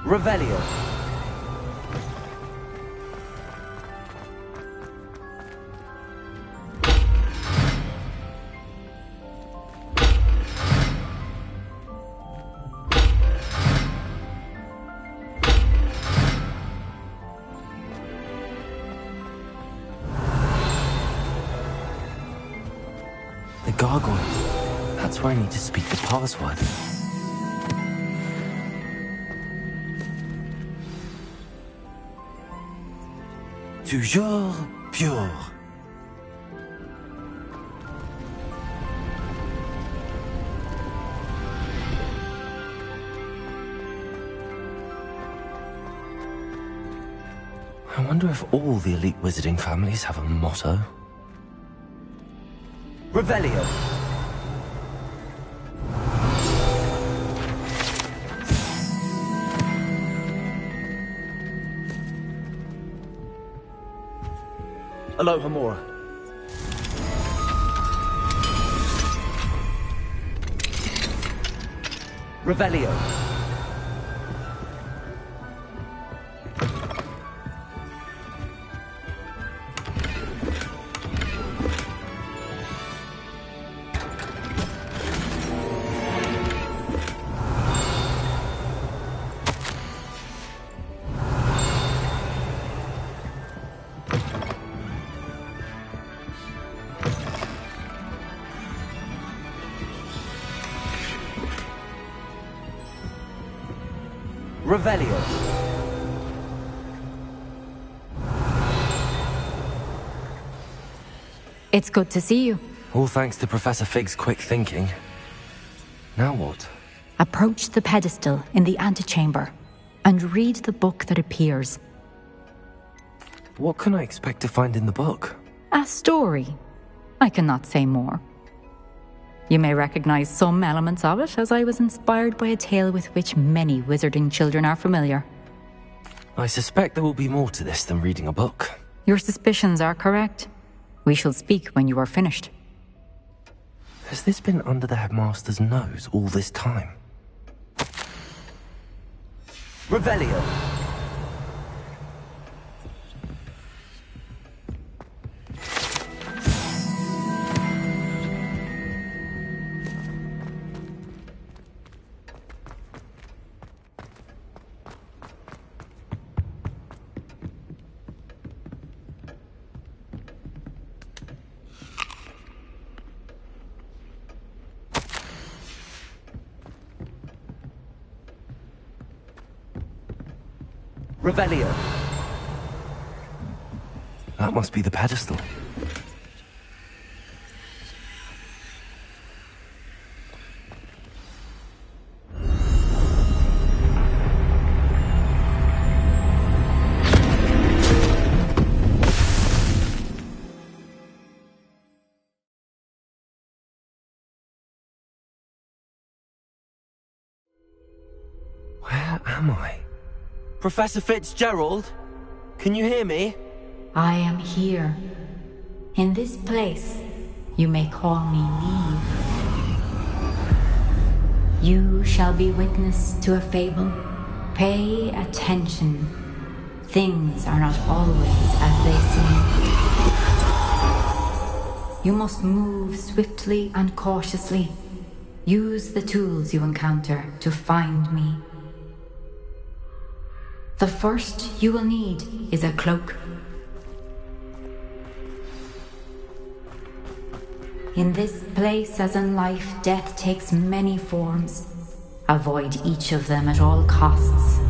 Speaker 15: Revelio.
Speaker 1: The gargoyle. That's where I need to speak the password. Toujours pure. I wonder if all the elite wizarding families have a motto.
Speaker 15: Revelio. Aloha Mora. Revelio. Revelio.
Speaker 6: It's good to see you.
Speaker 1: All thanks to Professor Fig's quick thinking. Now what?
Speaker 6: Approach the pedestal in the antechamber and read the book that appears.
Speaker 1: What can I expect to find in the book?
Speaker 6: A story. I cannot say more. You may recognize some elements of it, as I was inspired by a tale with which many wizarding children are familiar.
Speaker 1: I suspect there will be more to this than reading a book.
Speaker 6: Your suspicions are correct. We shall speak when you are finished.
Speaker 1: Has this been under the headmaster's nose all this time?
Speaker 15: Revelio. Revelio.
Speaker 1: That must be the pedestal. Where am I? Professor Fitzgerald? Can you hear me?
Speaker 6: I am here. In this place, you may call me Neve. You shall be witness to a fable. Pay attention. Things are not always as they seem. You must move swiftly and cautiously. Use the tools you encounter to find me. The first you will need is a cloak. In this place, as in life, death takes many forms. Avoid each of them at all costs.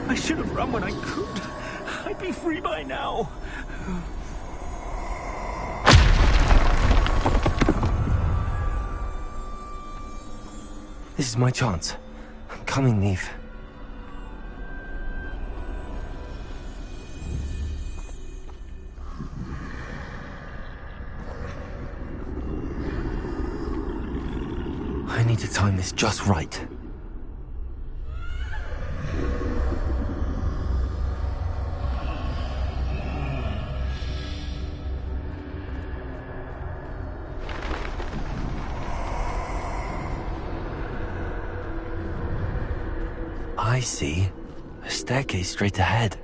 Speaker 9: I should have run when I could. I'd be free by now.
Speaker 1: This is my chance. I'm coming, Neve. I need to time this just right. I see. A staircase straight ahead.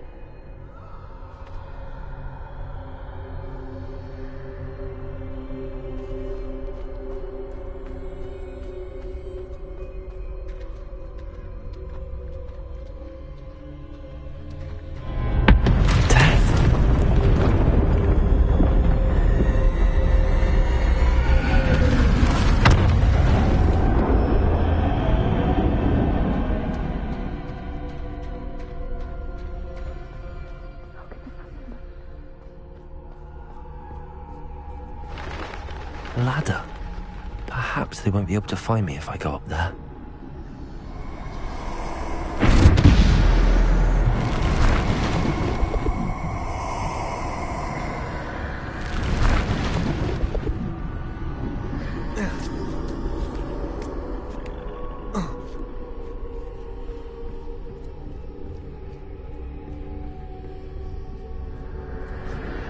Speaker 1: Ladder. Perhaps they won't be able to find me if I go up there.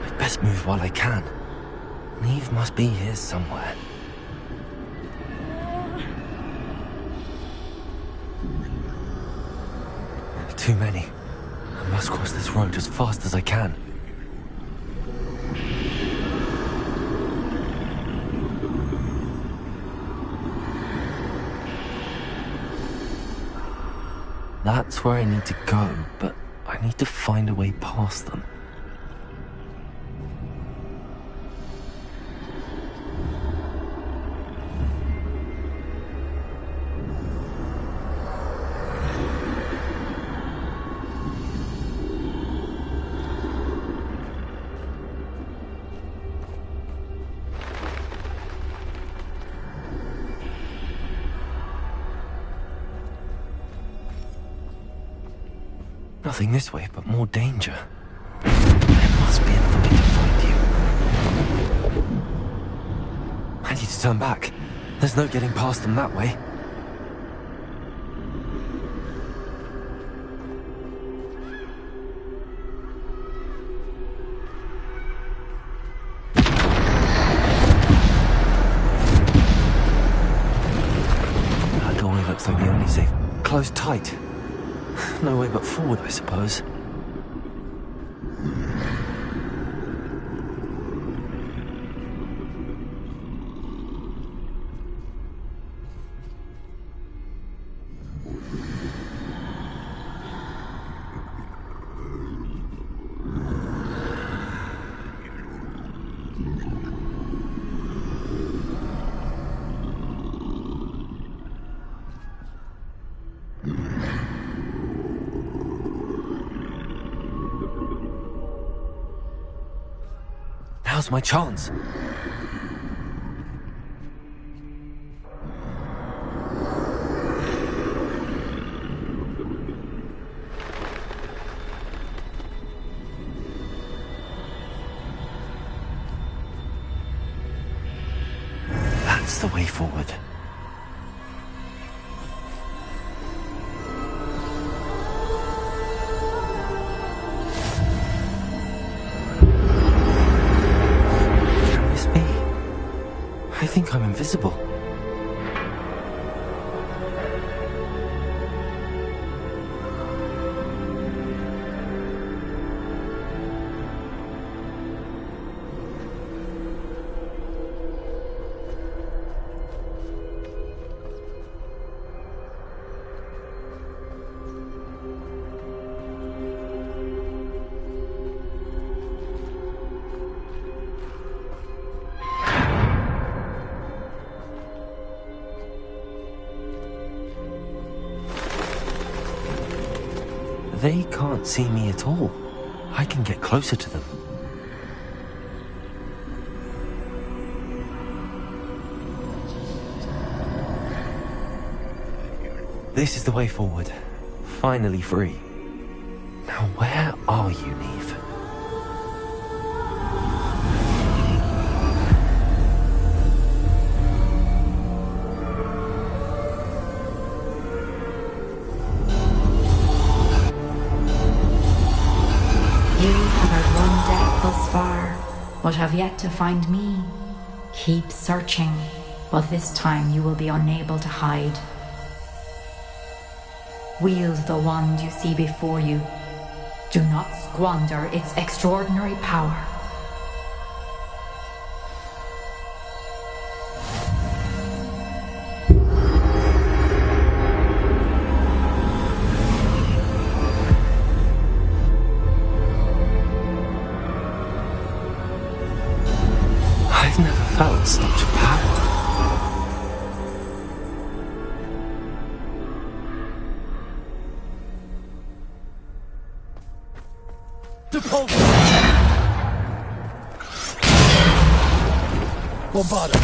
Speaker 1: I'd best move while I can. Neve must be here somewhere. Too many. I must cross this road as fast as I can. That's where I need to go, but I need to find a way past them. Nothing this way, but more danger. There must be another way to find you. I need to turn back. There's no getting past them that way. That doorway looks like the only safe. Closed tight. No way but forward, I suppose. Now's my chance. That's the way forward. I think I'm invisible. They can't see me at all. I can get closer to them. This is the way forward. Finally free. Now where are you, Neve?
Speaker 6: But have yet to find me. Keep searching, but this time you will be unable to hide. Wield the wand you see before you. Do not squander its extraordinary power.
Speaker 20: I've never felt such power.
Speaker 15: Bombarda.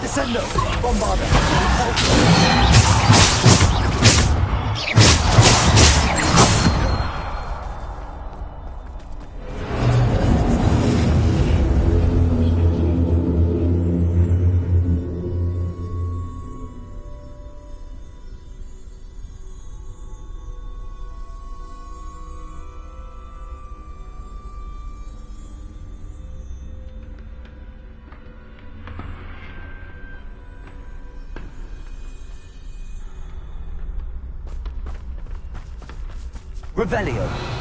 Speaker 15: Descendo! Bombarda! Revelio.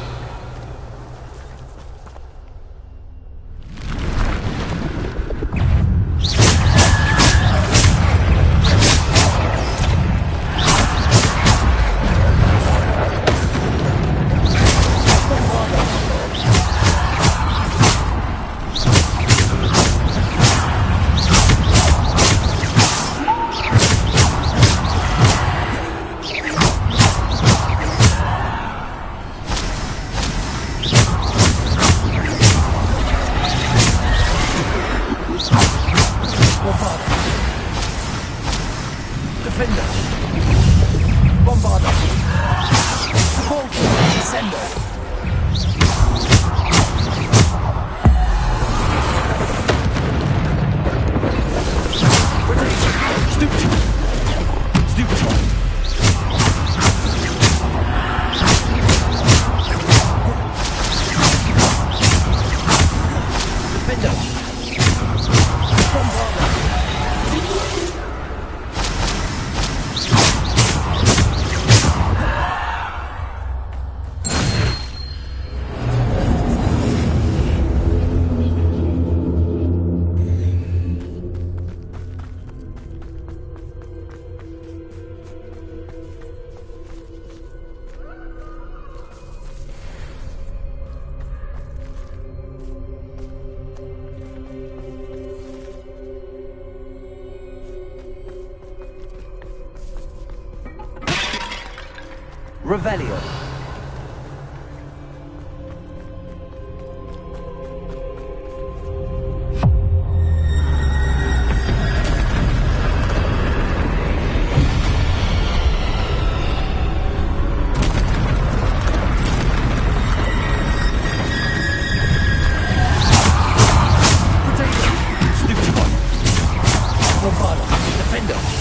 Speaker 15: Revelio. Defender.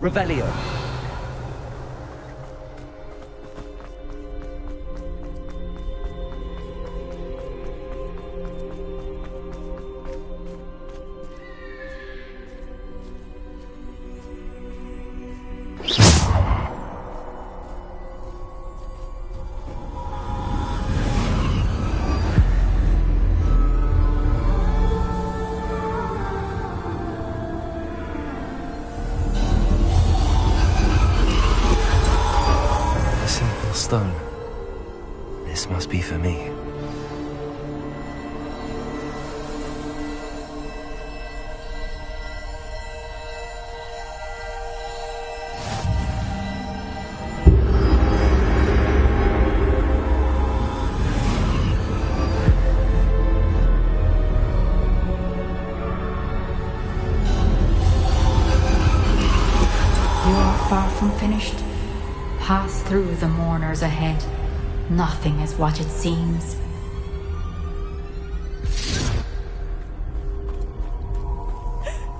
Speaker 15: Revelio.
Speaker 1: Stone. This must be for me.
Speaker 6: You are far from finished. Pass through the mourners ahead. Nothing is what it seems.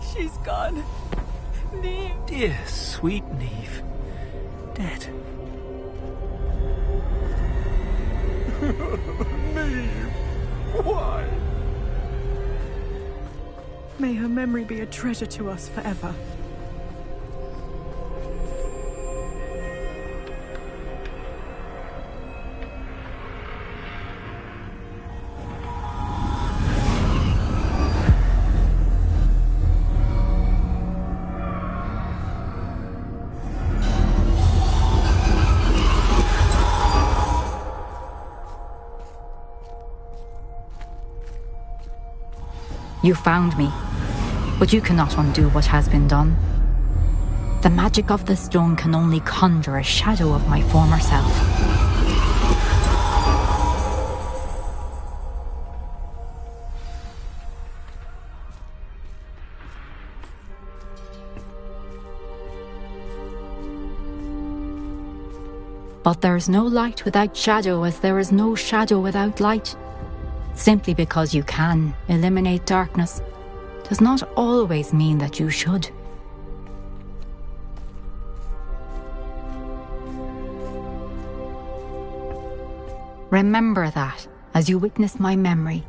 Speaker 8: She's gone. Neve.
Speaker 9: Dear, sweet Neve. Dead.
Speaker 22: Neve! Why?
Speaker 8: May her memory be a treasure to us forever.
Speaker 6: You found me, but you cannot undo what has been done. The magic of the stone can only conjure a shadow of my former self. But there is no light without shadow, as there is no shadow without light. Simply because you can eliminate darkness does not always mean that you should. Remember that as you witness my memory.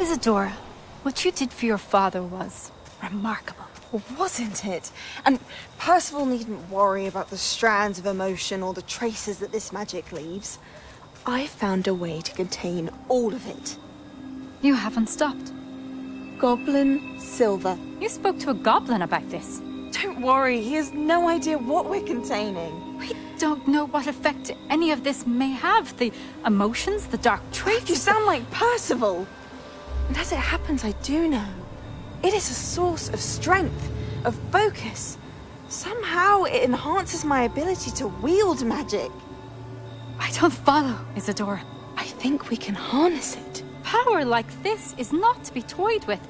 Speaker 14: Isadora, what you did for your father was remarkable.
Speaker 18: Wasn't it? And Percival needn't worry about the strands of emotion or the traces that this magic leaves. I found a way to contain all of it.
Speaker 14: You haven't stopped.
Speaker 18: Goblin Silver.
Speaker 14: You spoke to a goblin about this.
Speaker 18: Don't worry, he has no idea what we're containing.
Speaker 14: We don't know what effect any of this may have. The emotions, the dark traits.
Speaker 18: You sound like Percival. And as it happens, I do know. It is a source of strength, of focus. Somehow it enhances my ability to wield magic.
Speaker 14: I don't follow, Isadora.
Speaker 18: I think we can harness it.
Speaker 14: Power like this is not to be toyed with.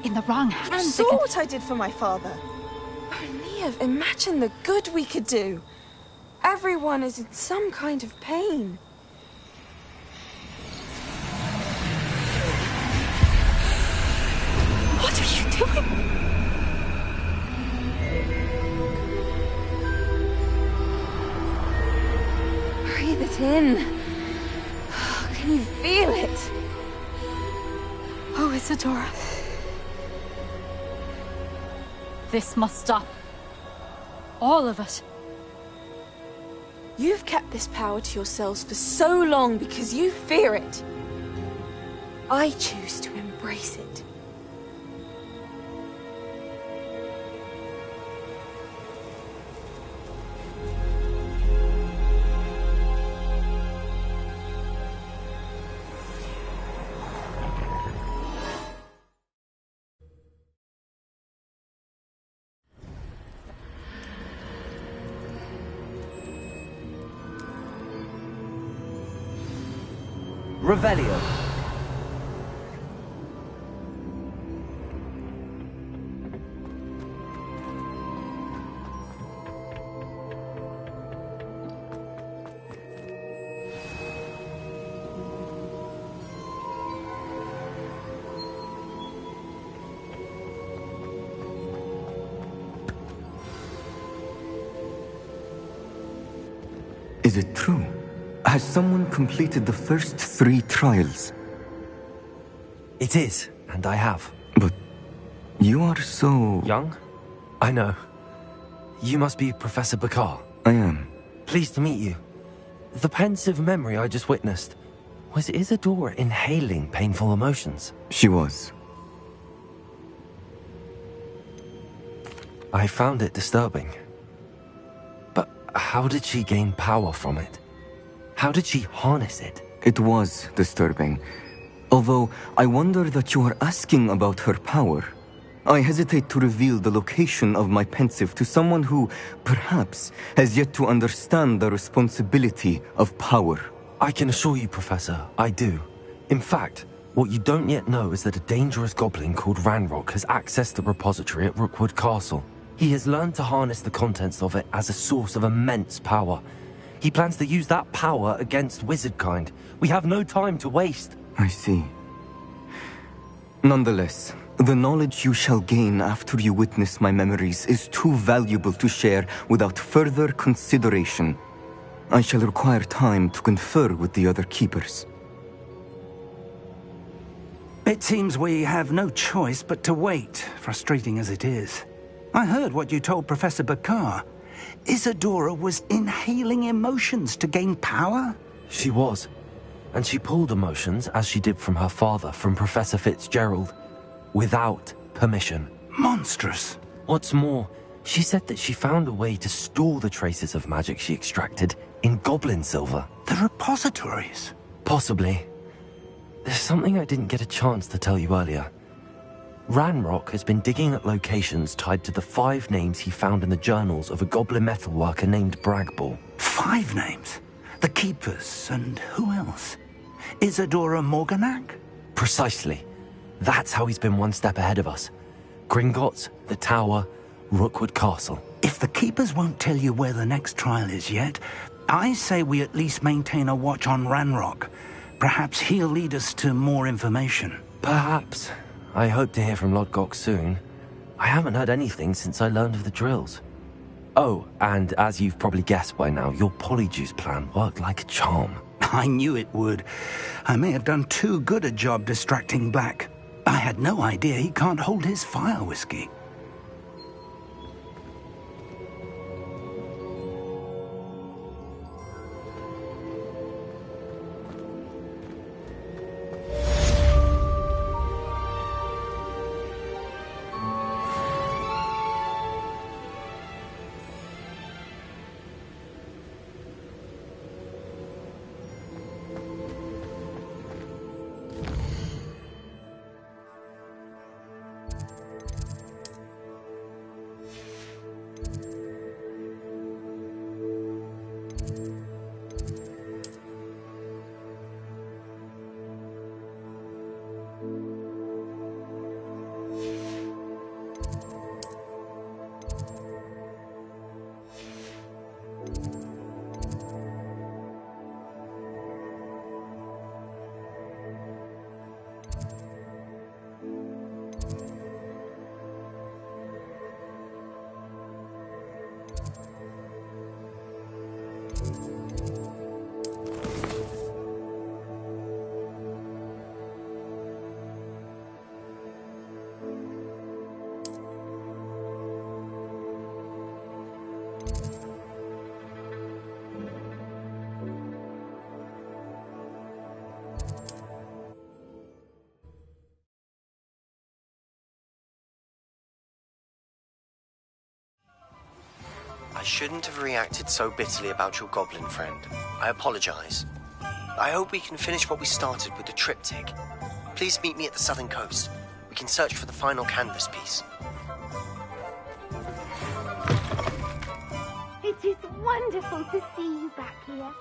Speaker 14: In the wrong hands,
Speaker 18: You saw what I did for my father. Oh, Neve, imagine the good we could do. Everyone is in some kind of pain.
Speaker 14: What are you doing?
Speaker 18: Breathe it in. Can you feel it?
Speaker 14: Oh, Isadora. This must stop. All of it.
Speaker 18: You've kept this power to yourselves for so long because you fear it. I choose to embrace it.
Speaker 15: Revelio.
Speaker 3: Is it true? Has someone completed the first 3 trials?
Speaker 1: It is, and I have.
Speaker 3: But you are so...
Speaker 1: Young? I know. You must be Professor Bakar.
Speaker 3: I am.
Speaker 1: Pleased to meet you. The pensive memory I just witnessed, was Isadora inhaling painful emotions?
Speaker 3: She was.
Speaker 1: I found it disturbing. But how did she gain power from it? How did she harness it?
Speaker 3: It was disturbing. Although, I wonder that you are asking about her power. I hesitate to reveal the location of my pensive to someone who, perhaps, has yet to understand the responsibility of power.
Speaker 1: I can assure you, Professor, I do. In fact, what you don't yet know is that a dangerous goblin called Ranrock has accessed the repository at Rookwood Castle. He has learned to harness the contents of it as a source of immense power. He plans to use that power against wizardkind. We have no time to waste.
Speaker 3: I see. Nonetheless, the knowledge you shall gain after you witness my memories is too valuable to share without further consideration. I shall require time to confer with the other keepers.
Speaker 19: It seems we have no choice but to wait, frustrating as it is. I heard what you told Professor Bakar. Isadora was inhaling emotions to gain power?
Speaker 1: She was. And she pulled emotions, as she did from her father, from Professor Fitzgerald, without permission.
Speaker 19: Monstrous.
Speaker 1: What's more, she said that she found a way to store the traces of magic she extracted in goblin silver.
Speaker 19: The repositories?
Speaker 1: Possibly. There's something I didn't get a chance to tell you earlier. Ranrock has been digging at locations tied to the 5 names he found in the journals of a goblin metalworker named Bragball.
Speaker 19: 5 names? The Keepers, and who else? Isadora Morganac?
Speaker 1: Precisely. That's how he's been one step ahead of us. Gringotts, the Tower, Rookwood Castle.
Speaker 19: If the Keepers won't tell you where the next trial is yet, I say we at least maintain a watch on Ranrock. Perhaps he'll lead us to more information.
Speaker 1: Perhaps. I hope to hear from Lodgok soon. I haven't heard anything since I learned of the drills. Oh, and as you've probably guessed by now, your polyjuice plan worked like a charm.
Speaker 19: I knew it would. I may have done too good a job distracting Black. I had no idea he can't hold his fire whiskey.
Speaker 10: I shouldn't have reacted so bitterly about your goblin friend. I apologize. I hope we can finish what we started with the triptych. Please meet me at the southern coast. We can search for the final canvas piece.
Speaker 12: It is wonderful to see you back here.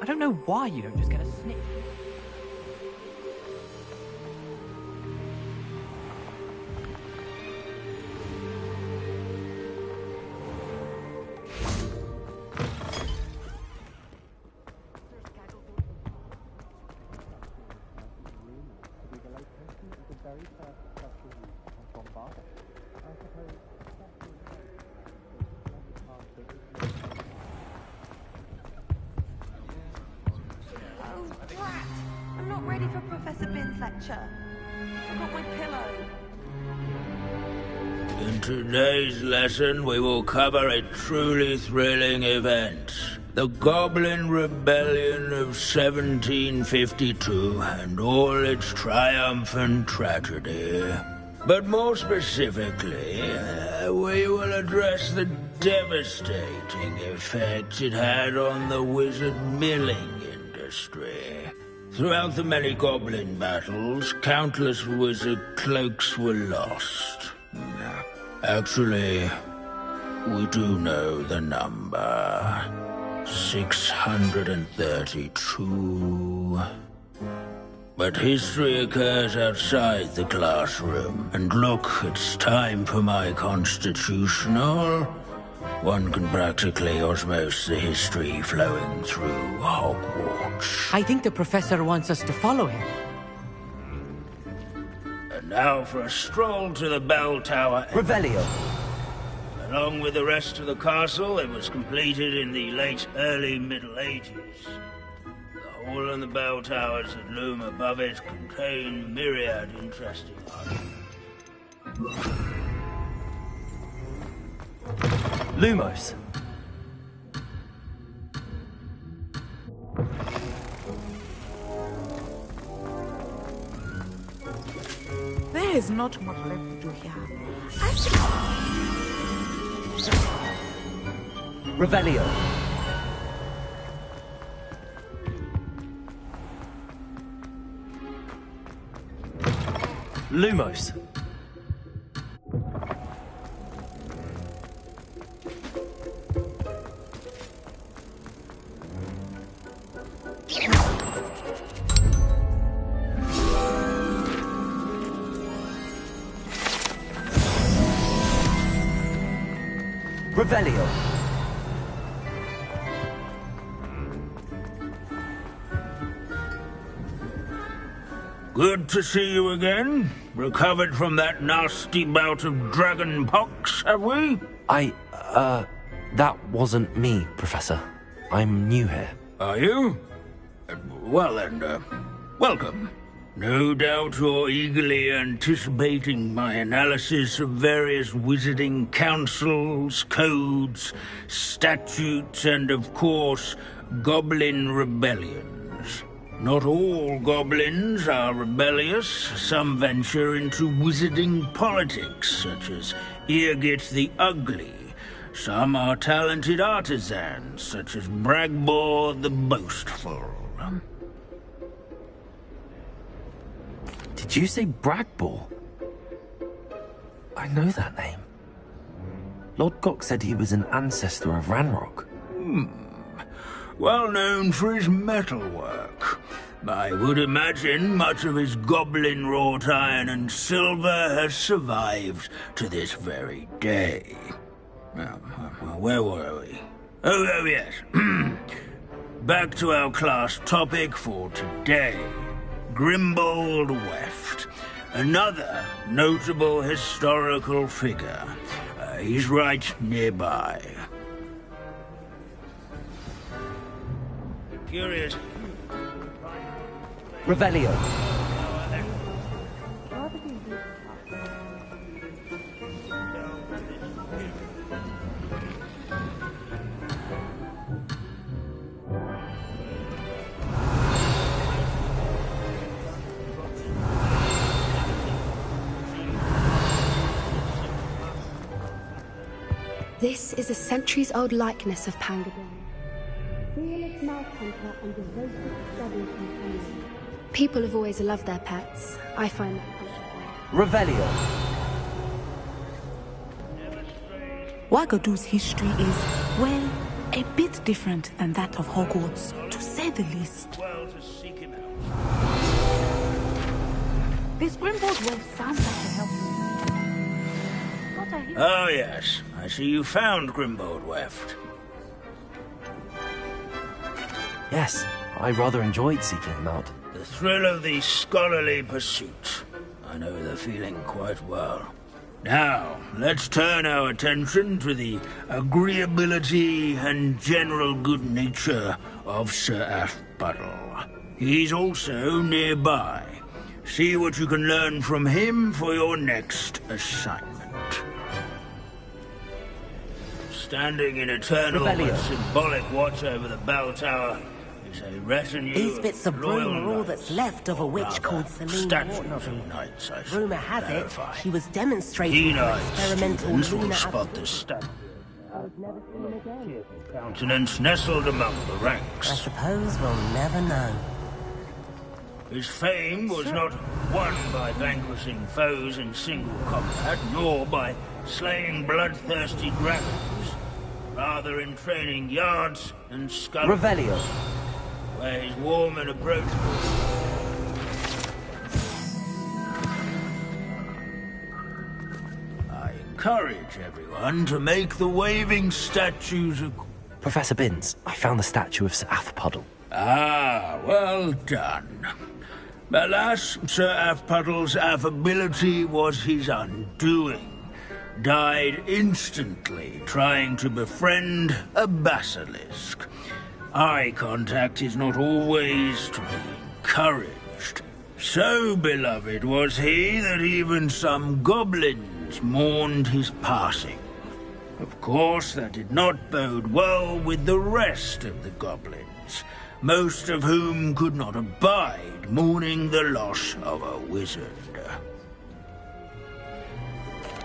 Speaker 20: I don't know why you don't just get a sniff.
Speaker 18: I'm not ready for Professor Bin's lecture. I've got my pillow.
Speaker 4: In today's lesson, we will cover a truly thrilling event. The Goblin Rebellion of 1752 and all its triumphant tragedy. But more specifically, we will address the devastating effect it had on the wizard milling industry. Throughout the many goblin battles, countless wizard cloaks were lost. Actually, we do know the number. 632. But history occurs outside the classroom. And look, it's time for my constitutional. One can practically osmose the history flowing through Hogwarts.
Speaker 16: I think the professor wants us to follow him.
Speaker 4: And now for a stroll to the bell tower.
Speaker 15: Revelio.
Speaker 4: Along with the rest of the castle, it was completed in the late early Middle Ages. The hall and the bell towers that loom above it contain myriad interesting items.
Speaker 15: Lumos.
Speaker 8: There is not much left to do here.
Speaker 15: Revelio. Lumos. Revelio.
Speaker 4: Good to see you again. Recovered from that nasty bout of dragon pox, have we?
Speaker 1: That wasn't me, Professor. I'm new here.
Speaker 4: Are you? Well then, welcome. No doubt you're eagerly anticipating my analysis of various wizarding councils, codes, statutes, and of course, goblin rebellions. Not all goblins are rebellious. Some venture into wizarding politics, such as Eargit the Ugly. Some are talented artisans, such as Bragbor the Boastful.
Speaker 1: Did you say Bragbor? I know that name. Lord Gok said he was an ancestor of Ranrock.
Speaker 4: Well known for his metalwork. I would imagine much of his goblin-wrought iron and silver has survived to this very day. Now, where were we? Oh yes. Back to our class topic for today. Grimbold Weft. Another notable historical figure. He's right nearby. Curious.
Speaker 15: Revelio.
Speaker 2: This is a centuries-old likeness of Pangolin. Fearless mouse hunter and devoted study companion. People have always loved their pets. I find that
Speaker 15: Revelio.
Speaker 23: Wagadu's history is, well,
Speaker 8: A bit different than that of Hogwarts, to say the least. This Grimbold wave sounds like a helpful.
Speaker 4: Oh, yes. I see you found Grimbold Weft.
Speaker 1: Yes, I rather enjoyed seeking him out.
Speaker 4: The thrill of the scholarly pursuit. I know the feeling quite well. Now, let's turn our attention to the agreeability and general good nature of Sir Aphbuttle. He's also nearby. See what you can learn from him for your next assignment. Standing in eternal and symbolic watch over the bell tower is a retinue.
Speaker 5: These bits of broom are all that's left of a witch called Celine
Speaker 4: Statues knights, I should
Speaker 5: Rumour has
Speaker 4: verify.
Speaker 5: it she was demonstrating her experimental
Speaker 4: Will
Speaker 5: lunar
Speaker 4: spot the statue. Countenance nestled among the ranks.
Speaker 5: I suppose we'll never know.
Speaker 4: His fame was not won by vanquishing foes in single combat, nor by slaying bloodthirsty dragons, rather in training yards and skulls.
Speaker 15: Revelio.
Speaker 4: Where he's warm and approachable. I encourage everyone to make the waving statues a...
Speaker 1: Professor Binns, I found the statue of Sir Aphbuttle.
Speaker 4: Ah, well done. Alas, Sir Aphbuttle's affability was his undoing. Died instantly trying to befriend a basilisk. Eye contact is not always to be encouraged. So beloved was he that even some goblins mourned his passing. Of course, that did not bode well with the rest of the goblins, most of whom could not abide mourning the loss of a wizard.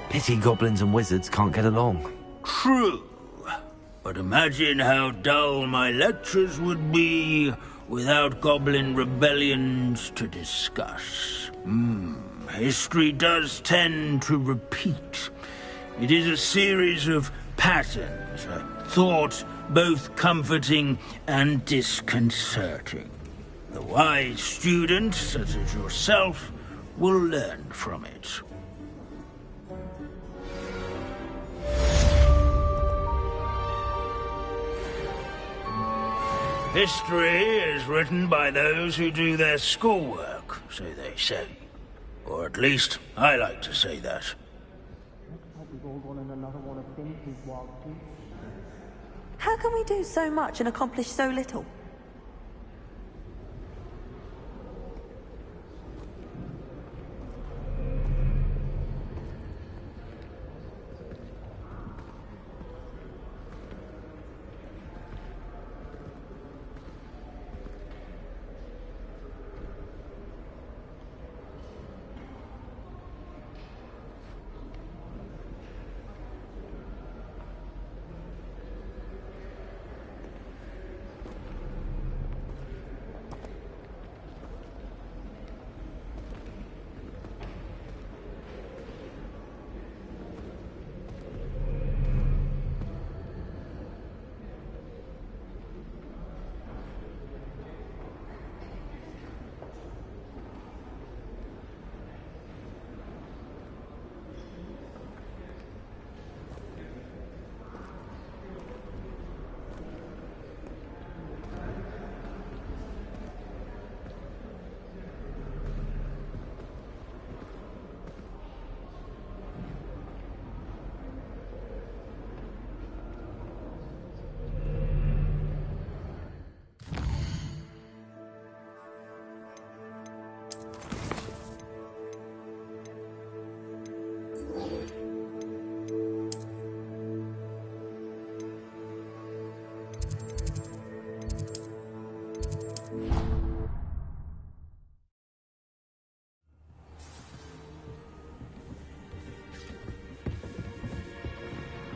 Speaker 1: Pity goblins and wizards can't get along.
Speaker 4: True. But imagine how dull my lectures would be without goblin rebellions to discuss. History does tend to repeat. It is a series of patterns, a thought both comforting and disconcerting. The wise student, such as yourself, will learn from it. History is written by those who do their schoolwork, so they say. Or at least, I like to say that.
Speaker 12: How can we do so much and accomplish so little?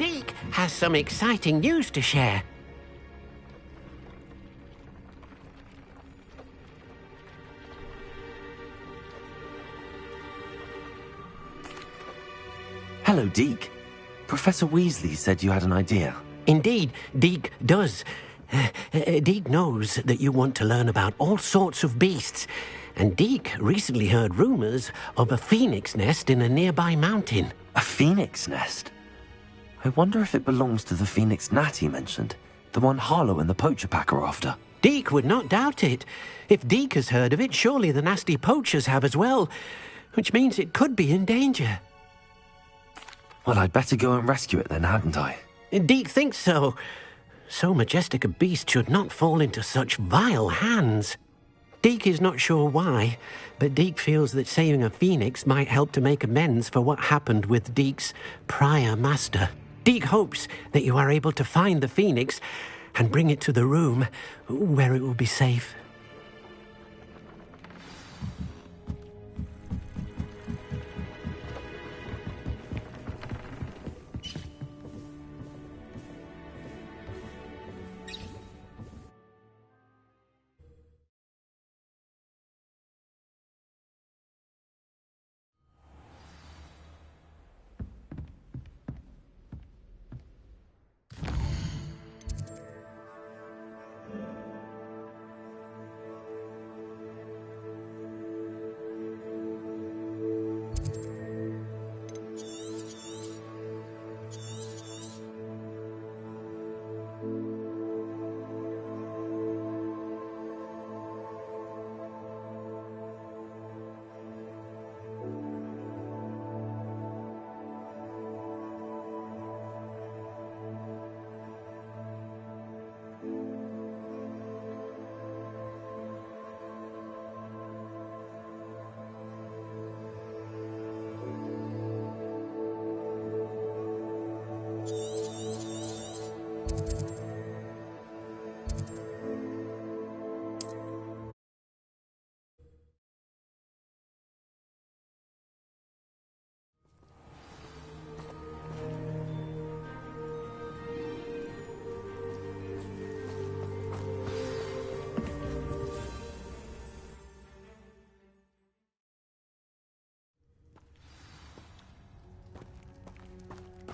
Speaker 21: Deke has some exciting news to share.
Speaker 1: Hello, Deke. Professor Weasley said you had an idea.
Speaker 21: Indeed, Deke does. Deke knows that you want to learn about all sorts of beasts, and Deke recently heard rumors of a phoenix nest in a nearby mountain.
Speaker 1: A phoenix nest? I wonder if it belongs to the phoenix gnat he mentioned, the one Harlow and the poacher pack are after.
Speaker 21: Deke would not doubt it. If Deke has heard of it, surely the nasty poachers have as well, which means it could be in danger.
Speaker 1: Well, I'd better go and rescue it then, hadn't I?
Speaker 21: Deke thinks so. So majestic a beast should not fall into such vile hands. Deke is not sure why, but Deke feels that saving a phoenix might help to make amends for what happened with Deke's prior master. Deke hopes that you are able to find the phoenix and bring it to the room where it will be safe.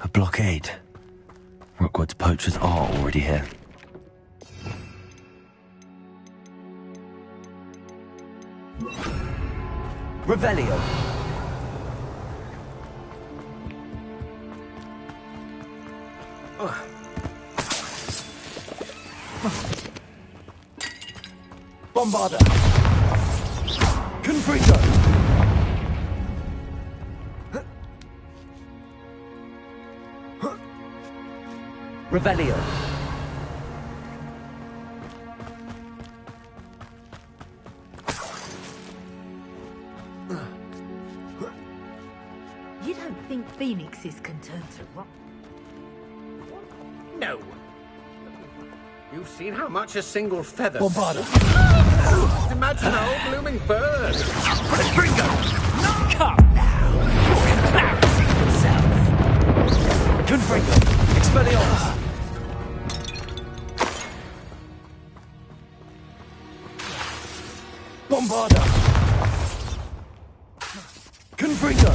Speaker 1: A blockade. Rookwood's poachers are already here.
Speaker 15: Revelio. Bombarda. Confringo. Revelio.
Speaker 5: You don't think phoenixes can turn to rock?
Speaker 9: No. You've seen how much a single feather...
Speaker 15: Bombarda.
Speaker 9: Just imagine a whole blooming bird.
Speaker 15: Confringo. Come now. Embarrassing yourself. Confringo. Expelliarmus. Bombarda. Confringo.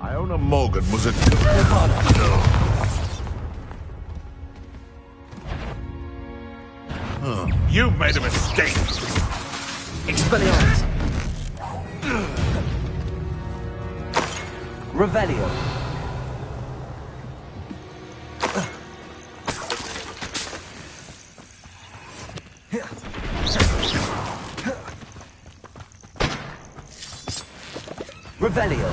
Speaker 17: Iona Morgan was a... Oh, you made a mistake.
Speaker 15: Expelliarmus. Revelio. Revelio.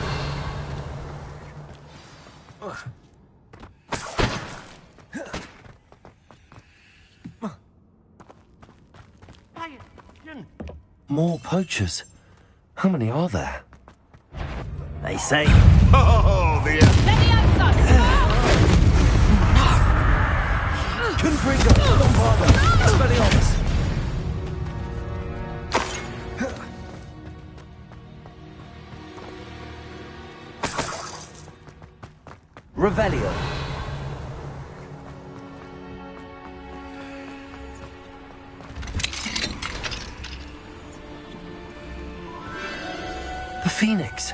Speaker 1: More poachers. How many are there?
Speaker 15: They say...
Speaker 17: Oh, the...
Speaker 15: Confringo. Bombarda. Expelliarmus. Revelio.
Speaker 1: The Phoenix.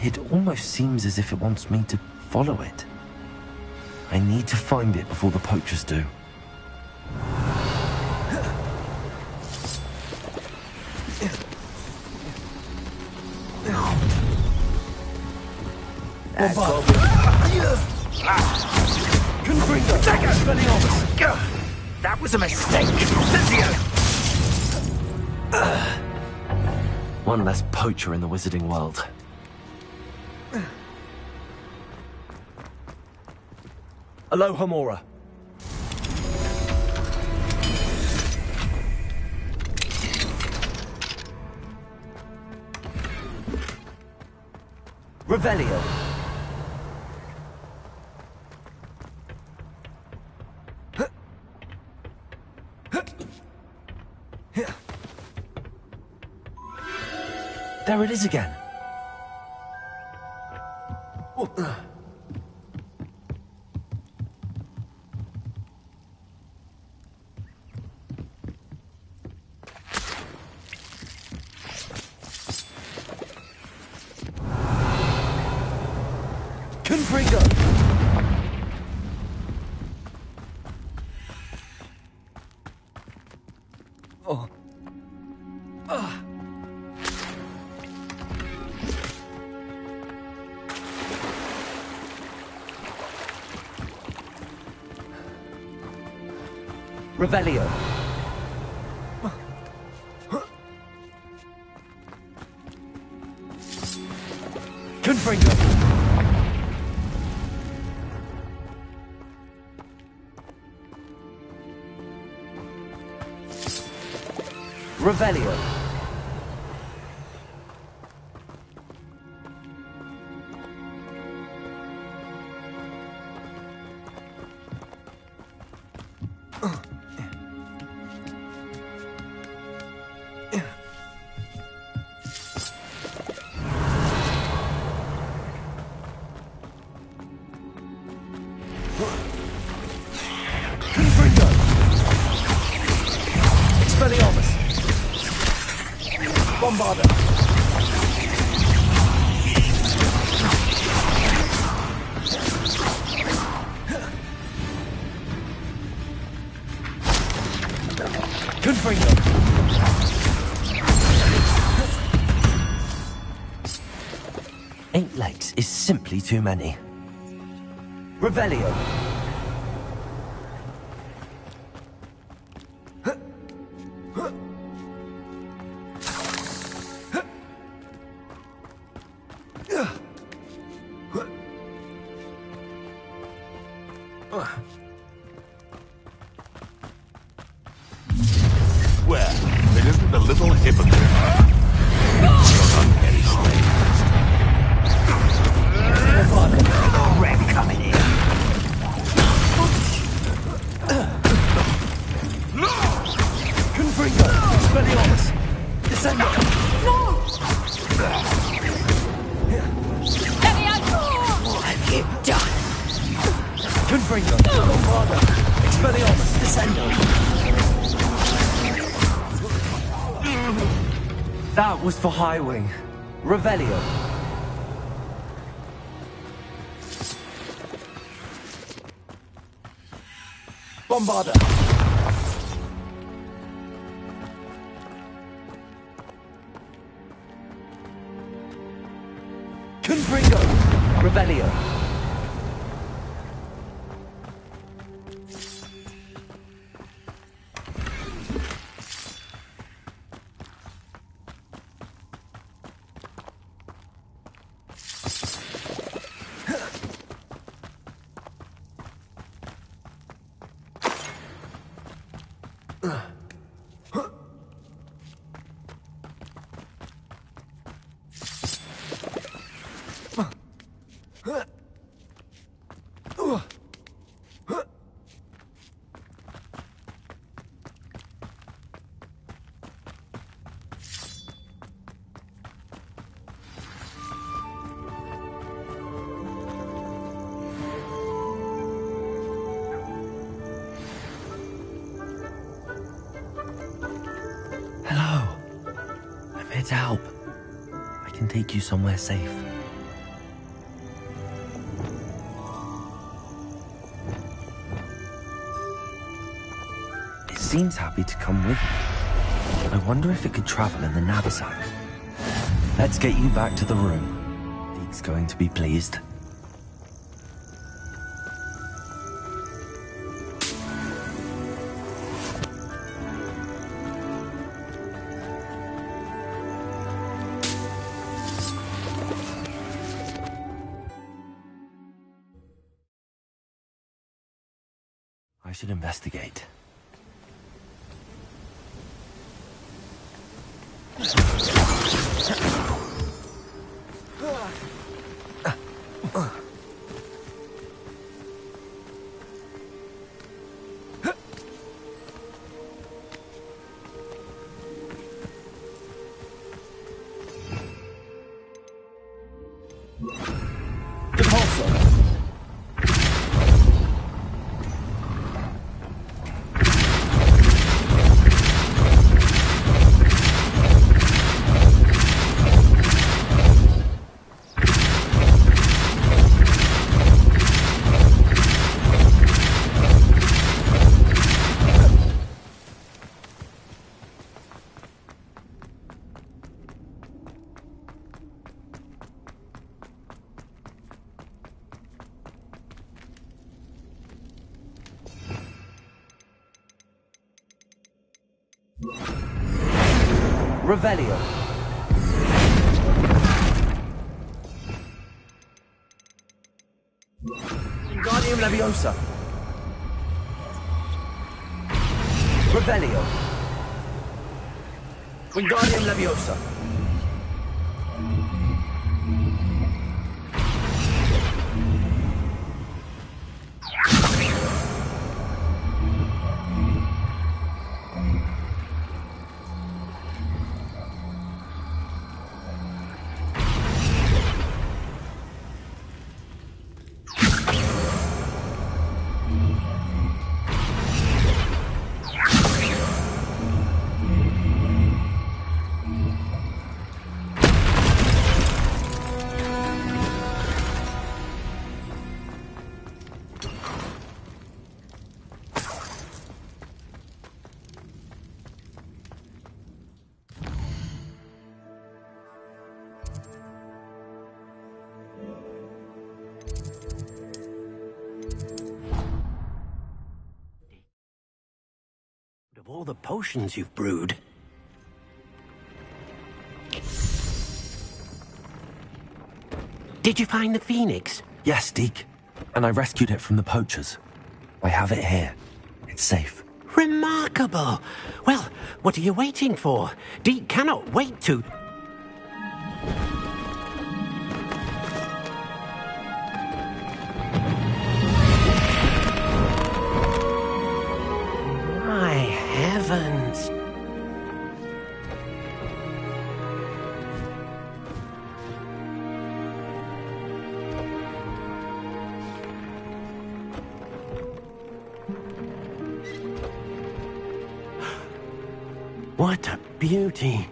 Speaker 1: It almost seems as if it wants me to follow it. I need to find it before the poachers do.
Speaker 15: That was a mistake.
Speaker 1: One less poacher in the wizarding world.
Speaker 15: Alohomora. Revelio.
Speaker 1: There it is again.
Speaker 15: Confringo. Oh. Revelio. Confringo. Revelio.
Speaker 1: Eight legs is simply too many.
Speaker 15: Revelio.
Speaker 17: Well, it isn't a little hypocrite.
Speaker 15: Red coming in. Confringo. Expelliarmus. Descendo.
Speaker 14: What
Speaker 15: have you done? Confringo. Lombardo. Expelliarmus. Descendo.
Speaker 1: That was for Highwing.
Speaker 15: Revelio. Bombarda. Confringo. Revelio.
Speaker 1: Hello. I'm here to help. I can take you somewhere safe. seems happy to come with me. I wonder if it could travel in the knapsack. Let's get you back to the room. Deke's going to be pleased. I should investigate.
Speaker 15: Revelio. Wingardium Leviosa. Revelio. Wingardium Leviosa.
Speaker 21: Of all the potions you've brewed. Did you find the phoenix?
Speaker 1: Yes, Deke. And I rescued it from the poachers. I have it here. It's safe.
Speaker 21: Remarkable! Well, what are you waiting for? Deke cannot wait to... My heavens! What a beauty!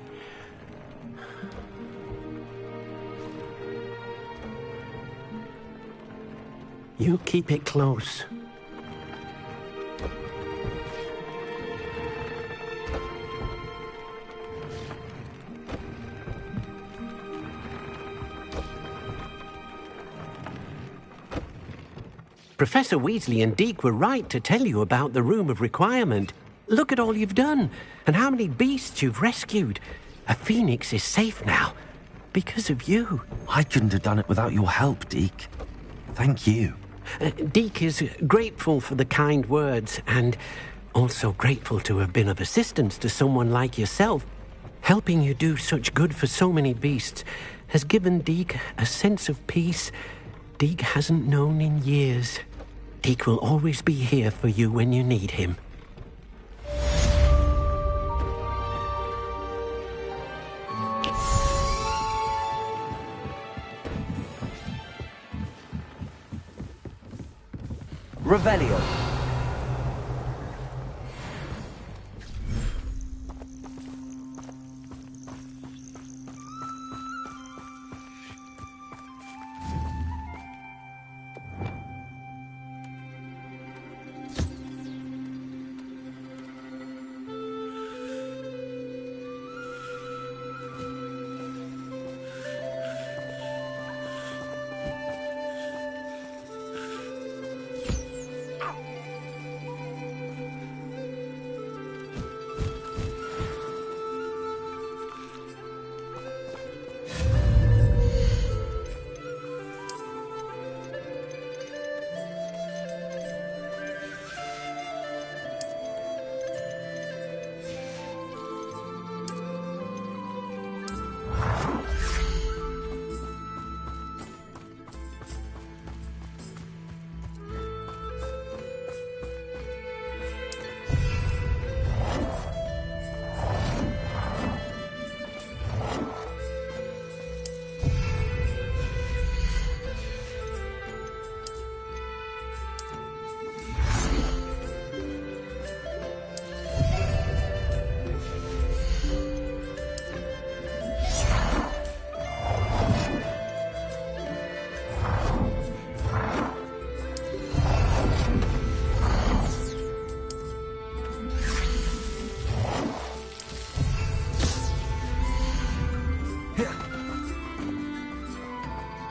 Speaker 21: You keep it close. Professor Weasley and Deke were right to tell you about the Room of Requirement. Look at all you've done, and how many beasts you've rescued. A phoenix is safe now, because of you.
Speaker 1: I couldn't have done it without your help, Deke. Thank you.
Speaker 21: Deke is grateful for the kind words, and also grateful to have been of assistance to someone like yourself. Helping you do such good for so many beasts has given Deke a sense of peace Deke hasn't known in years. Deke will always be here for you when you need him.
Speaker 15: Revelio.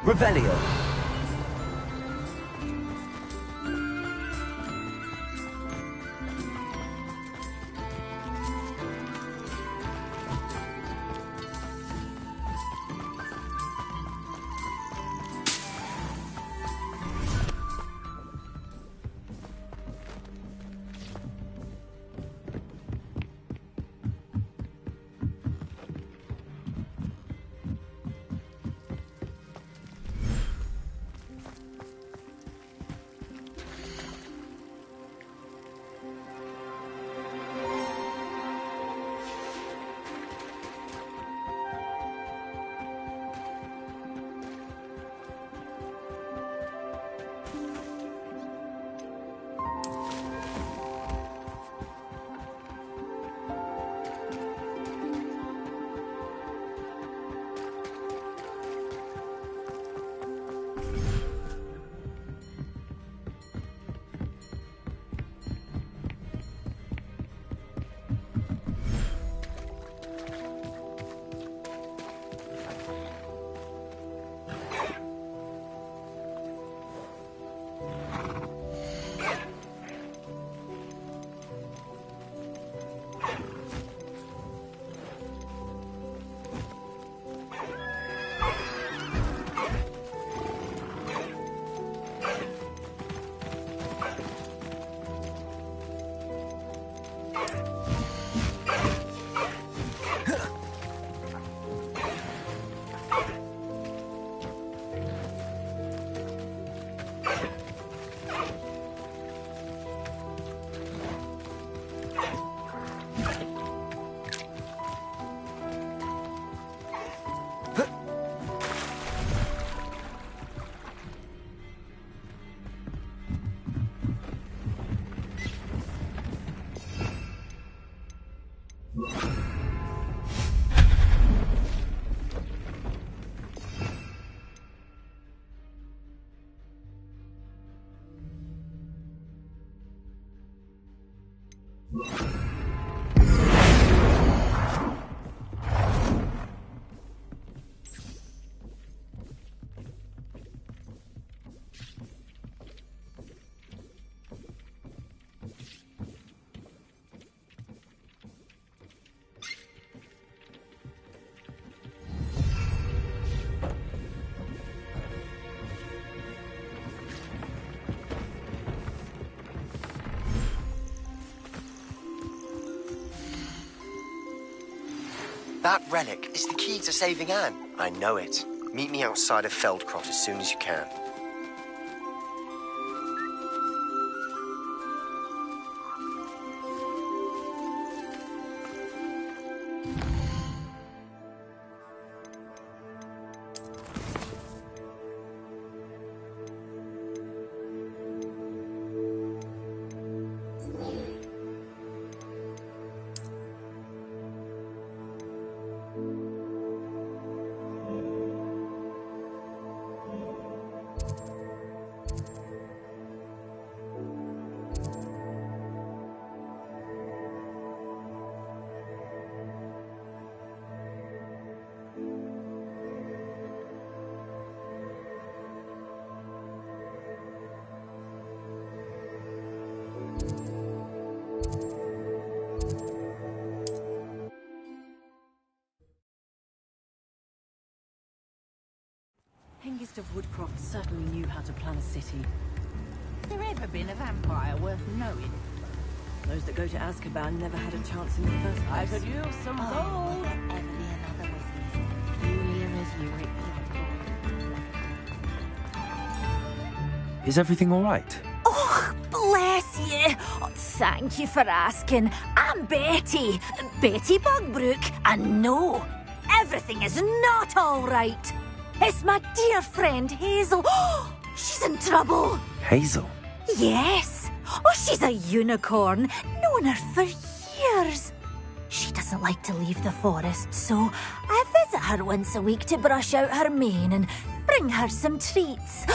Speaker 15: Revelio.
Speaker 10: That relic is the key to saving Anne. I know it. Meet me outside of Feldcroft as soon as you can.
Speaker 5: Hengist of Woodcroft certainly knew how to plan a city.
Speaker 7: There ever been a vampire worth knowing?
Speaker 5: Those that go to Azkaban never had a chance in the first place.
Speaker 7: I could use some gold.
Speaker 5: Will there ever be another Weasley? Julia as Uric.
Speaker 1: Is everything all right?
Speaker 11: Oh, bless you. Oh, thank you for asking. I'm Betty. Betty Bugbrook. And no, everything is not all right. It's my dear friend Hazel. Oh, she's in trouble.
Speaker 1: Hazel?
Speaker 11: Yes. Oh, she's a unicorn. Known her for years. She doesn't like to leave the forest, so I visit her once a week to brush out her mane and bring her some treats.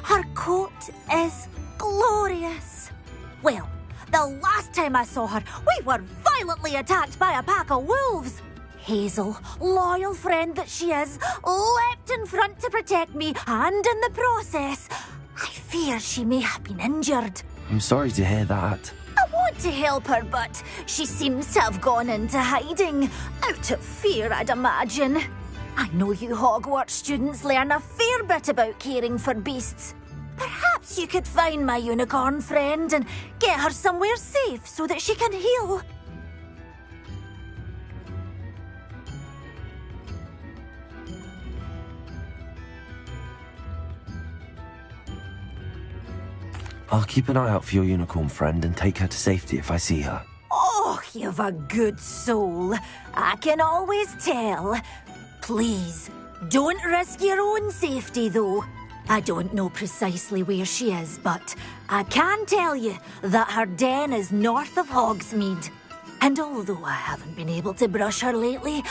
Speaker 11: Her coat is glorious. Well, the last time I saw her, we were violently attacked by a pack of wolves. Hazel, loyal friend that she is, leapt in front to protect me, and in the process, I fear she may have been injured.
Speaker 1: I'm sorry to hear that.
Speaker 11: I want to help her, but she seems to have gone into hiding. Out of fear, I'd imagine. I know you Hogwarts students learn a fair bit about caring for beasts. Perhaps you could find my unicorn friend and get her somewhere safe so that she can heal.
Speaker 1: I'll keep an eye out for your unicorn friend and take her to safety if I see her.
Speaker 11: Oh, you've a good soul. I can always tell. Please, don't risk your own safety, though. I don't know precisely where she is, but I can tell you that her den is north of Hogsmeade. And although I haven't been able to brush her lately,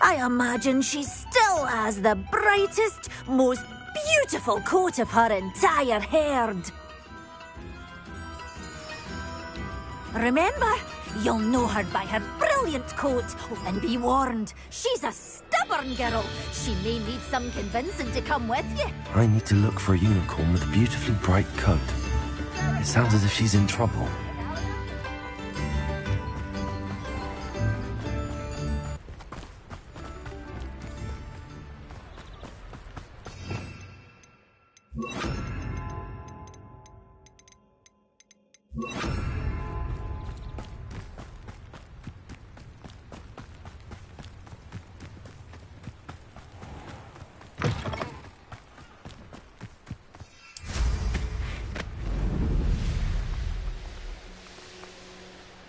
Speaker 11: I imagine she still has the brightest, most beautiful coat of her entire herd. Remember, you'll know her by her brilliant coat. And be warned, she's a stubborn girl. She may need some convincing to come with you.
Speaker 1: I need to look for a unicorn with a beautifully bright coat. It sounds as if she's in trouble.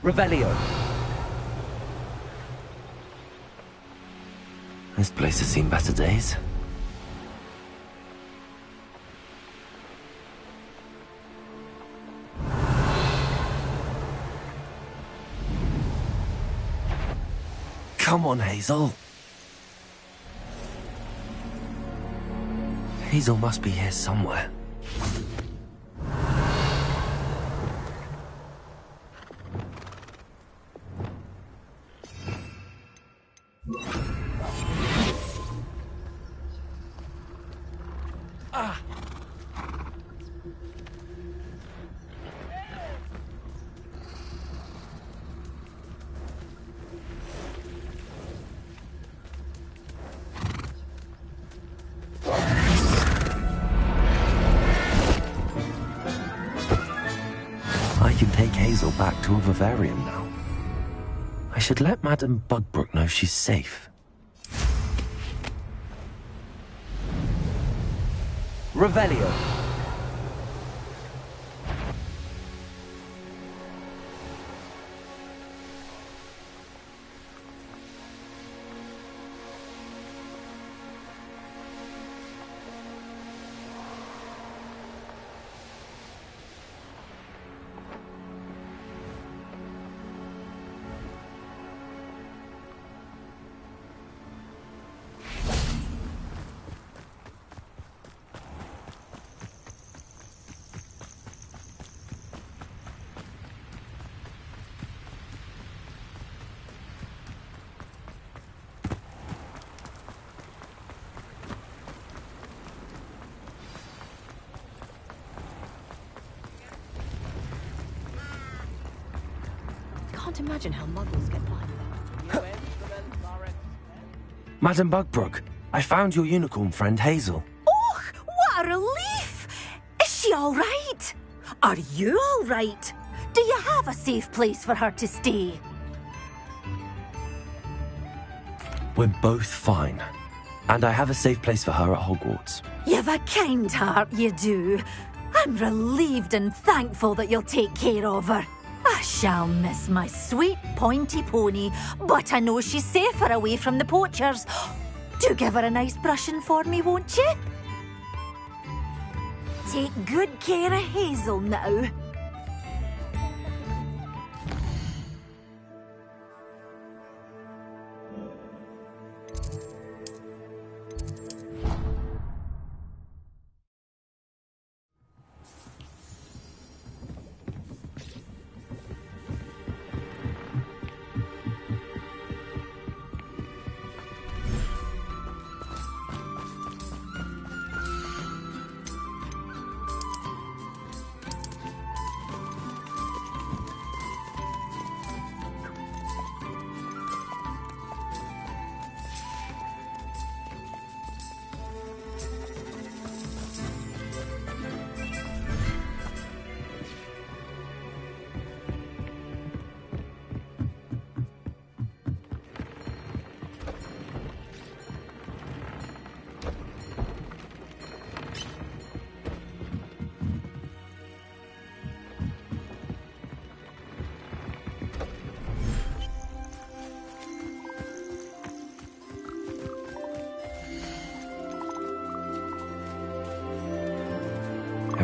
Speaker 15: Revelio.
Speaker 1: This place has seen better days. Come on, Hazel. Hazel must be here somewhere. I can take Hazel back to a vivarium now. I should let Madame Bugbrook know she's safe.
Speaker 15: Revelio.
Speaker 12: Can't imagine how muggles get by.
Speaker 1: Madame Bugbrook, I found your unicorn friend Hazel.
Speaker 11: Oh, what a relief! Is she all right? Are you all right? Do you have a safe place for her to stay?
Speaker 1: We're both fine. And I have a safe place for her at Hogwarts.
Speaker 11: You've a kind heart, you do. I'm relieved and thankful that you'll take care of her. I shall miss my sweet pointy pony, but I know she's safer away from the poachers. Do give her a nice brushing for me, won't you? Take good care of Hazel now.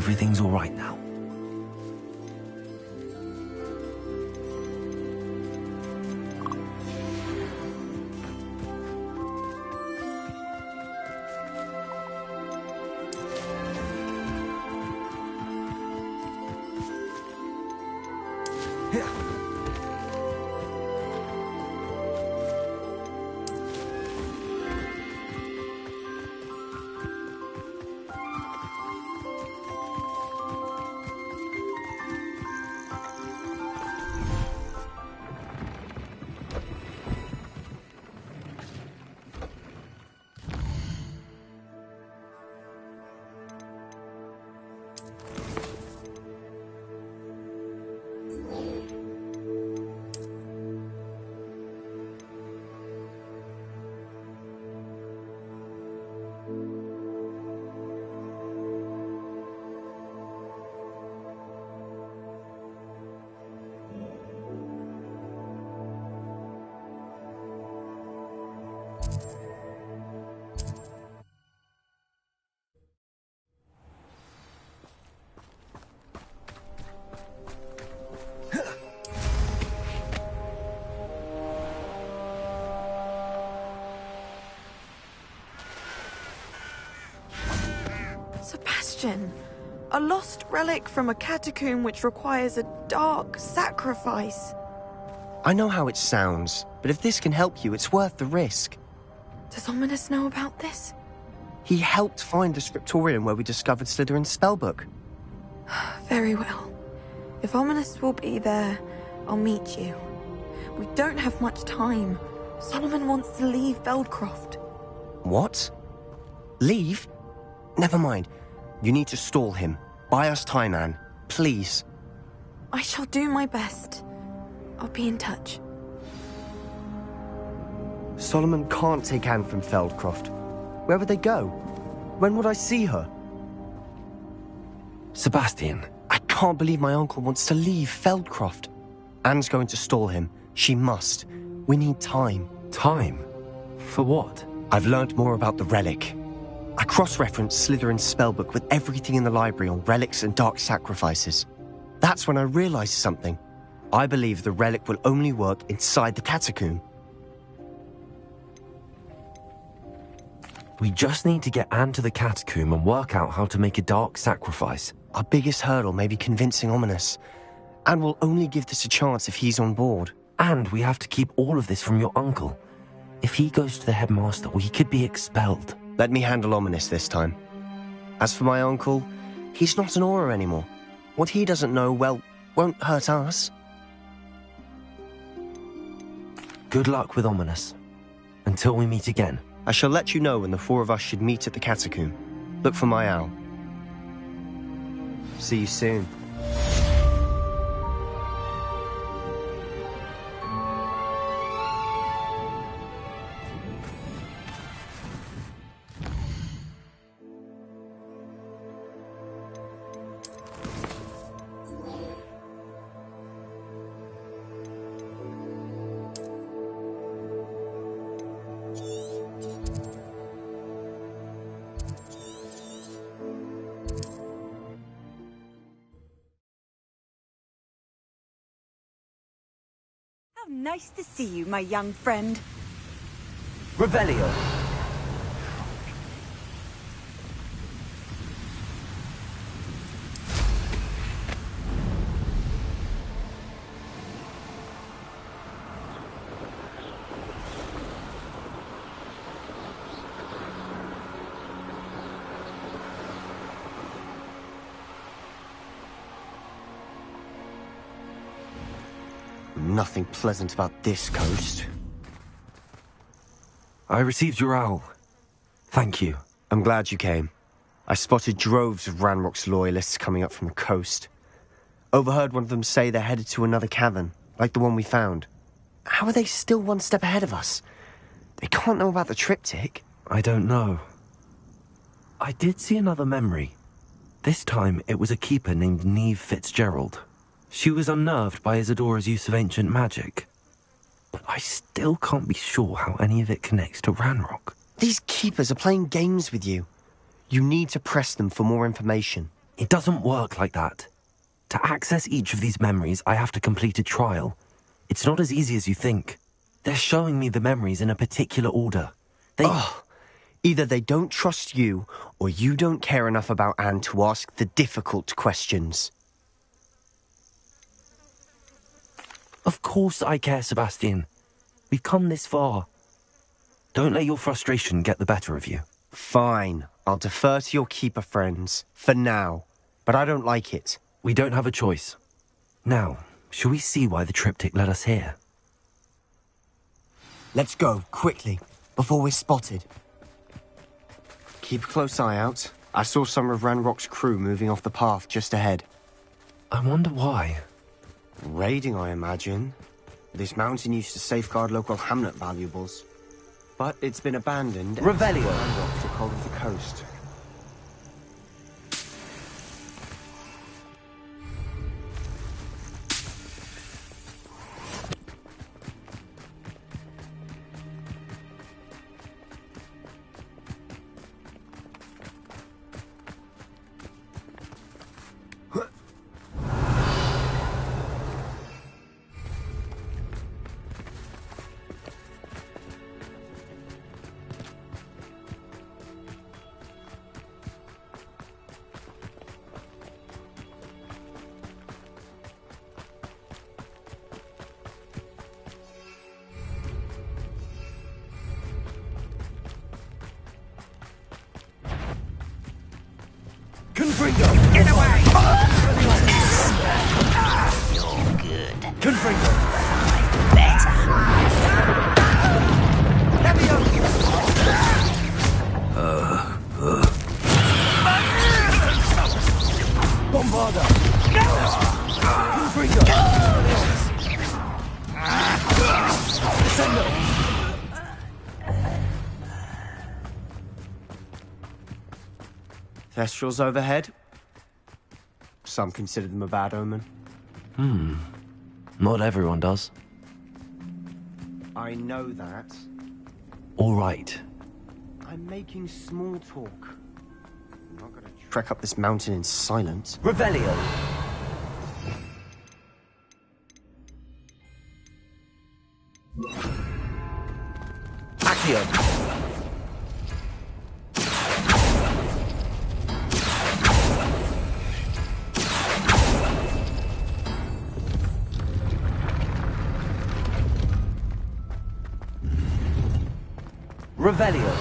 Speaker 1: everything's all right now.
Speaker 18: Sebastian, a lost relic from a catacomb which requires a dark sacrifice.
Speaker 10: I know how it sounds, but if this can help you, it's worth the risk.
Speaker 18: Does Ominous know about this?
Speaker 10: He helped find the scriptorium where we discovered Slytherin's spellbook.
Speaker 18: Very well. If Ominous will be there, I'll meet you. We don't have much time. Solomon wants to leave Feldcroft.
Speaker 10: What? Leave? Never mind. You need to stall him. Buy us time, Anne. Please.
Speaker 18: I shall do my best. I'll be in touch.
Speaker 10: Solomon can't take Anne from Feldcroft. Where would they go? When would I see her?
Speaker 1: Sebastian.
Speaker 10: I can't believe my uncle wants to leave Feldcroft. Anne's going to stall him. She must. We need time.
Speaker 1: Time? For what?
Speaker 10: I've learned more about the relic. I cross-referenced Slytherin's spellbook with everything in the library on relics and dark sacrifices. That's when I realized something. I believe the relic will only work inside the catacomb.
Speaker 1: We just need to get Anne to the catacomb and work out how to make a dark sacrifice.
Speaker 10: Our biggest hurdle may be convincing Ominous. Anne will only give this a chance if he's on board.
Speaker 1: And we have to keep all of this from your uncle. If he goes to the headmaster, we could be expelled.
Speaker 10: Let me handle Ominous this time. As for my uncle, he's not an Auror anymore. What he doesn't know, well, won't hurt us.
Speaker 1: Good luck with Ominous. Until we meet again.
Speaker 10: I shall let you know when the four of us should meet at the catacomb. Look for my owl. See you soon.
Speaker 6: How nice to see you, my young friend.
Speaker 15: Revelio.
Speaker 10: Nothing pleasant about this coast.
Speaker 1: I received your owl. Thank you.
Speaker 10: I'm glad you came. I spotted droves of Ranrock's loyalists coming up from the coast. Overheard one of them say they're headed to another cavern, like the one we found. How are they still one step ahead of us? They can't know about the triptych.
Speaker 1: I don't know. I did see another memory. This time it was a keeper named Neve Fitzgerald. She was unnerved by Isadora's use of ancient magic. But I still can't be sure how any of it connects to Ranrock.
Speaker 10: These keepers are playing games with you. You need to press them for more information.
Speaker 1: It doesn't work like that. To access each of these memories, I have to complete a trial. It's not as easy as you think. They're showing me the memories in a particular order.
Speaker 10: Either they don't trust you, or you don't care enough about Anne to ask the difficult questions.
Speaker 1: Of course I care, Sebastian. We've come this far. Don't let your frustration get the better of you.
Speaker 10: Fine. I'll defer to your keeper friends, for now. But I don't like it.
Speaker 1: We don't have a choice. Now, shall we see why the triptych led us here?
Speaker 10: Let's go, quickly, before we're spotted. Keep a close eye out. I saw some of Ranrock's crew moving off the path just ahead.
Speaker 1: I wonder why.
Speaker 10: Raiding, I imagine. This mountain used to safeguard local hamlet valuables. But it's been abandoned.
Speaker 15: Revelio.
Speaker 10: Ranrock took hold of the coast.
Speaker 15: Confringo! Get away!
Speaker 7: You're good.
Speaker 15: Confringo!
Speaker 7: Better.
Speaker 15: Bombarda! Confringo! Sendo!
Speaker 10: Thestrals overhead. Some consider them a bad omen.
Speaker 1: Not everyone does.
Speaker 10: I know that.
Speaker 1: All right.
Speaker 10: I'm making small talk. I'm not gonna trek up this mountain in silence.
Speaker 15: Revelio! Accio! Revelio.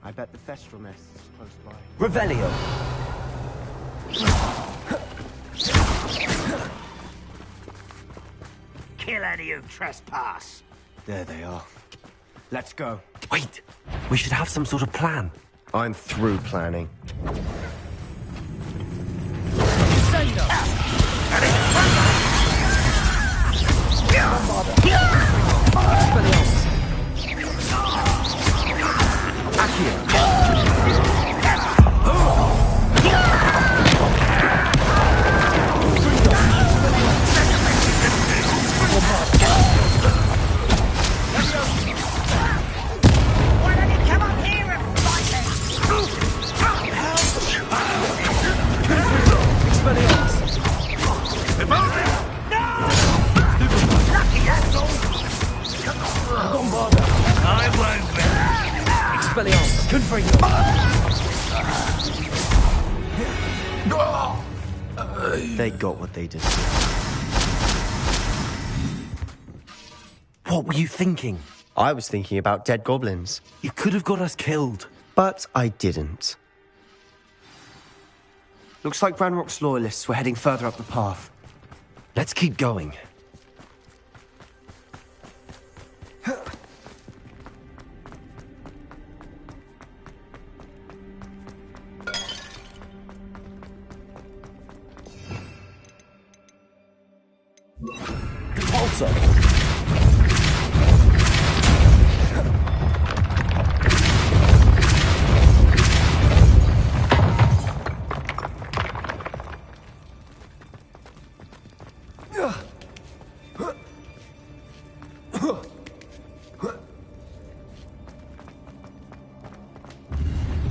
Speaker 10: I bet the Thestral nest is close by.
Speaker 15: Revelio.
Speaker 4: Kill any who trespass.
Speaker 10: There they are. Let's go.
Speaker 1: Wait! We should have some sort of plan.
Speaker 10: I'm through planning. They got what they deserved.
Speaker 1: What were you thinking?
Speaker 10: I was thinking about dead goblins.
Speaker 1: You could have got us killed.
Speaker 10: But I didn't. Looks like Ranrock's loyalists were heading further up the path.
Speaker 1: Let's keep going.
Speaker 15: sir.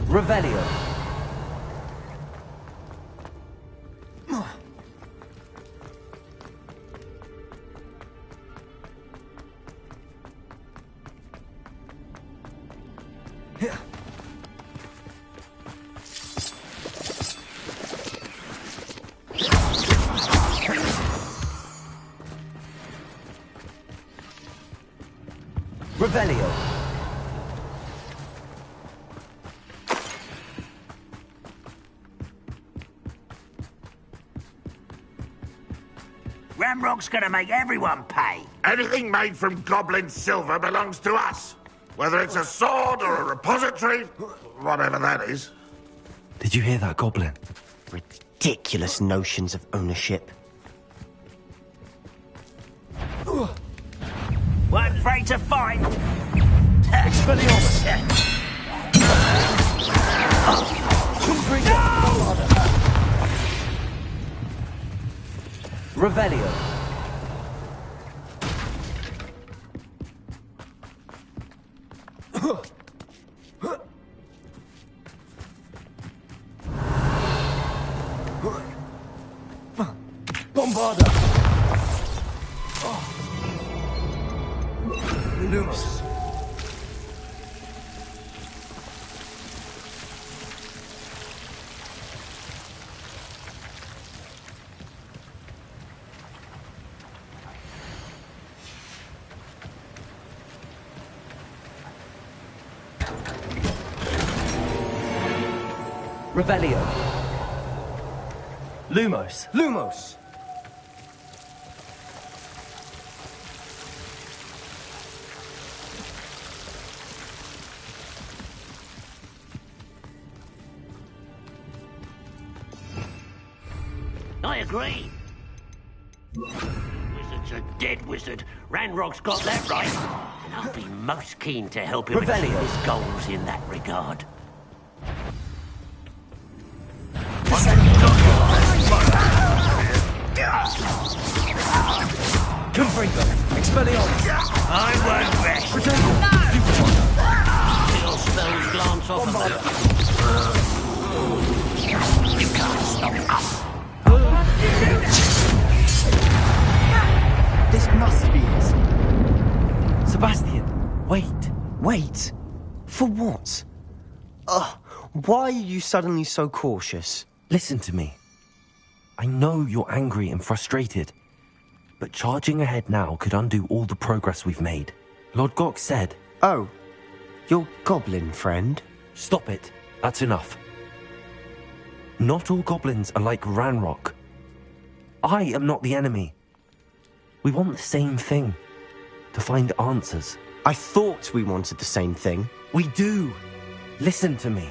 Speaker 15: Revelio. Revelio.
Speaker 4: Ramrock's gonna make everyone pay.
Speaker 17: Anything made from goblin silver belongs to us. Whether it's a sword or a repository, whatever that is.
Speaker 1: Did you hear that, Goblin?
Speaker 10: Ridiculous notions of ownership.
Speaker 4: Weren't afraid to fight.
Speaker 15: Expelliarmus. Revelio. Bombarda. Lumus. Revelio. Lumos. Lumos.
Speaker 3: I agree. Wizard's a dead wizard. Ranrock's got that right. And I'll be most keen to help him achieve his goals in that regard.
Speaker 15: Confringo. Expelliarmus.
Speaker 4: I won't rest.
Speaker 3: Little spells glance off of them. You can't stop us.
Speaker 16: This must be it. Sebastian, wait.
Speaker 10: Wait? For what? Why are you suddenly so cautious?
Speaker 1: Listen to me. I know you're angry and frustrated, but charging ahead now could undo all the progress we've made. Lord Gok said...
Speaker 10: Oh, your goblin friend?
Speaker 1: Stop it. That's enough. Not all goblins are like Ranrock. I am not the enemy. We want the same thing. To find answers.
Speaker 10: I thought we wanted the same thing.
Speaker 1: We do. Listen to me.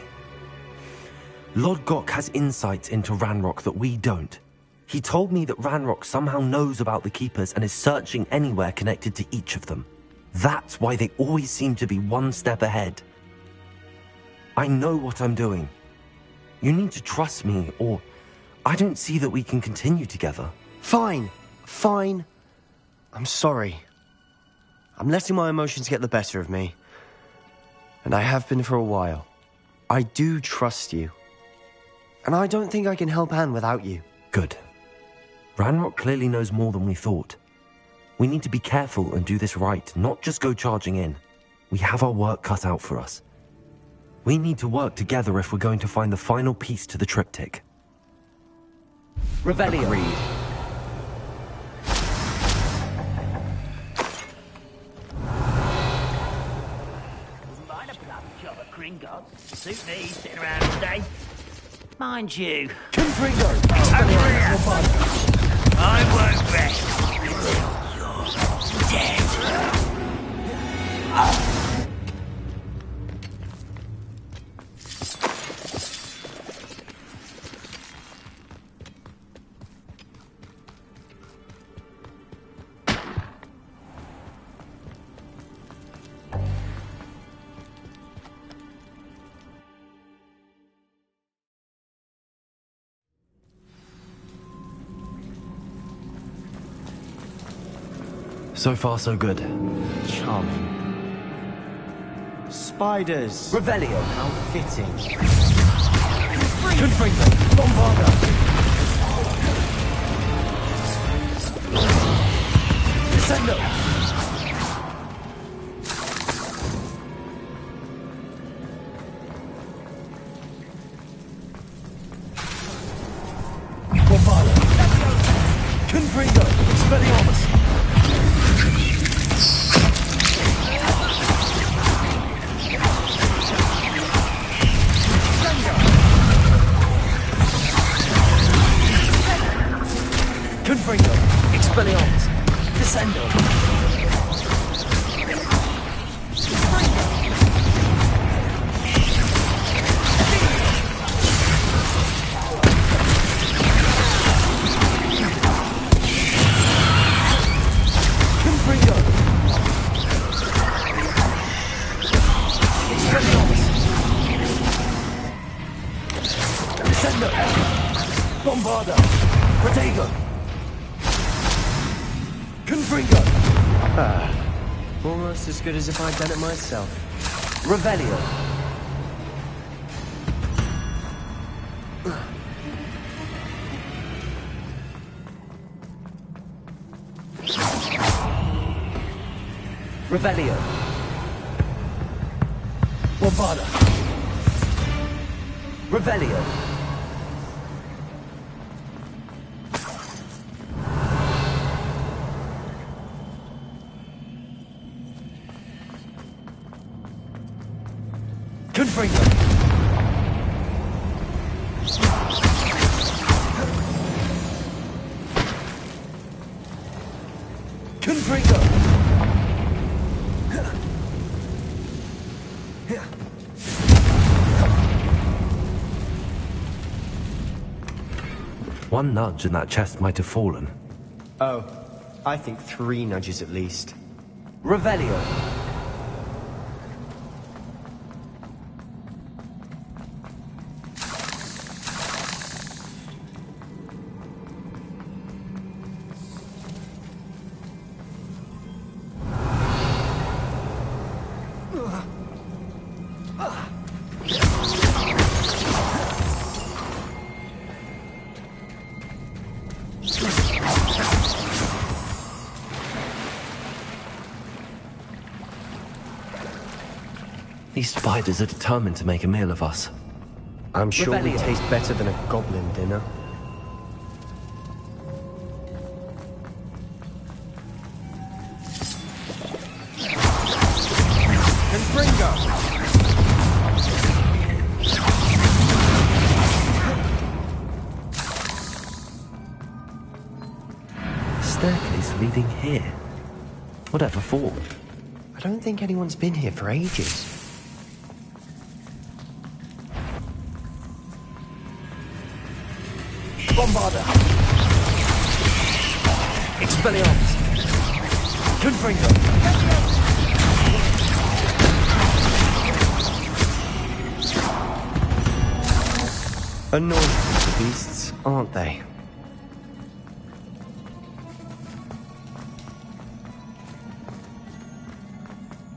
Speaker 1: Lord Gok has insights into Ranrock that we don't. He told me that Ranrock somehow knows about the Keepers and is searching anywhere connected to each of them. That's why they always seem to be one step ahead. I know what I'm doing. You need to trust me, or I don't see that we can continue together.
Speaker 10: Fine. Fine. I'm sorry. I'm letting my emotions get the better of me. And I have been for a while. I do trust you. And I don't think I can help Anne without you.
Speaker 1: Good. Ranrock clearly knows more than we thought. We need to be careful and do this right, not just go charging in. We have our work cut out for us. We need to work together if we're going to find the final piece to the triptych.
Speaker 15: Revelio.
Speaker 10: Agreed.
Speaker 4: Mind a bloody job at Gringotts. Suit me, sitting around all day. Mind you.
Speaker 15: Confringo.
Speaker 4: I won't rest. You're dead.
Speaker 1: So far, so good.
Speaker 13: Charming. Spiders.
Speaker 1: Revelio.
Speaker 13: How fitting.
Speaker 1: Confringo. Bombarda. Descendo. Bombarda. Confringo. Expelliarmus. Confringo. Expelliarmus. Descendo. Confringo. Expelliarmus. Descendo. Bombarda. Protego. Confringo!
Speaker 13: Almost as good as if I'd done it myself.
Speaker 1: Revelio! Revelio! Bombarda! Revelio! Confringo! Confringo! One nudge and that chest might have fallen.
Speaker 13: Oh, I think 3 nudges at least.
Speaker 1: Revelio! These spiders are determined to make a meal of us.
Speaker 13: I'm sure we
Speaker 1: Revelio.
Speaker 13: taste better than a goblin dinner.
Speaker 15: Confringo!
Speaker 1: Staircase leading here. Whatever for?
Speaker 13: I don't think anyone's been here for ages.
Speaker 1: Bombarda! Expelliarmus! Confringo!
Speaker 13: Annoying little beasts, aren't they?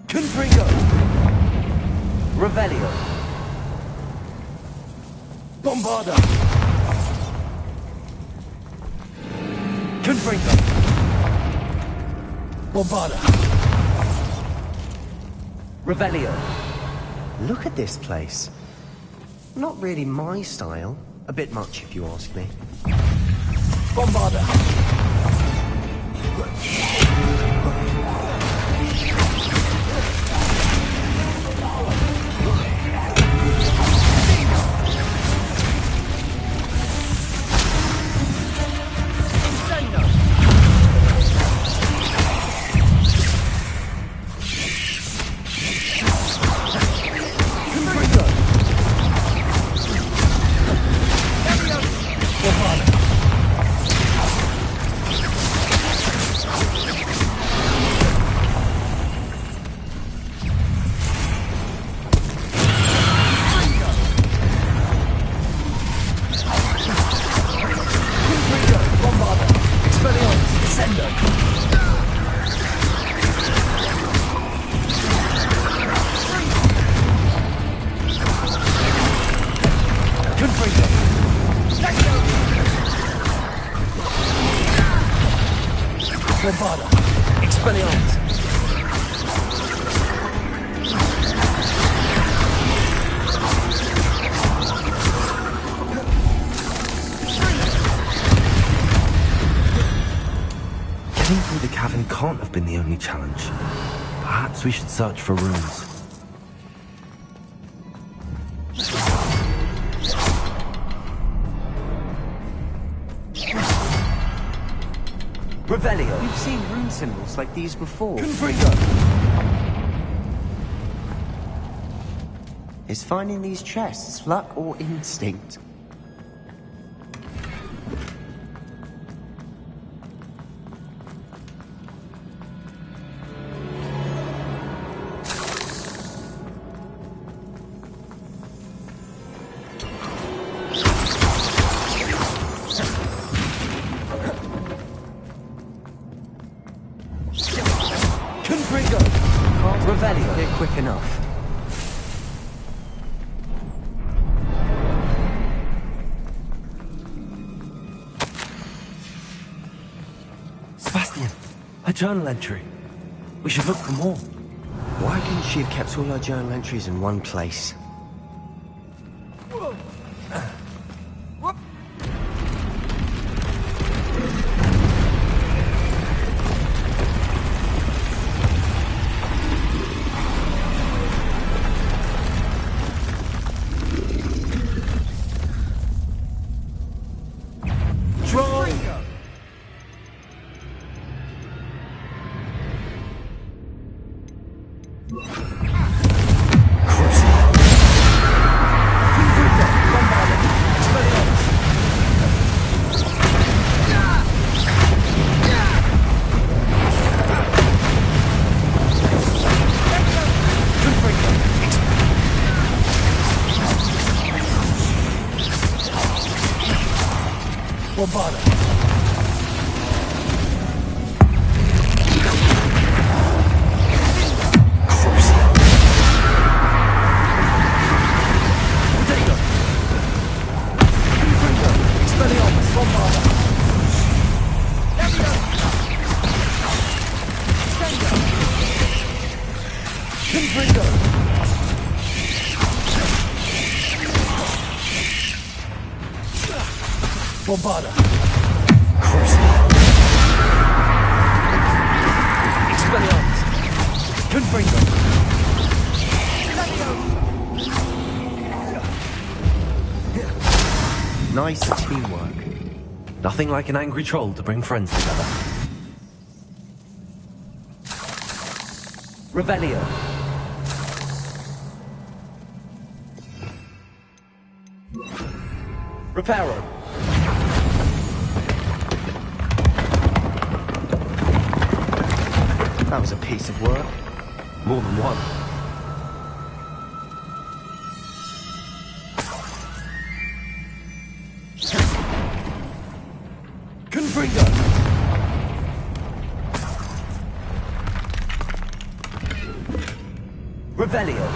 Speaker 1: Confringo! Revelio! Bombarda! Confringo! Bombarda! Revelio!
Speaker 13: Look at this place. Not really my style. A bit much, if you ask me.
Speaker 1: Bombarda!
Speaker 15: Bombada! Expelliarmus!
Speaker 1: Getting through the cavern can't have been the only challenge. Perhaps we should search for runes.
Speaker 13: Revelio. We've seen rune symbols like these before.
Speaker 15: Confringo!
Speaker 13: Is finding these chests luck or instinct?
Speaker 15: Confringo!
Speaker 13: Can't Revelio here quick enough.
Speaker 1: Sebastian, a journal entry. We should look for more.
Speaker 13: Why couldn't she have kept all her journal entries in one place?
Speaker 15: Bombada! Bombada! Expelliarmus! Confringo!
Speaker 13: Nice teamwork.
Speaker 1: Nothing like an angry troll to bring friends together.
Speaker 13: Revelio.
Speaker 15: Reparo.
Speaker 13: That was a piece of work.
Speaker 1: More than one.
Speaker 15: Confringo!
Speaker 13: Revelio.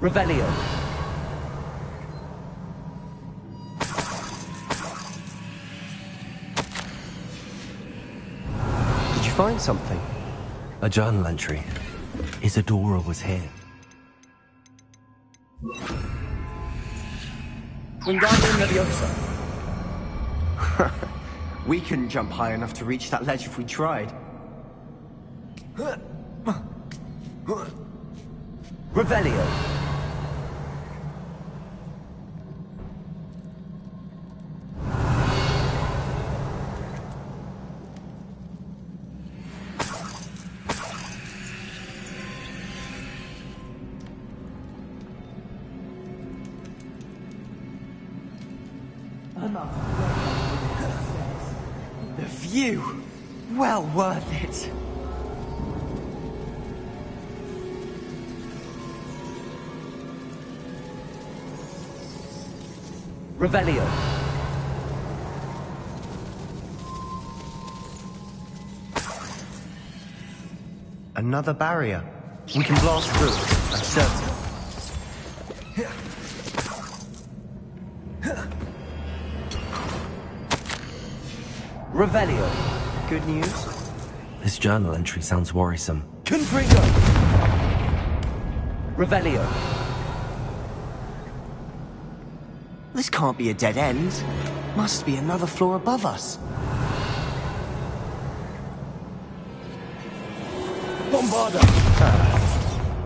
Speaker 1: Revelio.
Speaker 13: Did you find something?
Speaker 1: A journal entry. Isadora was here.
Speaker 15: Wingardium Leviosa.
Speaker 13: We couldn't jump high enough to reach that ledge if we tried.
Speaker 1: Revelio.
Speaker 13: The view! Well worth it!
Speaker 1: Revelio.
Speaker 13: Another barrier. We can blast through it, I'm certain.
Speaker 1: Revelio.
Speaker 13: Good news?
Speaker 1: This journal entry sounds worrisome.
Speaker 15: Confringo.
Speaker 1: Revelio.
Speaker 13: This can't be a dead end. Must be another floor above us.
Speaker 15: Bombarda.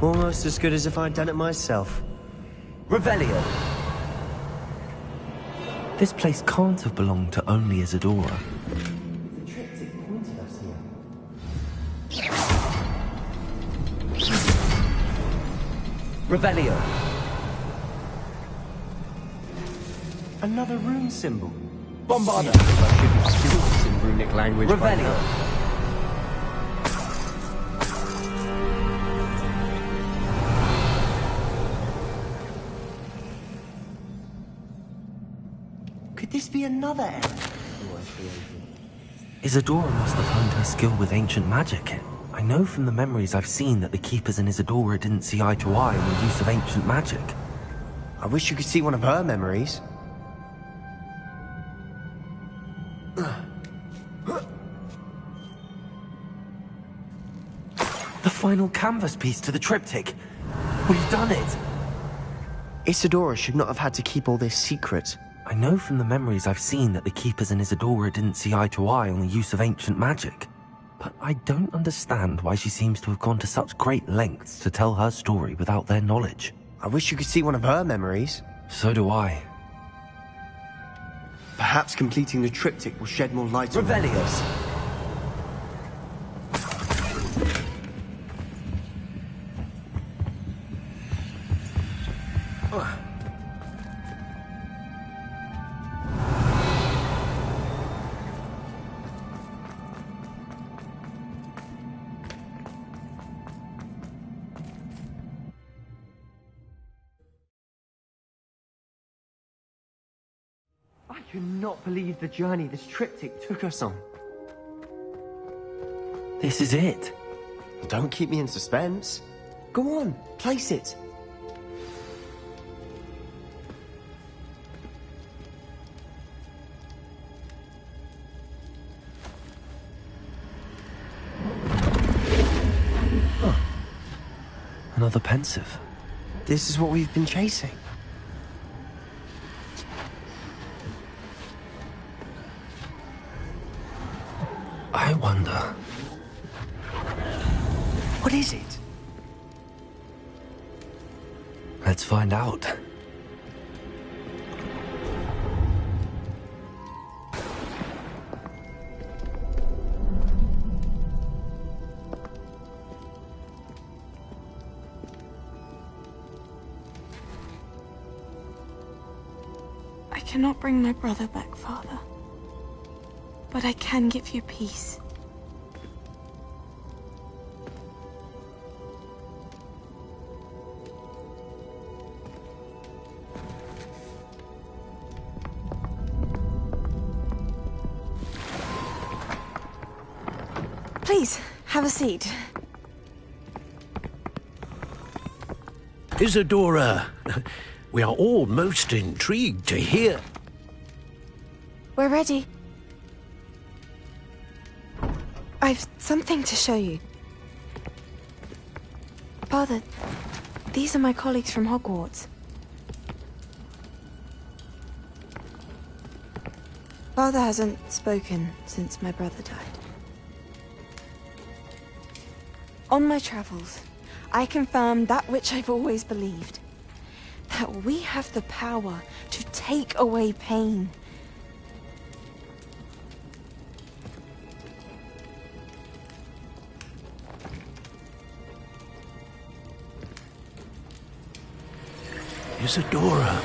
Speaker 13: Almost as good as if I'd done it myself.
Speaker 1: Revelio. This place can't have belonged to only Isadora.
Speaker 13: The triptych pointed us here.
Speaker 1: Revelio.
Speaker 13: Another rune symbol.
Speaker 15: Bombarda.
Speaker 13: I should be skilled in runic language by
Speaker 1: Revelio.
Speaker 13: now. Could this be another error?
Speaker 1: Isadora must have honed her skill with ancient magic. I know from the memories I've seen that the Keepers and Isadora didn't see eye to eye on the use of ancient magic.
Speaker 13: I wish you could see one of her memories.
Speaker 1: The final canvas piece to the triptych. We've done it.
Speaker 13: Isadora should not have had to keep all this secret.
Speaker 1: I know from the memories I've seen that the Keepers and Isadora didn't see eye to eye on the use of ancient magic. But I don't understand why she seems to have gone to such great lengths to tell her story without their knowledge.
Speaker 13: I wish you could see one of her memories.
Speaker 1: So do I.
Speaker 13: Perhaps completing the triptych will shed more light on
Speaker 1: Revelius.
Speaker 13: I cannot believe the journey this triptych took us on.
Speaker 1: This is it.
Speaker 13: Don't keep me in suspense. Go on, place it.
Speaker 1: Huh. Another pensive.
Speaker 13: This is what we've been chasing.
Speaker 1: I wonder.
Speaker 13: What is it?
Speaker 1: Let's find out.
Speaker 18: I cannot bring my brother back, Father. But I can give you peace. Please, have a seat.
Speaker 17: Isadora, we are all most intrigued to hear.
Speaker 18: We're ready. I've something to show you. Father, these are my colleagues from Hogwarts. Father hasn't spoken since my brother died. On my travels, I confirmed that which I've always believed. That we have the power to take away pain.
Speaker 17: Isadora.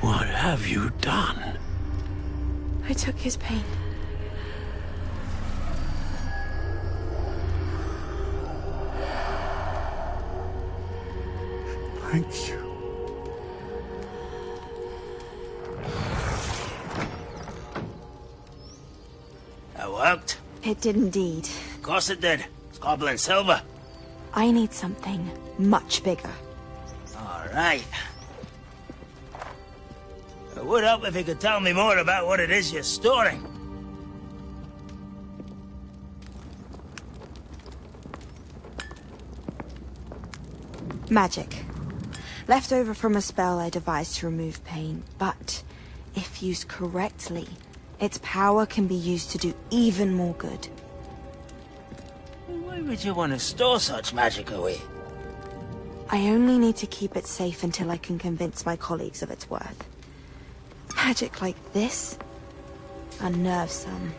Speaker 17: What have you done?
Speaker 18: I took his pain.
Speaker 17: Thank you.
Speaker 4: That worked?
Speaker 18: It did indeed.
Speaker 4: Of course it did. It's goblin silver.
Speaker 18: I need something much bigger.
Speaker 4: All right. It would help if you could tell me more about what it is you're storing.
Speaker 18: Magic. Left over from a spell I devised to remove pain, but if used correctly, its power can be used to do even more good.
Speaker 4: Why would you want to store such magic away?
Speaker 18: I only need to keep it safe until I can convince my colleagues of its worth. Magic like this unnerves some.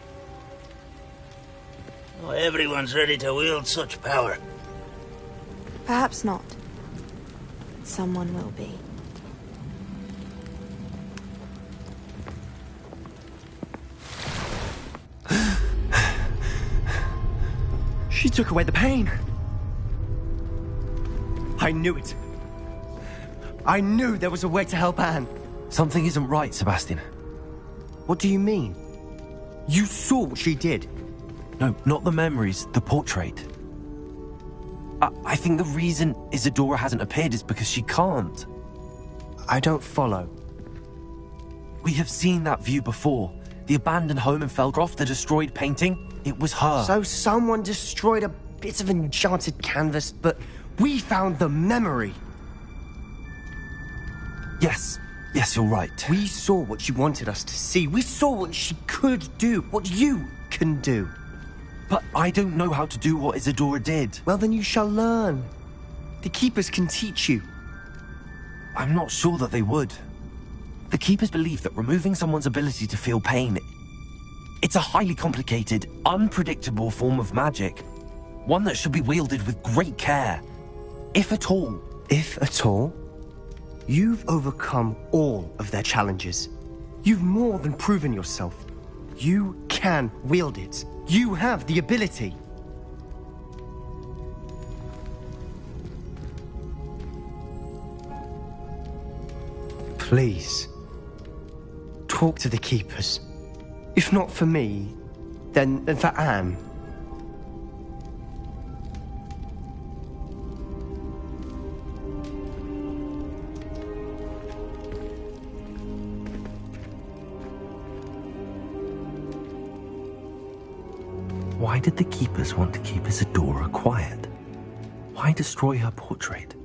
Speaker 4: Not everyone's ready to wield such power.
Speaker 18: Perhaps not. Someone will be.
Speaker 19: She took away the pain. I knew it. I knew there was a way to help Anne.
Speaker 1: Something isn't right, Sebastian.
Speaker 19: What do you mean? You saw what she did.
Speaker 1: No, not the memories, the portrait. I think the reason Isadora hasn't appeared is because she can't.
Speaker 19: I don't follow.
Speaker 1: We have seen that view before. The abandoned home in Felgroth, the destroyed painting. It was her.
Speaker 19: So someone destroyed a bit of enchanted canvas, but we found the memory.
Speaker 1: Yes, you're right.
Speaker 19: We saw what she wanted us to see. We saw what she could do, what you can do.
Speaker 1: But I don't know how to do what Isadora did.
Speaker 19: Well, then you shall learn. The Keepers can teach you.
Speaker 1: I'm not sure that they would. The Keepers believe that removing someone's ability to feel pain, it's a highly complicated, unpredictable form of magic. One that should be wielded with great care. If at all.
Speaker 19: If at all? You've overcome all of their challenges. You've more than proven yourself. You can wield it. You have the ability. Please, talk to the Keepers. If not for me, then for Anne.
Speaker 1: Why did the Keepers want to keep Isadora quiet? Why destroy her portrait?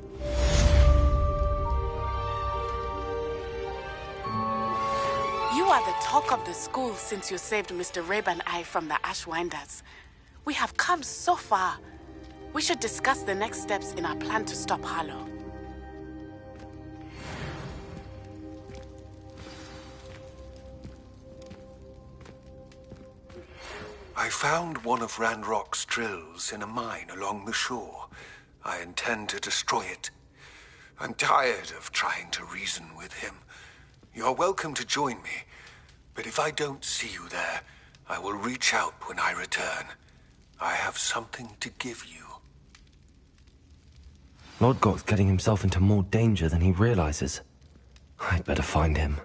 Speaker 20: You are the talk of the school since you saved Mr. Rabe and I from the Ashwinders. We have come so far. We should discuss the next steps in our plan to stop Harlow.
Speaker 22: I found one of Ranrock's drills in a mine along the shore. I intend to destroy it. I'm tired of trying to reason with him. You're welcome to join me, but if I don't see you there, I will reach out when I return. I have something to give you.
Speaker 1: Lodgok's getting himself into more danger than he realizes. I'd better find him.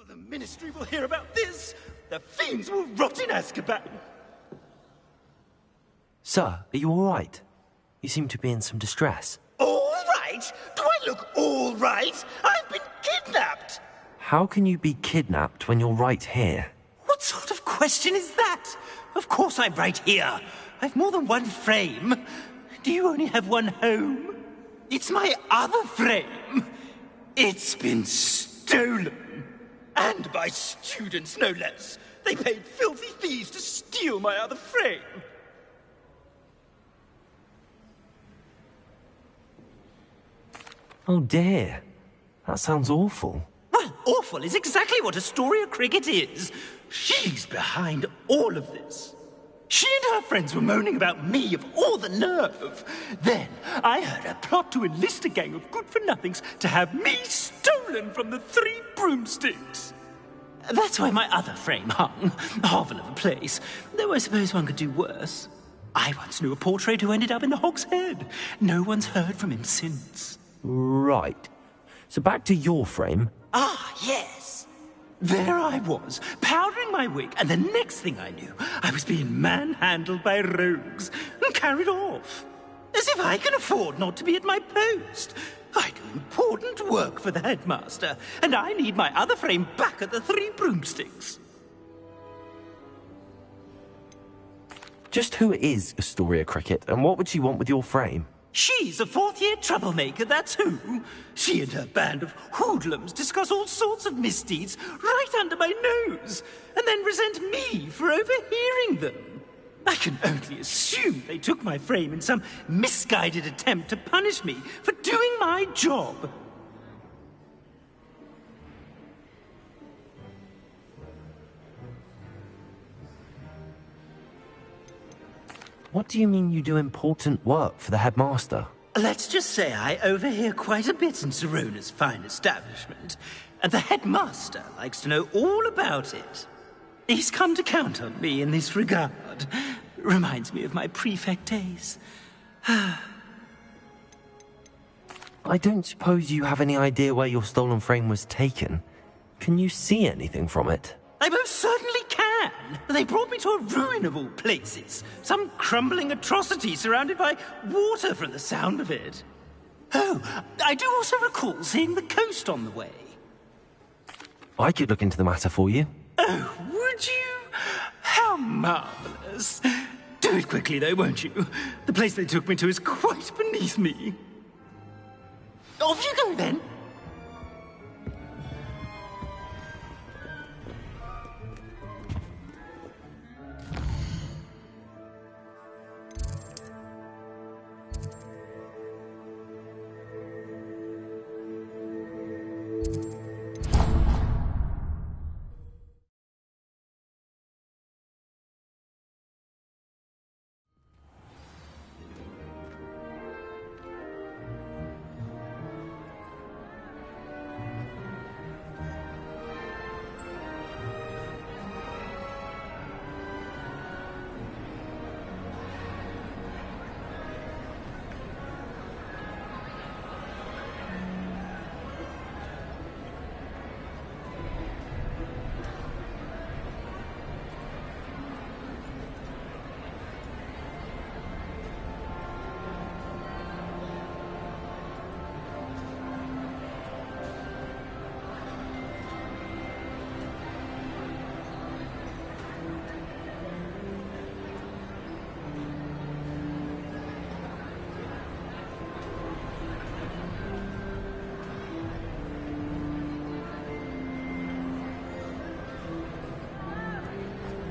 Speaker 2: The Ministry will hear about this. The fiends will rot in Azkaban.
Speaker 1: Sir, are you all right? You seem to be in some distress.
Speaker 2: All right? Do I look all right? I've been kidnapped.
Speaker 1: How can you be kidnapped when you're right here?
Speaker 2: What sort of question is that? Of course I'm right here. I've more than one frame. Do you only have one home? It's my other frame. It's been stolen. And by students, no less. They paid filthy thieves to steal my other frame.
Speaker 1: Oh dear. That sounds awful.
Speaker 2: Well, awful is exactly what Astoria Cricket is. She's behind all of this. She and her friends were moaning about me of all the nerve. Then I heard her plot to enlist a gang of good-for-nothings to have me stolen from the Three Broomsticks. That's why my other frame hung. A hovel of a place. Though I suppose one could do worse. I once knew a portrait who ended up in the Hog's Head. No one's heard from him since.
Speaker 1: Right. So back to your frame.
Speaker 2: Ah, yes. There I was, powdering my wig, and the next thing I knew, I was being manhandled by rogues and carried off. As if I can afford not to be at my post. I do important work for the headmaster, and I need my other frame back at the Three Broomsticks.
Speaker 1: Just who is Astoria Cricket, and what would she want with your frame?
Speaker 2: She's a fourth-year troublemaker, that's who. She and her band of hoodlums discuss all sorts of misdeeds right under my nose, and then resent me for overhearing them. I can only assume they took my frame in some misguided attempt to punish me for doing my job.
Speaker 1: What do you mean you do important work for the headmaster?
Speaker 2: Let's just say I overhear quite a bit in Serona's fine establishment, and the headmaster likes to know all about it. He's come to count on me in this regard. Reminds me of my prefect days.
Speaker 1: I don't suppose you have any idea where your stolen frame was taken. Can you see anything from it?
Speaker 2: I most certainly can. They brought me to a ruin of all places. Some crumbling atrocity surrounded by water from the sound of it. Oh, I do also recall seeing the coast on the way.
Speaker 1: I could look into the matter for you.
Speaker 2: Oh, would you? How marvelous. Do it quickly, though, won't you? The place they took me to is quite beneath me. Off you go, then.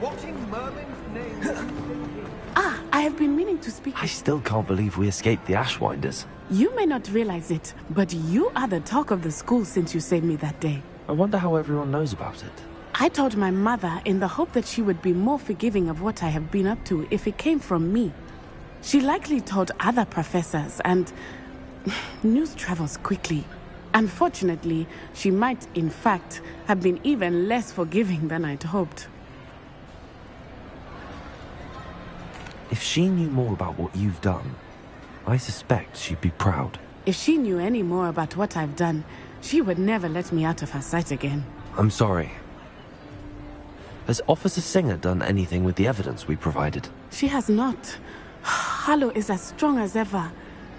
Speaker 15: What in Merlin's name?
Speaker 8: I have been meaning to speak.
Speaker 1: I still can't believe we escaped the Ashwinders.
Speaker 8: You may not realize it, but you are the talk of the school since you saved me that day.
Speaker 1: I wonder how everyone knows about it.
Speaker 20: I told my mother in the hope that she would be more forgiving of what I have been up to if it came from me. She likely told other professors, and news travels quickly. Unfortunately, she might, in fact, have been even less forgiving than I'd hoped.
Speaker 1: If she knew more about what you've done, I suspect she'd be proud.
Speaker 20: If she knew any more about what I've done, she would never let me out of her sight again.
Speaker 1: I'm sorry. Has Officer Singer done anything with the evidence we provided?
Speaker 20: She has not. Harlow is as strong as ever.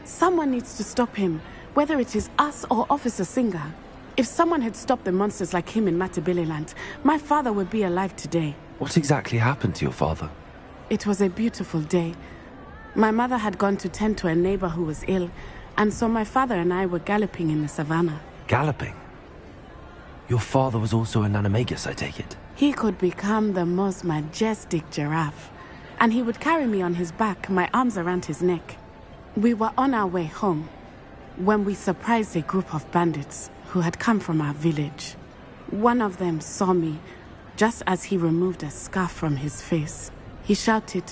Speaker 20: Someone needs to stop him, whether it is us or Officer Singer. If someone had stopped the monsters like him in Matabeleland, my father would be alive today.
Speaker 1: What exactly happened to your father?
Speaker 20: It was a beautiful day. My mother had gone to tend to a neighbor who was ill, and so my father and I were galloping in the savannah.
Speaker 1: Galloping? Your father was also an animagus, I take it?
Speaker 20: He could become the most majestic giraffe, and he would carry me on his back, my arms around his neck. We were on our way home when we surprised a group of bandits who had come from our village. One of them saw me just as he removed a scarf from his face. He shouted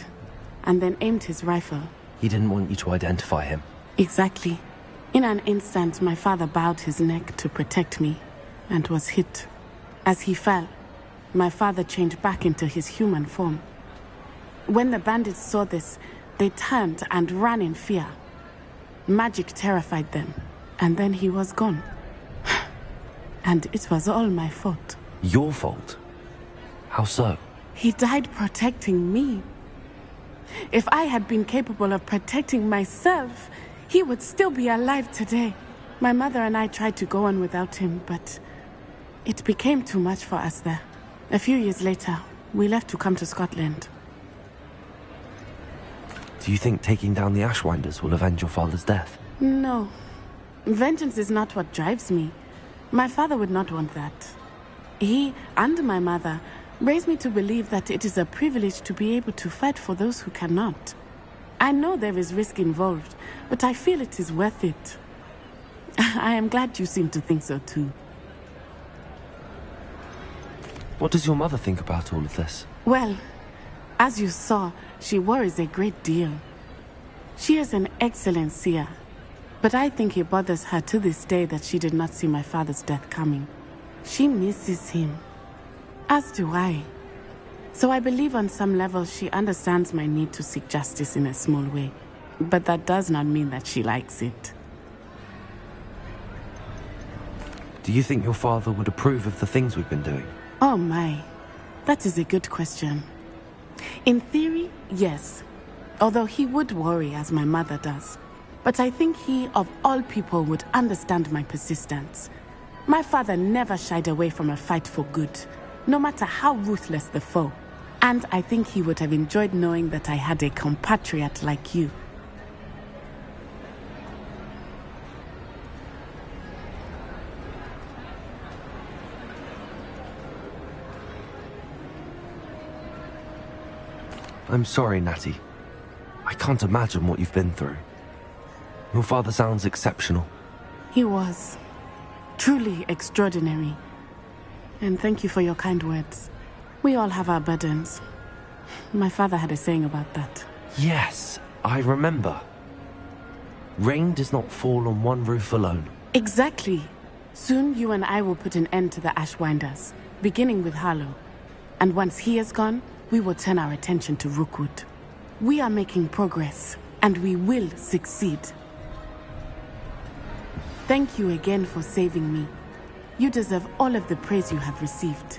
Speaker 20: and then aimed his rifle.
Speaker 1: He didn't want you to identify him.
Speaker 20: Exactly. In an instant, my father bowed his neck to protect me and was hit. As he fell, my father changed back into his human form. When the bandits saw this, they turned and ran in fear. Magic terrified them, and then he was gone. And it was all my fault.
Speaker 1: Your fault? How so?
Speaker 20: He died protecting me. If I had been capable of protecting myself, he would still be alive today. My mother and I tried to go on without him, but it became too much for us there. A few years later, we left to come to Scotland.
Speaker 1: Do you think taking down the Ashwinders will avenge your father's death?
Speaker 20: No. Vengeance is not what drives me. My father would not want that. He and my mother raised me to believe that it is a privilege to be able to fight for those who cannot. I know there is risk involved, but I feel it is worth it. I am glad you seem to think so too.
Speaker 1: What does your mother think about all of this?
Speaker 20: Well, as you saw, she worries a great deal. She is an excellent seer, but I think it bothers her to this day that she did not see my father's death coming. She misses him, as do I. So I believe on some level she understands my need to seek justice in a small way, but that does not mean that she likes it.
Speaker 1: Do you think your father would approve of the things we've been doing?
Speaker 20: Oh my, that is a good question. In theory, yes. Although he would worry as my mother does. But I think he, of all people, would understand my persistence. My father never shied away from a fight for good, no matter how ruthless the foe. And I think he would have enjoyed knowing that I had a compatriot like you.
Speaker 1: I'm sorry, Natty. I can't imagine what you've been through. Your father sounds exceptional.
Speaker 20: He was. Truly extraordinary. And thank you for your kind words. We all have our burdens. My father had a saying about that.
Speaker 1: Yes, I remember. Rain does not fall on one roof alone.
Speaker 20: Exactly. Soon you and I will put an end to the Ashwinders, beginning with Harlow. And once he is gone, we will turn our attention to Rookwood. We are making progress, and we will succeed. Thank you again for saving me. You deserve all of the praise you have received.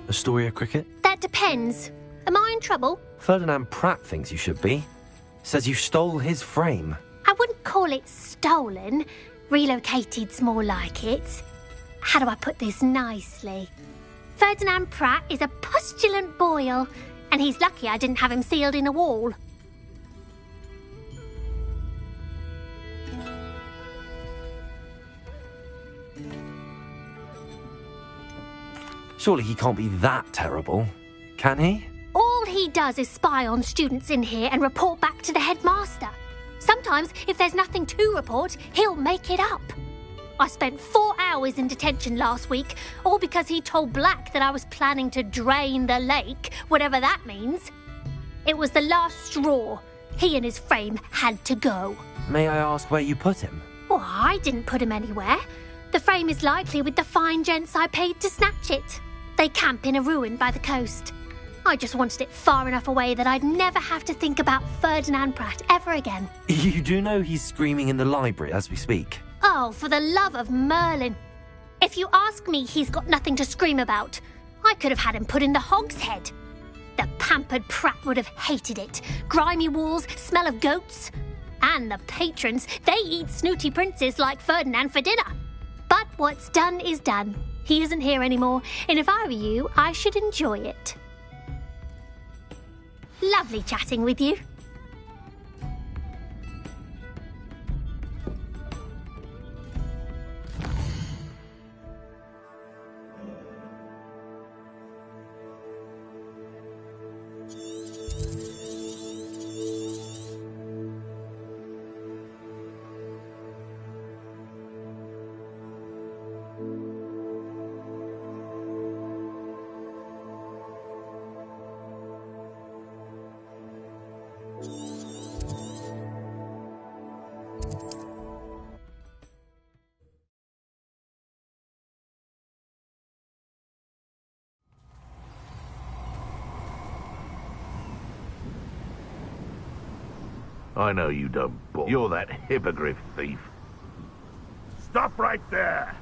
Speaker 1: Astoria Cricket?
Speaker 9: That depends. Am I in trouble?
Speaker 1: Ferdinand Pratt thinks you should be. Says you stole his frame.
Speaker 9: I wouldn't call it stolen. Relocated's more like it. How do I put this nicely? Ferdinand Pratt is a postulant boil, and he's lucky I didn't have him sealed in a wall.
Speaker 1: Surely he can't be that terrible, can he?
Speaker 9: All he does is spy on students in here and report back to the headmaster. Sometimes, if there's nothing to report, he'll make it up. I spent 4 hours in detention last week, all because he told Black that I was planning to drain the lake, whatever that means. It was the last straw. He and his frame had to go.
Speaker 1: May I ask where you put him?
Speaker 9: Oh, I didn't put him anywhere. The frame is likely with the fine gents I paid to snatch it. They camp in a ruin by the coast. I just wanted it far enough away that I'd never have to think about Ferdinand Pratt ever again.
Speaker 1: You do know he's screaming in the library as we speak.
Speaker 9: Oh, for the love of Merlin. If you ask me, he's got nothing to scream about. I could have had him put in the hogshead. The pampered Pratt would have hated it. Grimy walls, smell of goats. And the patrons, they eat snooty princes like Ferdinand for dinner. But what's done is done. He isn't here anymore, and if I were you, I should enjoy it. Lovely chatting with you.
Speaker 17: I know you dumb bull. You're that hippogriff thief. Stop right there!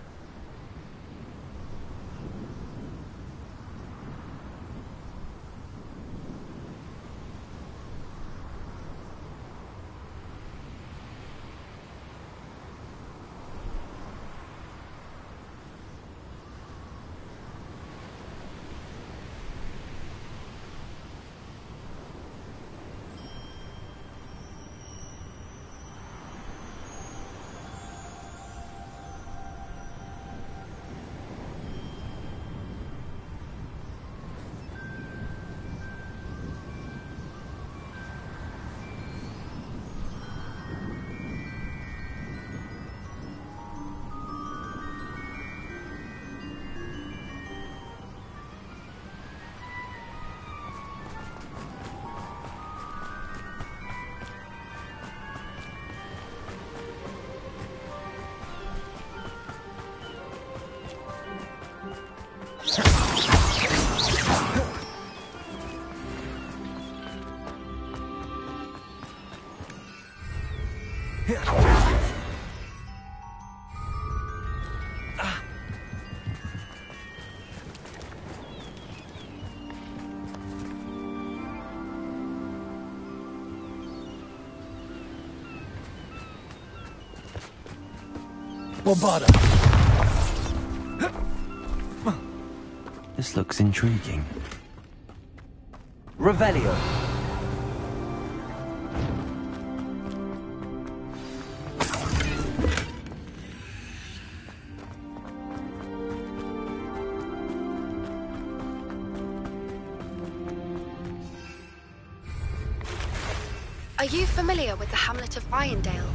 Speaker 1: Bombarda! This looks intriguing. Revelio!
Speaker 14: Are you familiar with the hamlet of Irondale?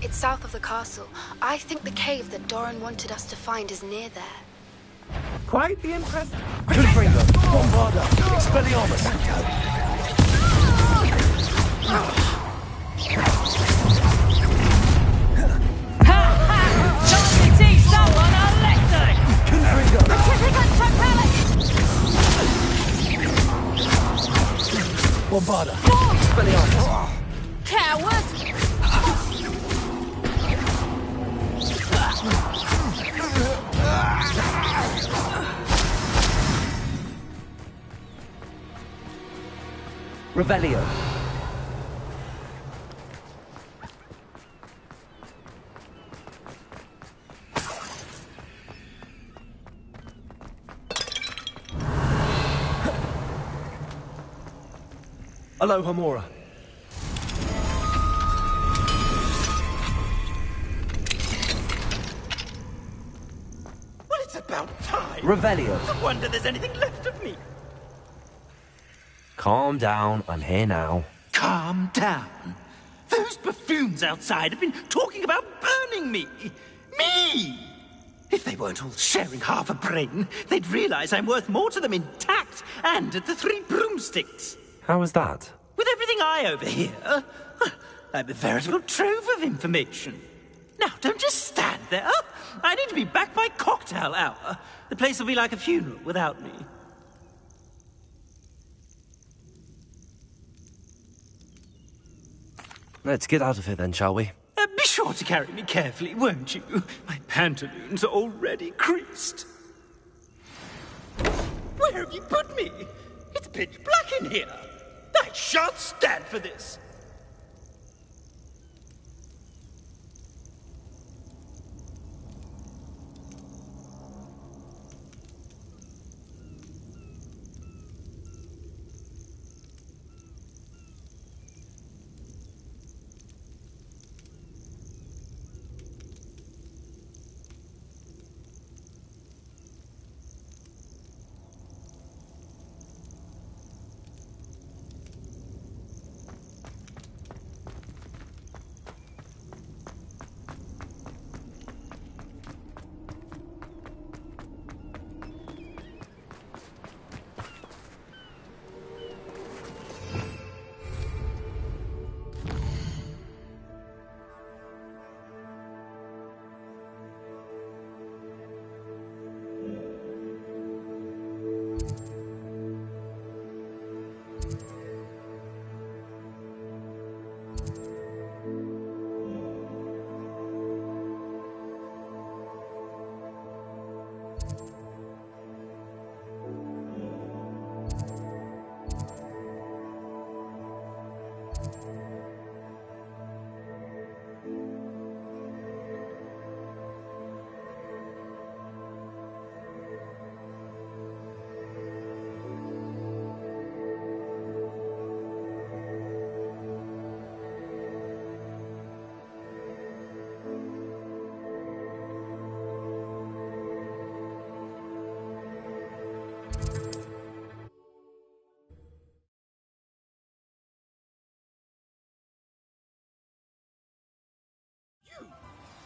Speaker 14: It's south of the castle. I think the cave that Doran wanted us to find is near there.
Speaker 15: Quite the impressive.
Speaker 1: Confringo! Bombarda! Expelliarmus!
Speaker 23: Time to teach someone a lesson!
Speaker 1: Confringo! Bombarda! Expelliarmus!
Speaker 23: Coward!
Speaker 1: Revelio. Aloha Mora.
Speaker 2: Well, it's about time.
Speaker 1: Revelio.
Speaker 2: No wonder there's anything left of me.
Speaker 1: Calm down, I'm here now.
Speaker 2: Calm down. Those buffoons outside have been talking about burning me. Me! If they weren't all sharing half a brain, they'd realize I'm worth more to them intact and at the Three Broomsticks.
Speaker 1: How was that?
Speaker 2: With everything I overhear, I'm a veritable trove of information. Now, don't just stand there. I need to be back by cocktail hour. The place will be like a funeral without me.
Speaker 1: Let's get out of here then, shall we?
Speaker 2: Be sure to carry me carefully, won't you? My pantaloons are already creased. Where have you put me? It's pitch black in here. I shan't stand for this.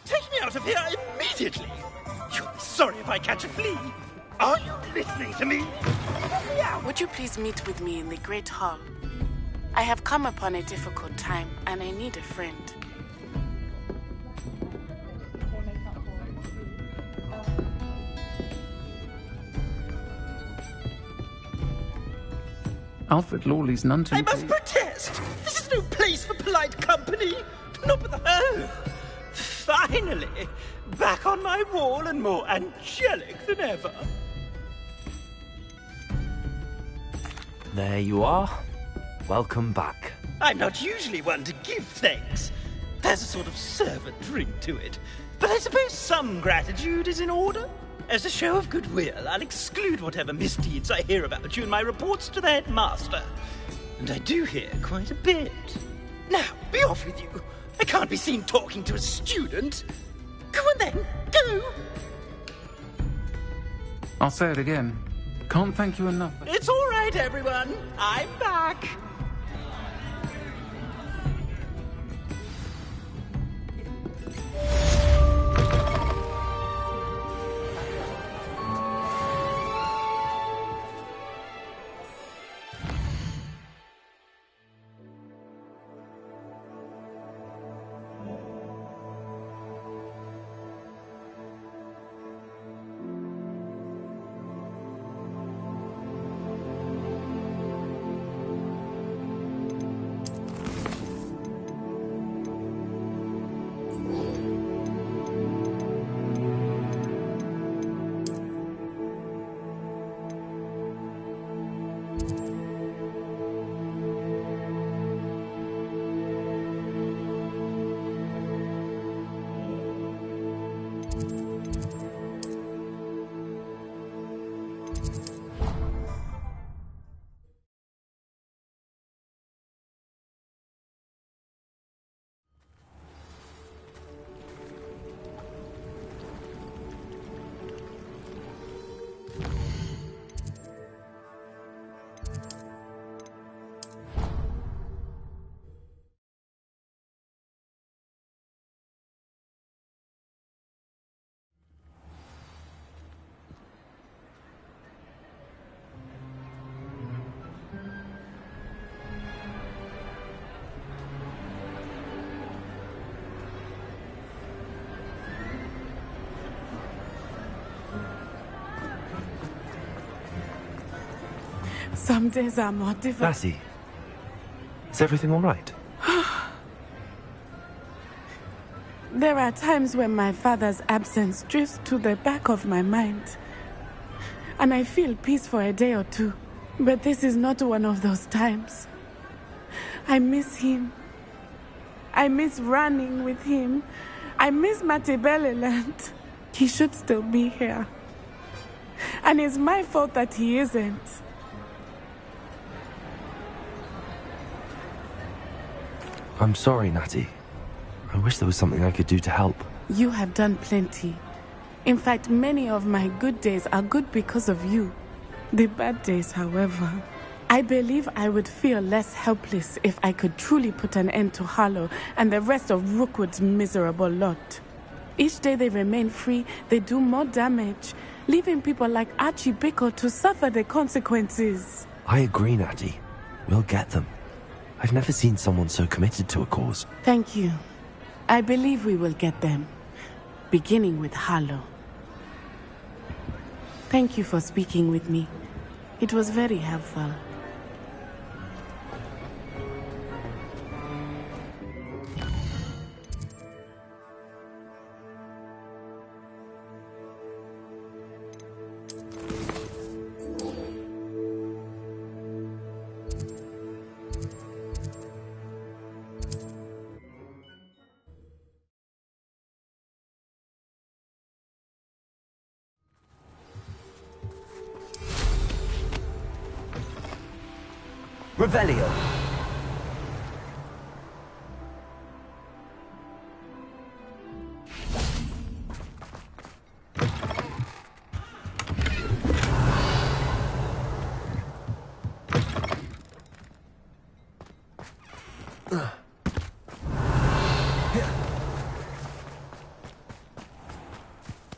Speaker 2: Take me out of here immediately! You'll be sorry if I catch a flea. Are you listening to me?
Speaker 20: Would you please meet with me in the Great Hall? I have come upon a difficult time, and I need a friend.
Speaker 5: Alfred Lawley's none too
Speaker 2: I must protest! This is no place for polite company! Not with her! Finally! Back on my wall and more angelic than ever!
Speaker 1: There you are. Welcome back.
Speaker 2: I'm not usually one to give thanks. There's a sort of servant ring to it. But I suppose some gratitude is in order. As a show of goodwill, I'll exclude whatever misdeeds I hear about you in my reports to the headmaster. And I do hear quite a bit. Now, be off with you. I can't be seen talking to a student. Go on then, go!
Speaker 5: I'll say it again. Can't thank you enough.
Speaker 2: It's all right, everyone. I'm back.
Speaker 8: Some days are more difficult.
Speaker 1: Lassie, is everything all right?
Speaker 8: There are times when my father's absence drifts to the back of my mind, and I feel peace for a day or two. But this is not one of those times. I miss him. I miss running with him. I miss Matibeleland. He should still be here. And it's my fault that he isn't.
Speaker 1: I'm sorry, Natty. I wish there was something I could do to help.
Speaker 8: You have done plenty. In fact, many of my good days are good because of you. The bad days, however, I believe I would feel less helpless if I could truly put an end to Harlow and the rest of Rookwood's miserable lot. Each day they remain free, they do more damage, leaving people like Archie Bickle to suffer the consequences.
Speaker 1: I agree, Natty. We'll get them. I've never seen someone so committed to a cause.
Speaker 8: Thank you. I believe we will get them, beginning with Harlow. Thank you for speaking with me. It was very helpful.
Speaker 1: Revelio.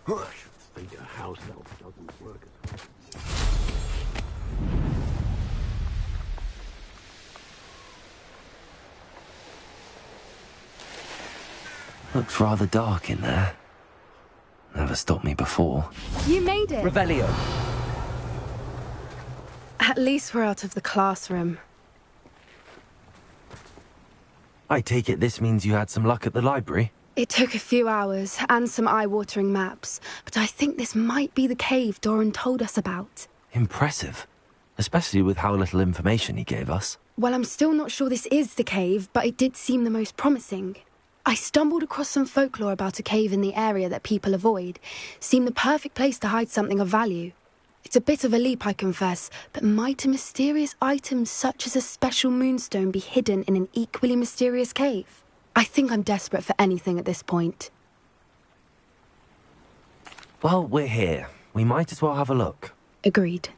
Speaker 3: I think a house elf doesn't work as well.
Speaker 1: Looks rather dark in there. Never stopped me before.
Speaker 14: You made it!
Speaker 1: Revelio.
Speaker 14: At least we're out of the classroom.
Speaker 1: I take it this means you had some luck at the library?
Speaker 14: It took a few hours and some eye-watering maps, but I think this might be the cave Doran told us about.
Speaker 1: Impressive. Especially with how little information he gave us.
Speaker 14: Well, I'm still not sure this is the cave, but it did seem the most promising. I stumbled across some folklore about a cave in the area that people avoid. Seemed the perfect place to hide something of value. It's a bit of a leap, I confess, but might a mysterious item such as a special moonstone be hidden in an equally mysterious cave? I think I'm desperate for anything at this point.
Speaker 1: Well, we're here. We might as well have a look.
Speaker 14: Agreed.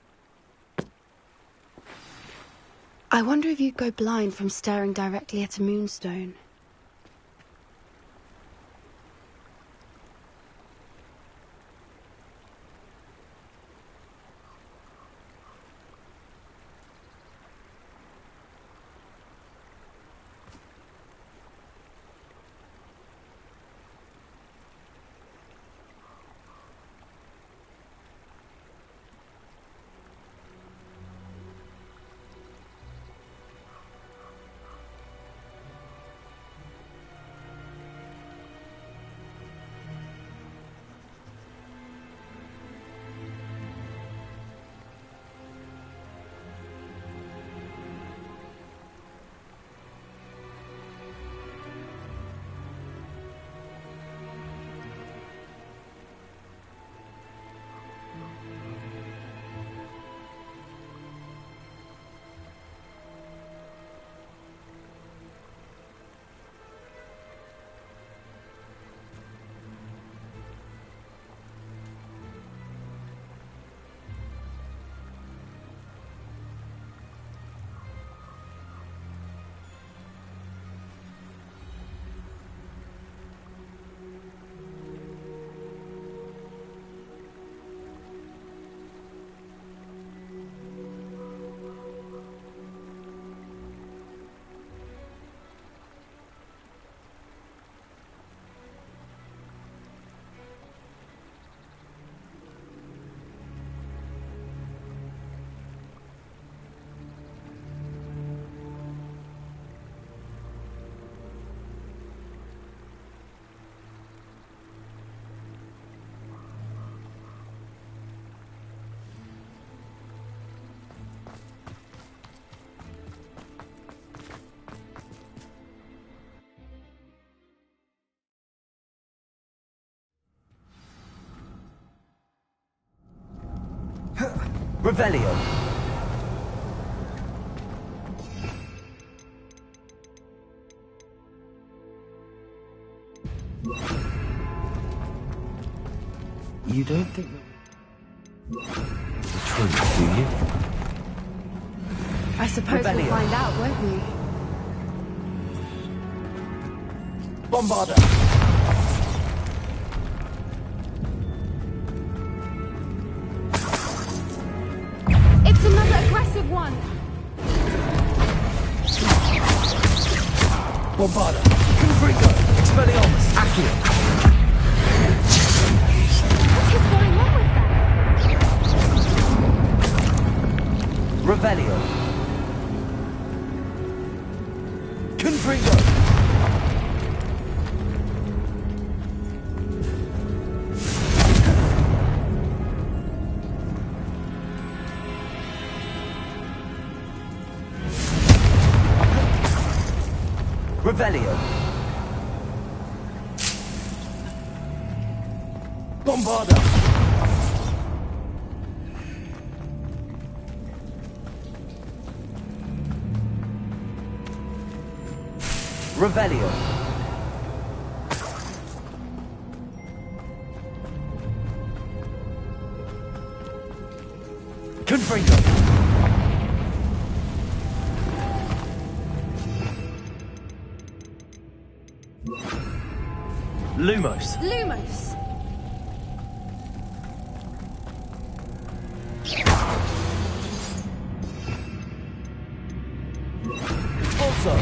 Speaker 14: I wonder if you'd go blind from staring directly at a moonstone.
Speaker 1: Revelio. You don't think that the truth, do you?
Speaker 14: I suppose we'll find out, won't we?
Speaker 1: Bombarder!
Speaker 14: It's another aggressive one!
Speaker 1: Bombarder! Confringo! Expelliarmus! Accio!
Speaker 14: What is going on with that?
Speaker 1: Revelio! Confringo! Revelio. Bombarder. Revelio. Confringo. Lumos.
Speaker 14: Lumos!
Speaker 1: Also.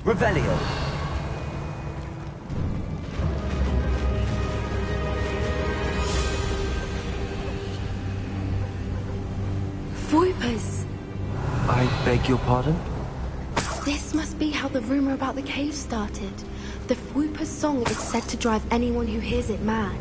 Speaker 1: Revelio.
Speaker 14: Voipers!
Speaker 1: I beg your pardon?
Speaker 14: This must be how the rumor about the cave started. The Voiper's song is said to drive anyone who hears it mad.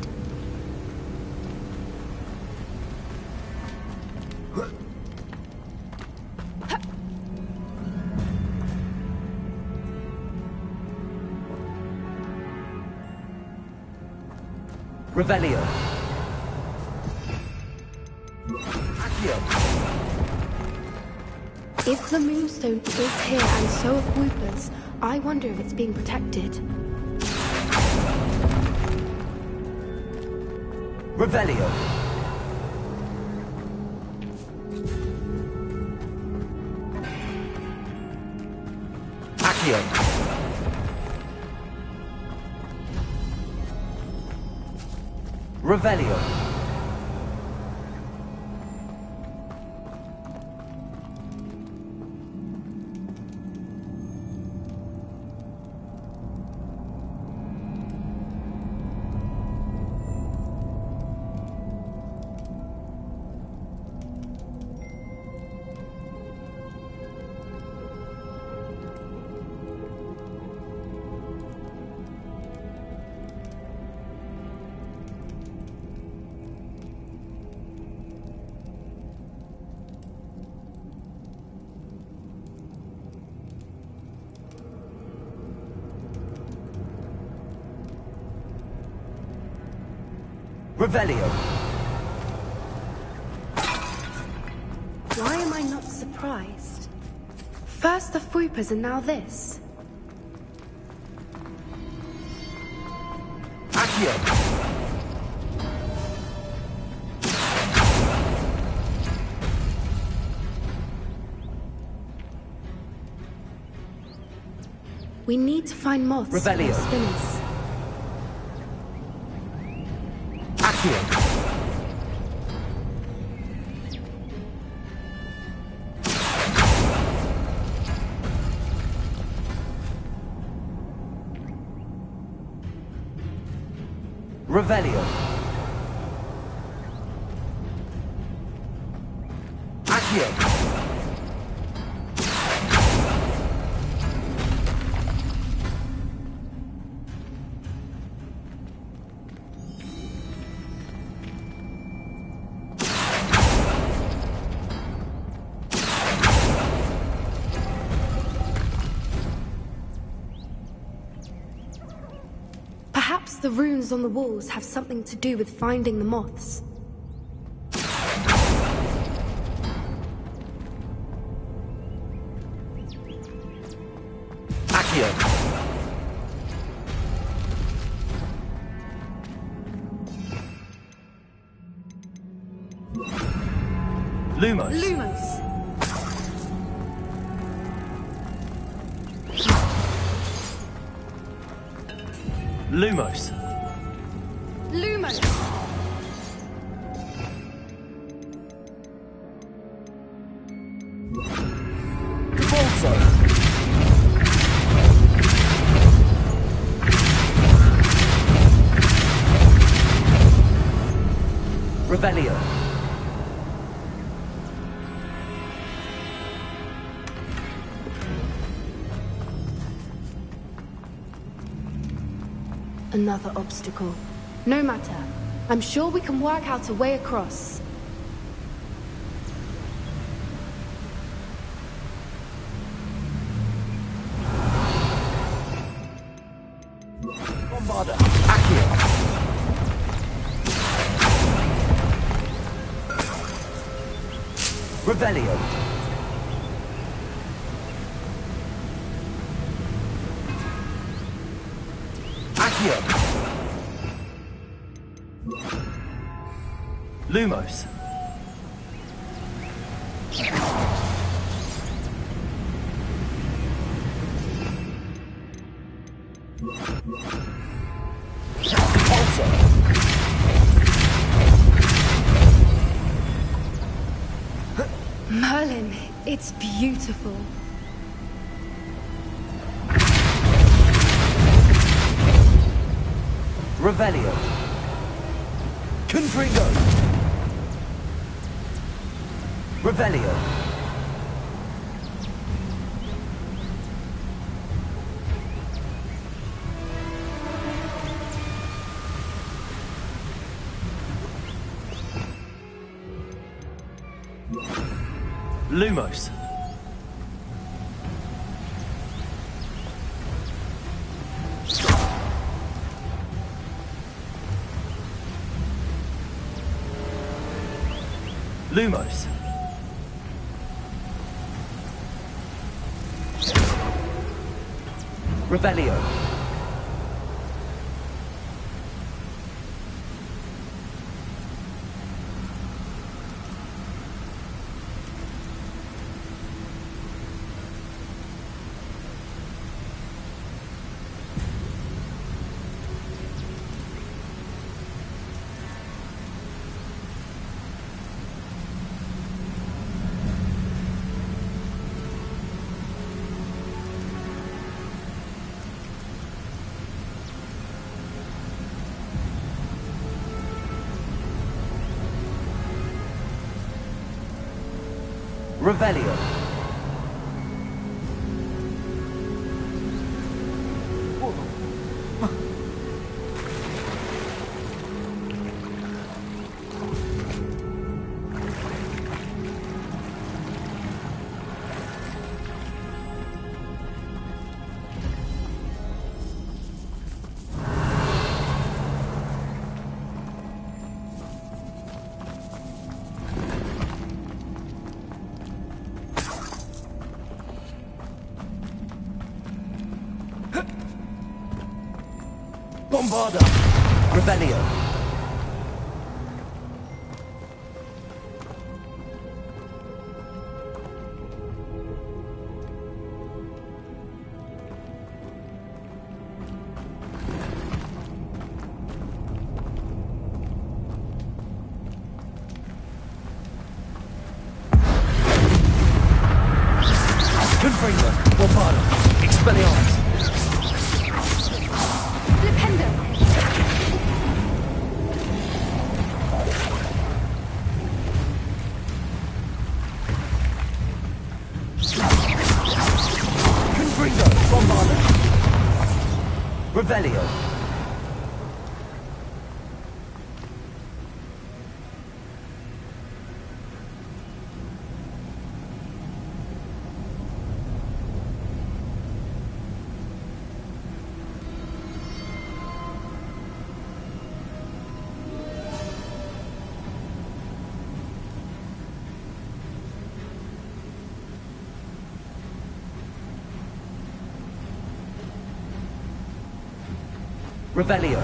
Speaker 1: Revelio. Accio.
Speaker 14: If the Moonstone is here and so are Voipers, I wonder if it's being protected.
Speaker 1: Revelio. Accio. Revelio. Revelio.
Speaker 14: Why am I not surprised? First the Fuipas and now this.
Speaker 1: Accio.
Speaker 14: We need to find moths for
Speaker 1: Revelio.
Speaker 14: those spinners.
Speaker 1: Accio. Revelio. Accio.
Speaker 14: Perhaps the runes on the walls have something to do with finding the moths.
Speaker 1: Accio. Lumos.
Speaker 14: Lumos.
Speaker 1: Lumos.
Speaker 14: Lumos.
Speaker 1: Cabalso. Revelio.
Speaker 14: Another obstacle. No matter. I'm sure we can work out a way across.
Speaker 1: Bombarda. Accio. Revelio. Accio. Lumos. Pulsar.
Speaker 14: Merlin, it's beautiful.
Speaker 1: Revelio. Confringo. Revelio. Lumos. Lumos. Revelio. Revelio. Bombarda! Revelio! Confringo! Bombarda! Expelliarmus!
Speaker 14: Flipendo!
Speaker 1: Confringo! Bombarda! Revelio! Revelio.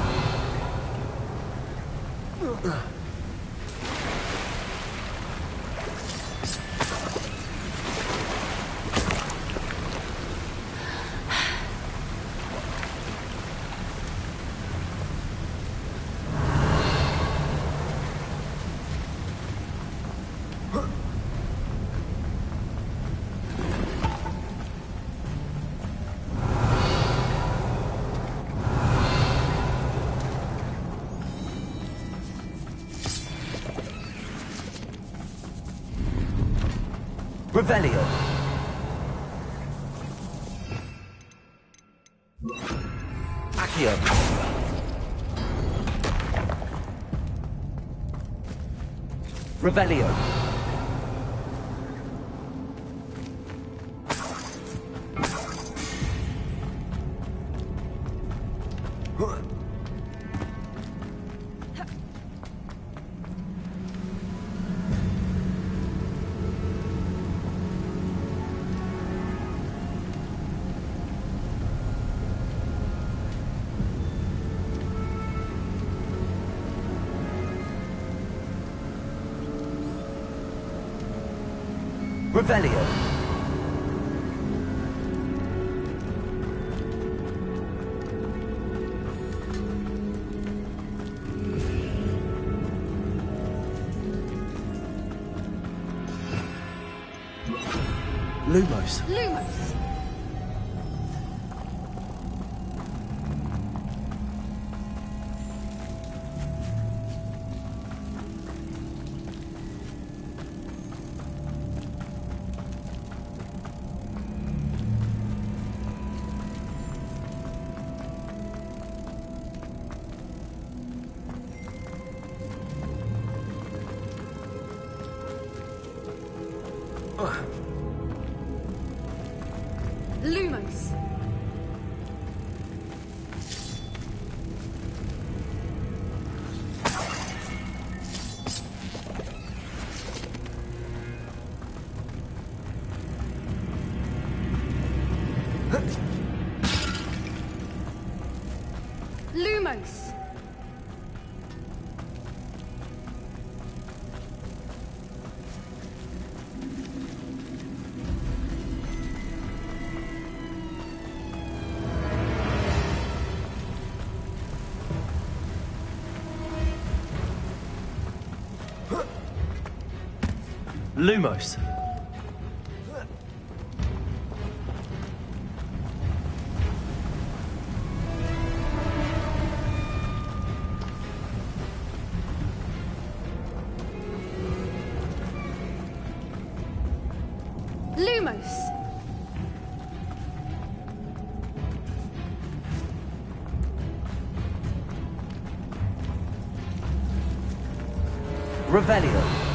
Speaker 1: Revelio. Accio. Revelio. Revelio. Lumos.
Speaker 14: Lumos. Lumos. Lumos.
Speaker 1: Lumos.
Speaker 14: Lumos.
Speaker 1: Revelio.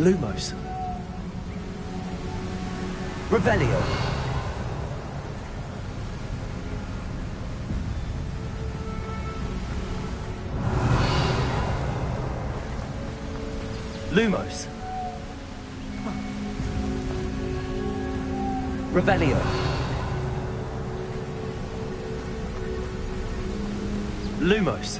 Speaker 1: Lumos. Revelio. Lumos. Revelio. Lumos.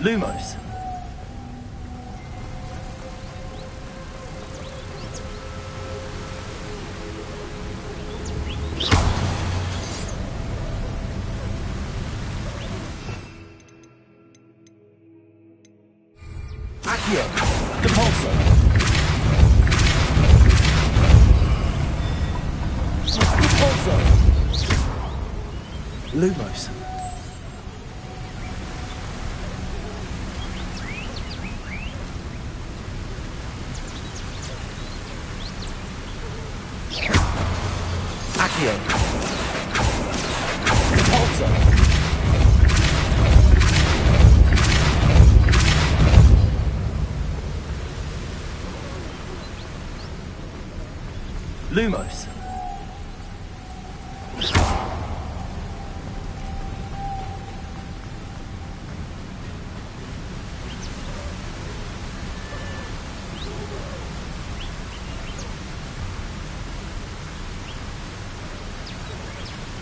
Speaker 1: Lumos. Accio. Depulso. Depulso. Lumos. Accio. Depulso. Lumos.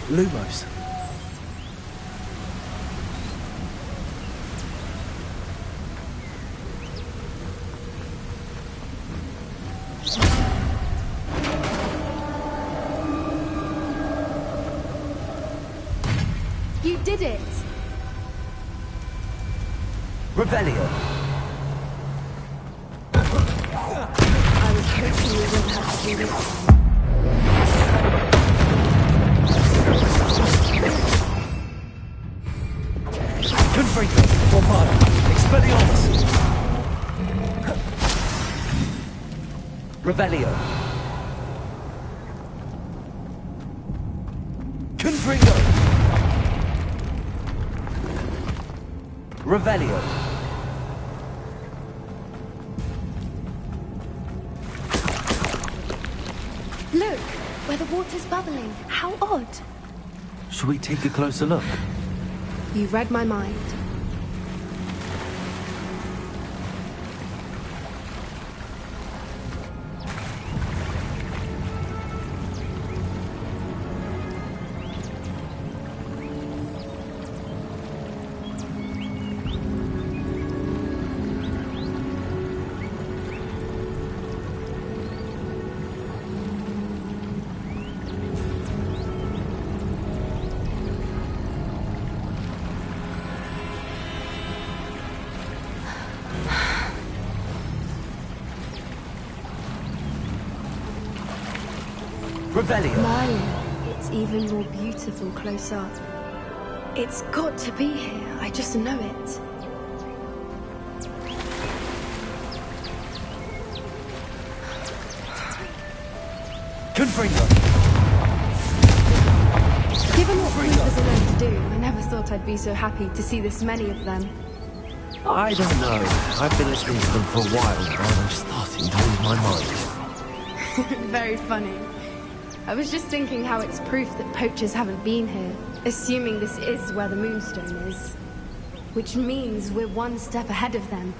Speaker 1: Lumos.
Speaker 14: You did it!
Speaker 1: Revelio.
Speaker 14: I was hoping you wouldn't have to do this.
Speaker 1: Confringo. Bombado. Expelliarmus. Revelio. Confringo. Revelio.
Speaker 14: Look, where the water's bubbling. How odd.
Speaker 1: Shall we take a closer look?
Speaker 14: You read my mind.
Speaker 1: Revelio.
Speaker 14: Merlin, it's even more beautiful close up. It's got to be here, I just know it.
Speaker 1: Confringo.
Speaker 14: Given what creatures are meant to do, I never thought I'd be so happy to see this many of them.
Speaker 1: I don't know. I've been listening to them for a while now and I'm starting to lose my mind.
Speaker 14: Very funny. I was just thinking how it's proof that poachers haven't been here, assuming this is where the Moonstone is. Which means we're one step ahead of them.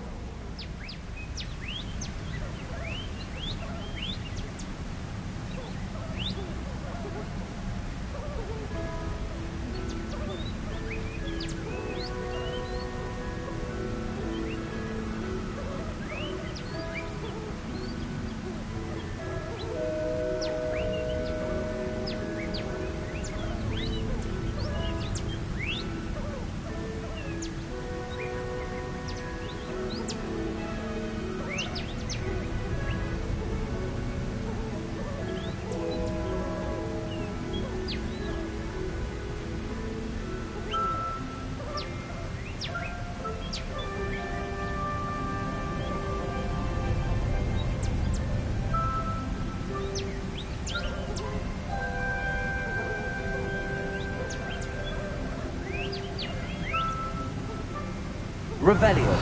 Speaker 1: Revelio.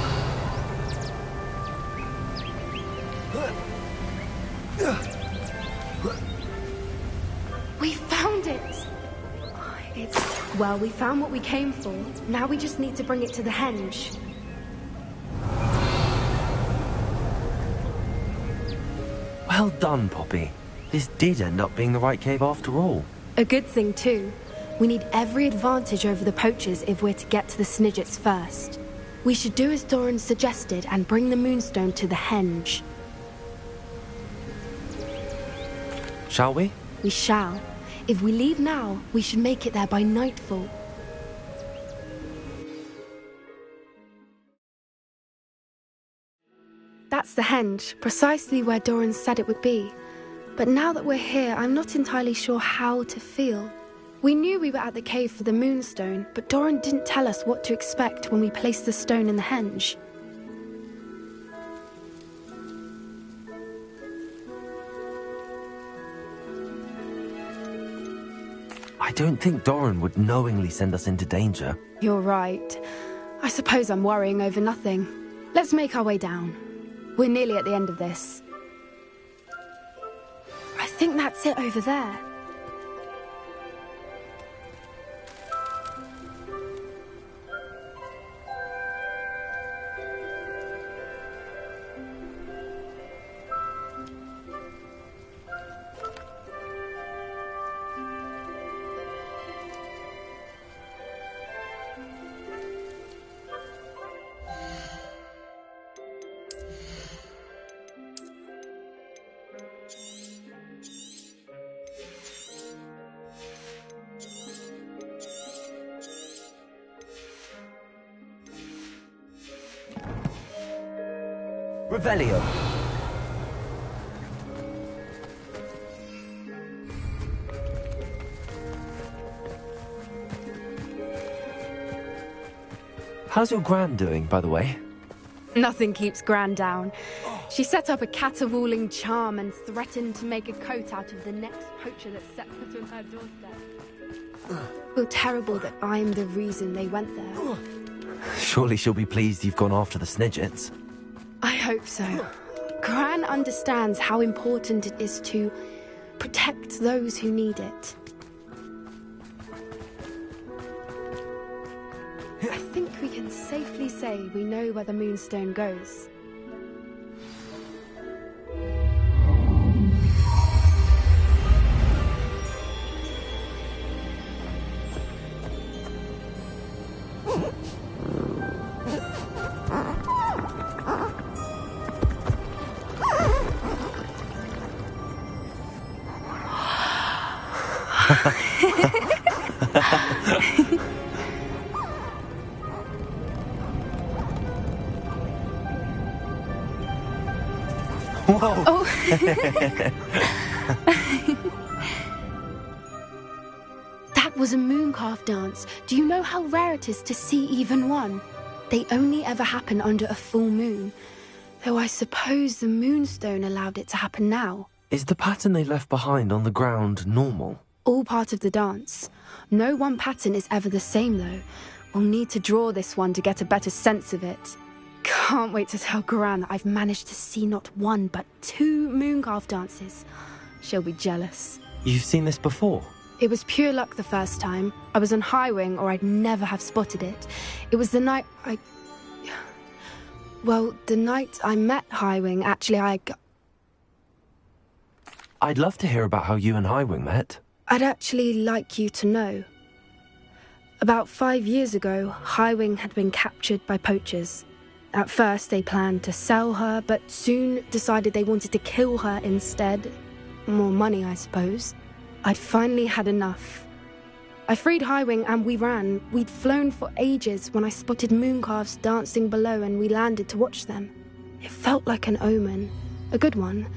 Speaker 14: We found it! Well, we found what we came for. Now we just need to bring it to the henge.
Speaker 1: Well done, Poppy. This did end up being the right cave after all.
Speaker 14: A good thing, too. We need every advantage over the poachers if we're to get to the Snidgets first. We should do as Doran suggested and bring the Moonstone to the henge.
Speaker 1: Shall we?
Speaker 14: We shall. If we leave now, we should make it there by nightfall. That's the henge, precisely where Doran said it would be. But now that we're here, I'm not entirely sure how to feel. We knew we were at the cave for the Moonstone, but Doran didn't tell us what to expect when we placed the stone in the henge.
Speaker 1: I don't think Doran would knowingly send us into danger.
Speaker 14: You're right. I suppose I'm worrying over nothing. Let's make our way down. We're nearly at the end of this. I think that's it over there.
Speaker 1: Revelio. How's your Gran doing, by the way?
Speaker 14: Nothing keeps Gran down. She set up a caterwauling charm and threatened to make a coat out of the next poacher that set foot on her doorstep. Feel terrible that I'm the reason they went there.
Speaker 1: Surely she'll be pleased you've gone after the Snidgets.
Speaker 14: I hope so. Gran understands how important it is to protect those who need it. I think we can safely say we know where the Moonstone goes.
Speaker 1: Whoa!
Speaker 14: Oh. That was a mooncalf dance. Do you know how rare it is to see even one? They only ever happen under a full moon. Though I suppose the Moonstone allowed it to happen now.
Speaker 1: Is the pattern they left behind on the ground normal?
Speaker 14: All part of the dance. No one pattern is ever the same, though. We'll need to draw this one to get a better sense of it. Can't wait to tell Gran that I've managed to see not one, but 2 mooncalf dances. She'll be jealous.
Speaker 1: You've seen this before?
Speaker 14: It was pure luck the first time. I was on Highwing, or I'd never have spotted it. It was the night Well, the night I met Highwing, actually,
Speaker 1: I'd love to hear about how you and Highwing met.
Speaker 14: I'd actually like you to know. About 5 years ago, Highwing had been captured by poachers. At first, they planned to sell her, but soon decided they wanted to kill her instead. More money, I suppose. I'd finally had enough. I freed Highwing and we ran. We'd flown for ages when I spotted mooncalves dancing below and we landed to watch them. It felt like an omen. A good one.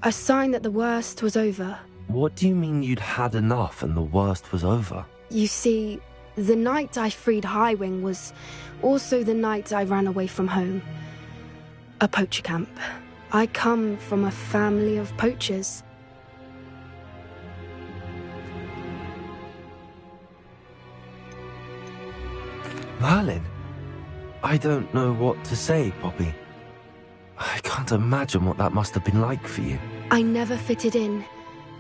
Speaker 14: A sign that the worst was over.
Speaker 1: What do you mean you'd had enough and the worst was over?
Speaker 14: You see, the night I freed Highwing was also the night I ran away from home. A poacher camp. I come from a family of poachers.
Speaker 1: Merlin, I don't know what to say, Poppy. I can't imagine what that must have been like for you.
Speaker 14: I never fitted in,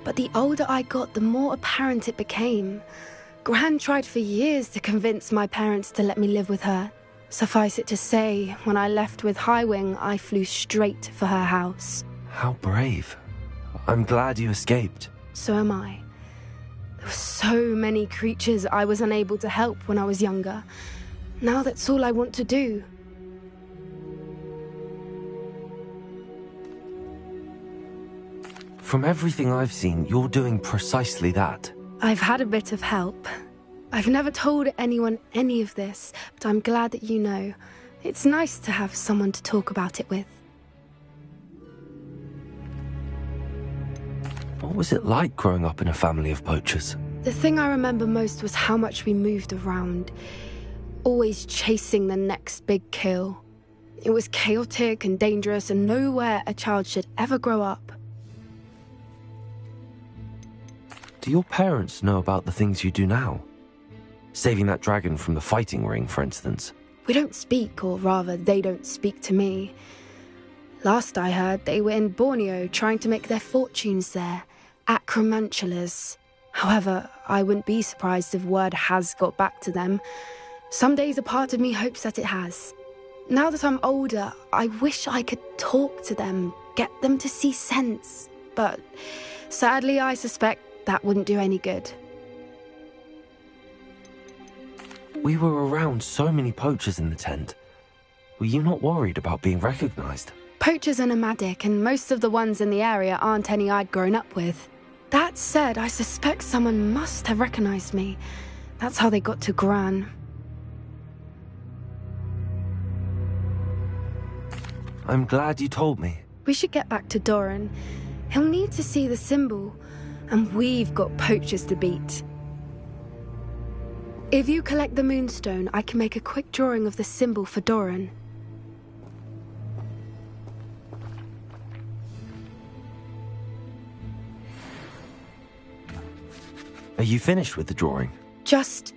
Speaker 14: but the older I got, the more apparent it became. Gran tried for years to convince my parents to let me live with her. Suffice it to say, when I left with Highwing, I flew straight for her house.
Speaker 1: How brave. I'm glad you escaped.
Speaker 14: So am I. There were so many creatures I was unable to help when I was younger. Now that's all I want to do.
Speaker 1: From everything I've seen, you're doing precisely that.
Speaker 14: I've had a bit of help. I've never told anyone any of this, but I'm glad that you know. It's nice to have someone to talk about it with.
Speaker 1: What was it like growing up in a family of poachers?
Speaker 14: The thing I remember most was how much we moved around, always chasing the next big kill. It was chaotic and dangerous, and nowhere a child should ever grow up.
Speaker 1: Do your parents know about the things you do now? Saving that dragon from the fighting ring, for instance.
Speaker 14: We don't speak, or rather, they don't speak to me. Last I heard, they were in Borneo trying to make their fortunes there, acromantulas. However, I wouldn't be surprised if word has got back to them. Some days a part of me hopes that it has. Now that I'm older, I wish I could talk to them, get them to see sense. But sadly, I suspect that wouldn't do any good.
Speaker 1: We were around so many poachers in the tent. Were you not worried about being recognized?
Speaker 14: Poachers are nomadic, and most of the ones in the area aren't any I'd grown up with. That said, I suspect someone must have recognized me. That's how they got to Gran.
Speaker 1: I'm glad you told me.
Speaker 14: We should get back to Doran. He'll need to see the symbol, and we've got poachers to beat. If you collect the moonstone, I can make a quick drawing of the symbol for Doran.
Speaker 1: Are you finished with the drawing?
Speaker 14: Just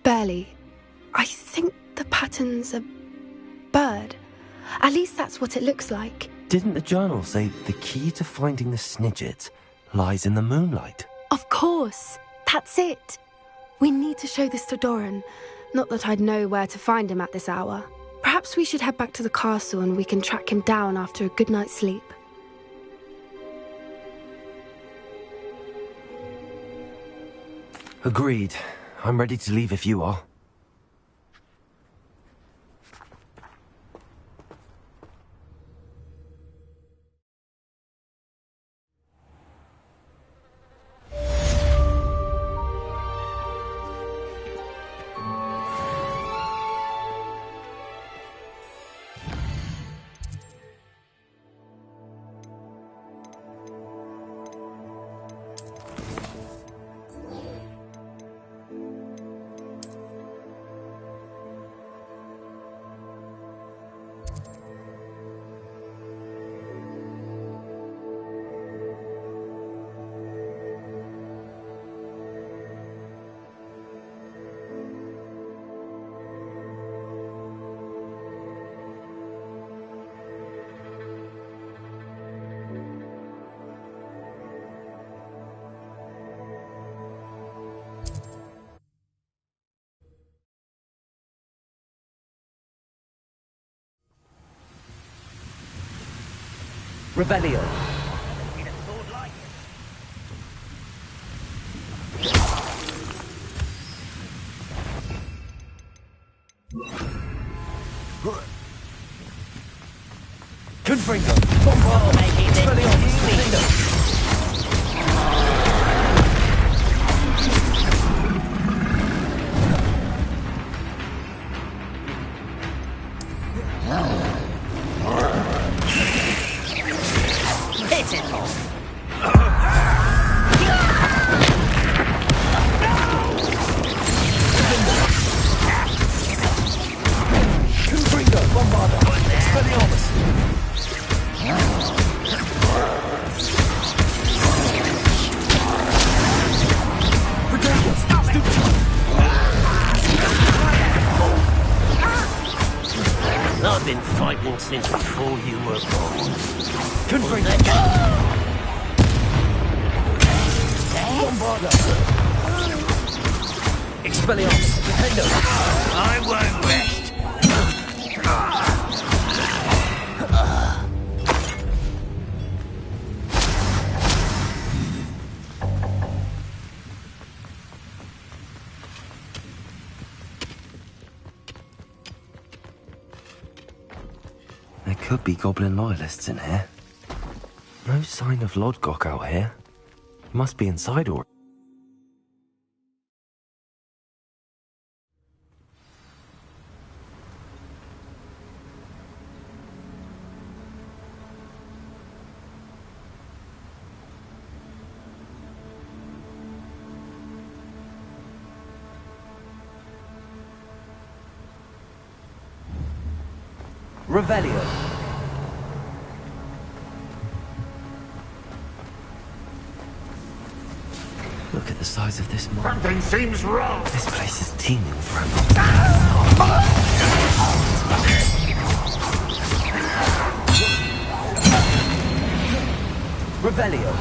Speaker 14: barely. I think the pattern's a bird. At least that's what it looks like.
Speaker 1: Didn't the journal say the key to finding the Snidget lies in the moonlight?
Speaker 14: Of course. That's it. We need to show this to Doran. Not that I'd know where to find him at this hour. Perhaps we should head back to the castle and we can track him down after a good night's sleep.
Speaker 1: Agreed. I'm ready to leave if you are.
Speaker 11: Revelio. Confringo. Bombard.
Speaker 3: been fighting since before you were born.
Speaker 11: Expelliarmus! Defendo!
Speaker 3: I won't rest!
Speaker 1: There could be goblin loyalists in here. No sign of Lodgok out here. Must be inside or...
Speaker 11: Revelio.
Speaker 1: Look at the size of this mine.
Speaker 17: Something seems wrong.
Speaker 1: This place is teeming with random.
Speaker 11: Revelio.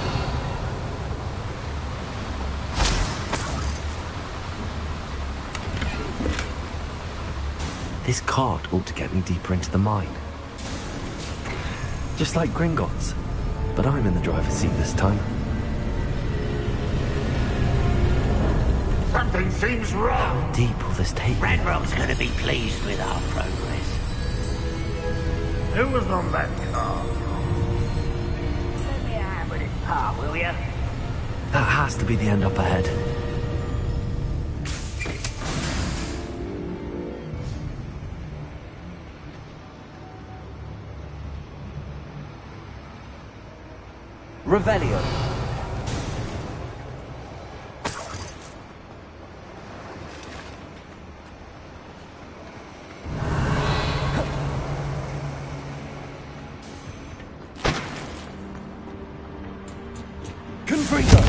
Speaker 1: This cart ought to get me deeper into the mine. Just like Gringotts. But I'm in the driver's seat this time.
Speaker 17: Something seems wrong.
Speaker 1: How deep will this take me?
Speaker 3: Ranrock's gonna be pleased with our progress.
Speaker 17: Who was on that car?
Speaker 3: Let me have with this part, will ya?
Speaker 1: That has to be the end up ahead.
Speaker 11: Revelio. Confringo.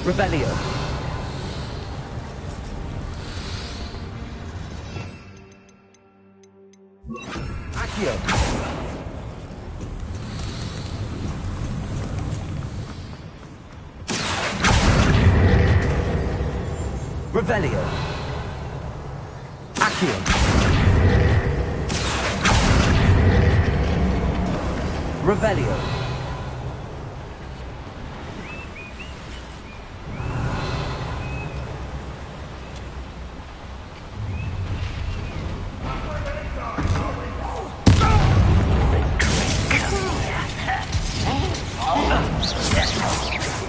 Speaker 11: Revelio. Revelio. Accio. Revelio.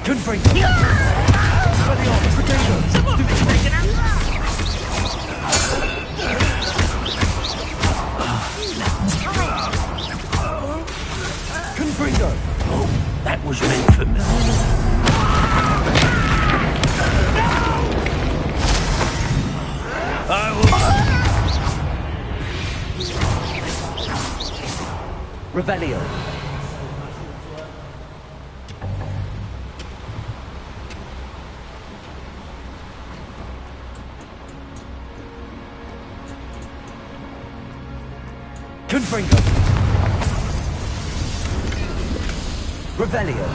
Speaker 11: Confringo. Expelliarmus. Confringo.
Speaker 3: Oh, that was meant for me. I will...
Speaker 11: Revelio. Confringo. Revelio.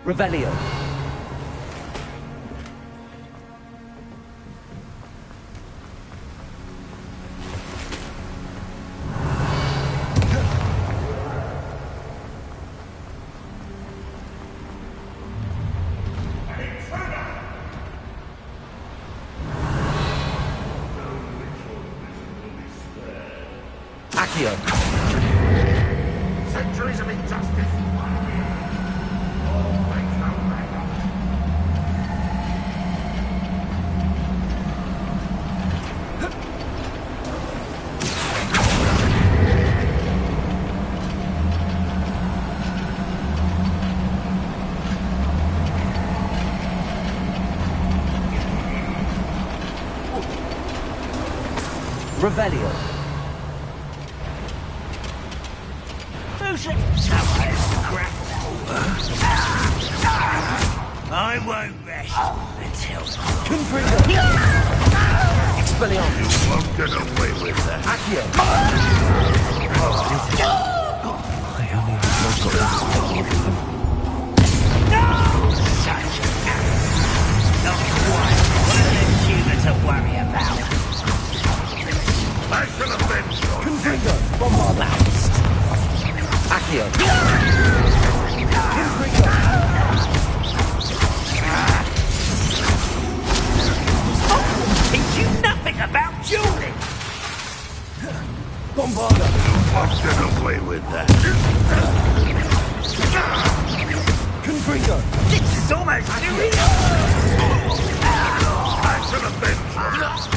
Speaker 11: Revelio. Accio.
Speaker 17: Centuries of injustice.
Speaker 11: Revelio.
Speaker 3: I won't rest until...
Speaker 11: Expelliarmus.
Speaker 17: You won't get away with that.
Speaker 11: Accio.
Speaker 1: I only hope I've got this to take a look at them.
Speaker 3: Such not quite one of them human to worry about.
Speaker 17: I shall avenge you.
Speaker 11: Confringo. Bombard. Accio. Confringo.
Speaker 3: Teach you nothing about dueling.
Speaker 11: Bombarda.
Speaker 17: You won't get away with that.
Speaker 11: Confringo.
Speaker 3: This is almost too easy.
Speaker 17: I shall avenge you.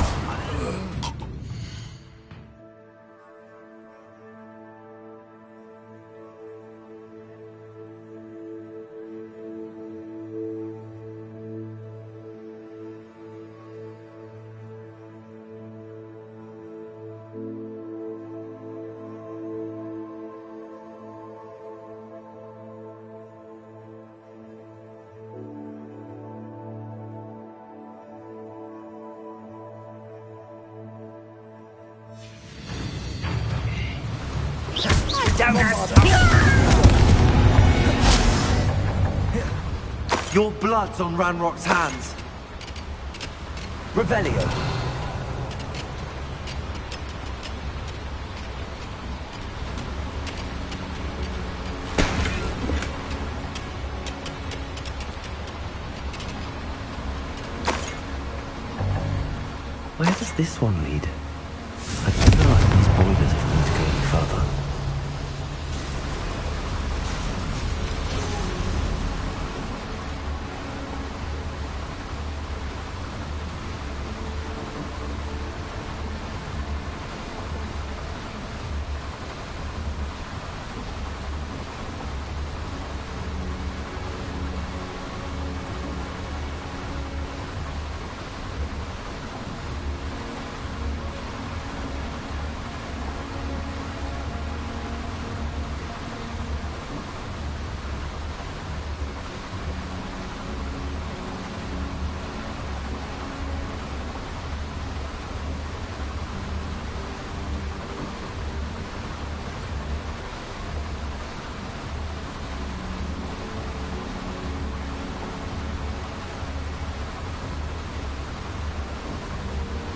Speaker 11: Your blood's on Ranrock's hands. Revelio.
Speaker 1: Where does this one lead? I feel like these boilers have need to go any further.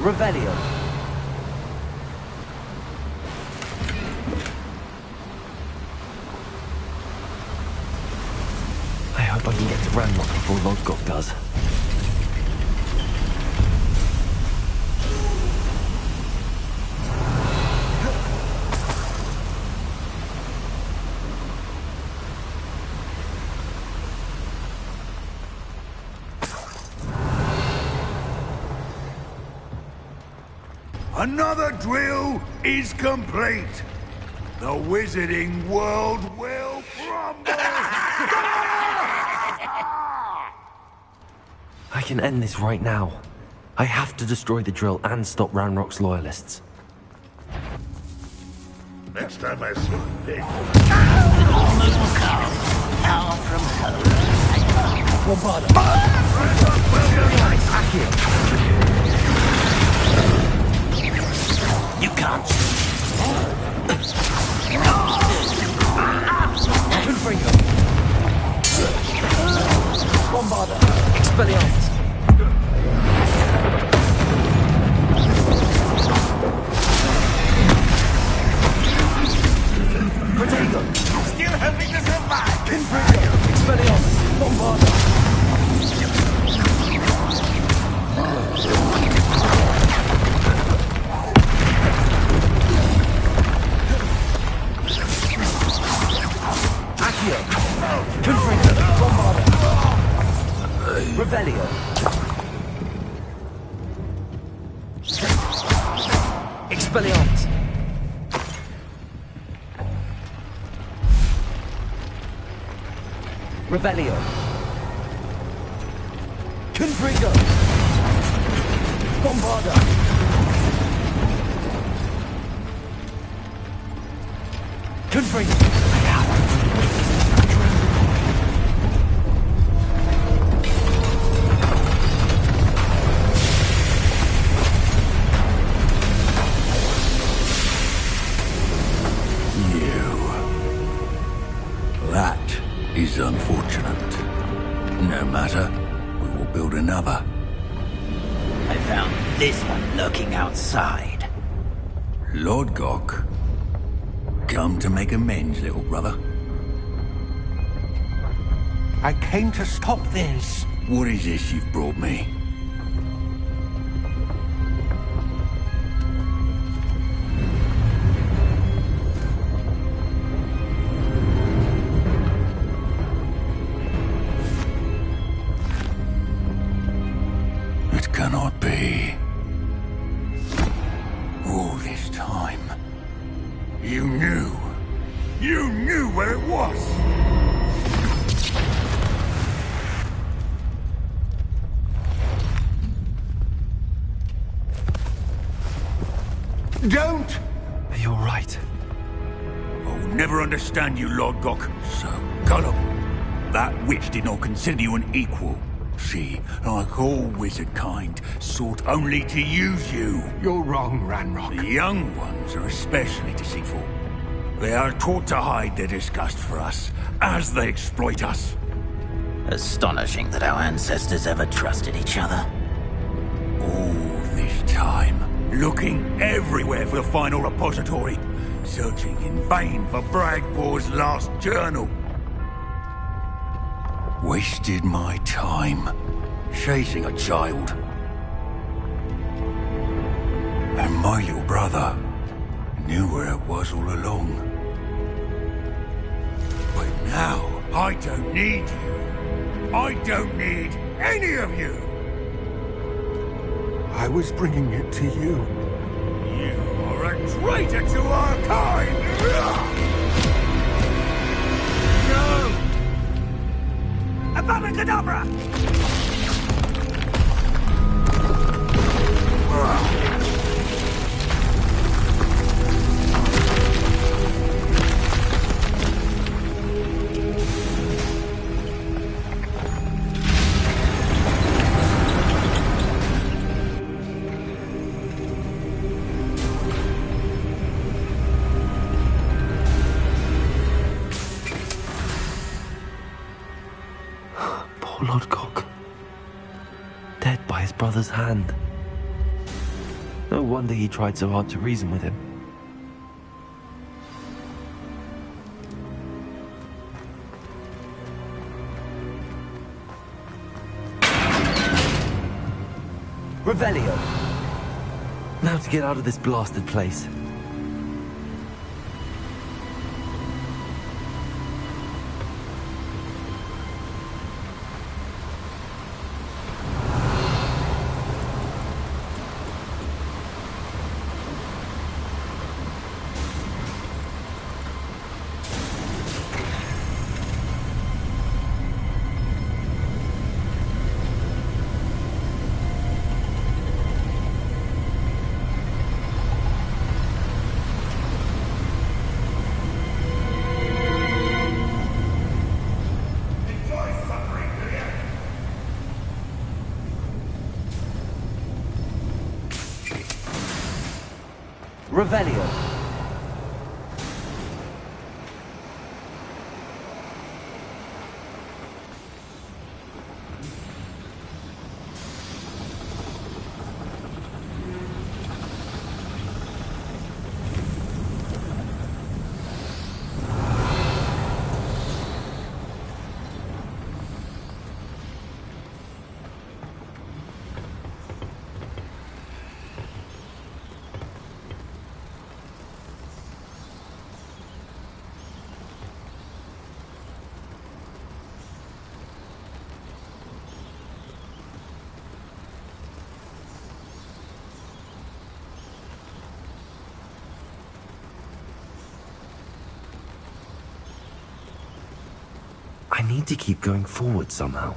Speaker 11: Revelio.
Speaker 1: I hope I can get to Ranrock before Lodgok does.
Speaker 17: Another drill is complete. The wizarding world will crumble.
Speaker 1: I can end this right now. I have to destroy the drill and stop Ranrock's loyalists.
Speaker 17: Next time I see a pig.
Speaker 3: Power from home. You can't.
Speaker 11: Confringo. Expelliarmus! Revelio! Confringo! Bombarda! Confringo!
Speaker 4: That is unfortunate. No matter, we will build another.
Speaker 2: I found this one lurking outside.
Speaker 4: Lord Gok, come to make amends, little brother.
Speaker 22: I came to stop this.
Speaker 4: What is this you've brought me? It cannot be. All this time, you knew. You knew where it was.
Speaker 22: Don't!
Speaker 11: You're right.
Speaker 4: I'll never understand you, Lord Gok. So gullible. That witch did not consider you an equal. She, like all wizard kind, sought only to use you.
Speaker 22: You're wrong, Ranrock.
Speaker 4: The young ones are especially deceitful. They are taught to hide their disgust for us, as they exploit us.
Speaker 2: Astonishing that our ancestors ever trusted each other.
Speaker 4: All this time, looking everywhere for the final repository, searching in vain for Bragbor's last journal. Wasted my time, chasing a child. And my little brother knew where it was all along. But now, I don't need you. I don't need any of you.
Speaker 22: I was bringing it to you.
Speaker 4: You are a traitor to our kind! No! Avada Kedavra!
Speaker 11: Poor Lord Gok. Dead by his brother's hand. No wonder he tried so hard to reason with him. Revelio! Now to get out of this blasted place. Revelio.
Speaker 1: I need to keep going forward somehow.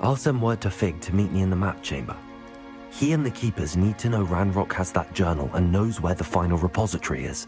Speaker 1: I'll send word to Fig to meet me in the map chamber. He and the Keepers need to know Ranrock has that journal and knows where the final repository is.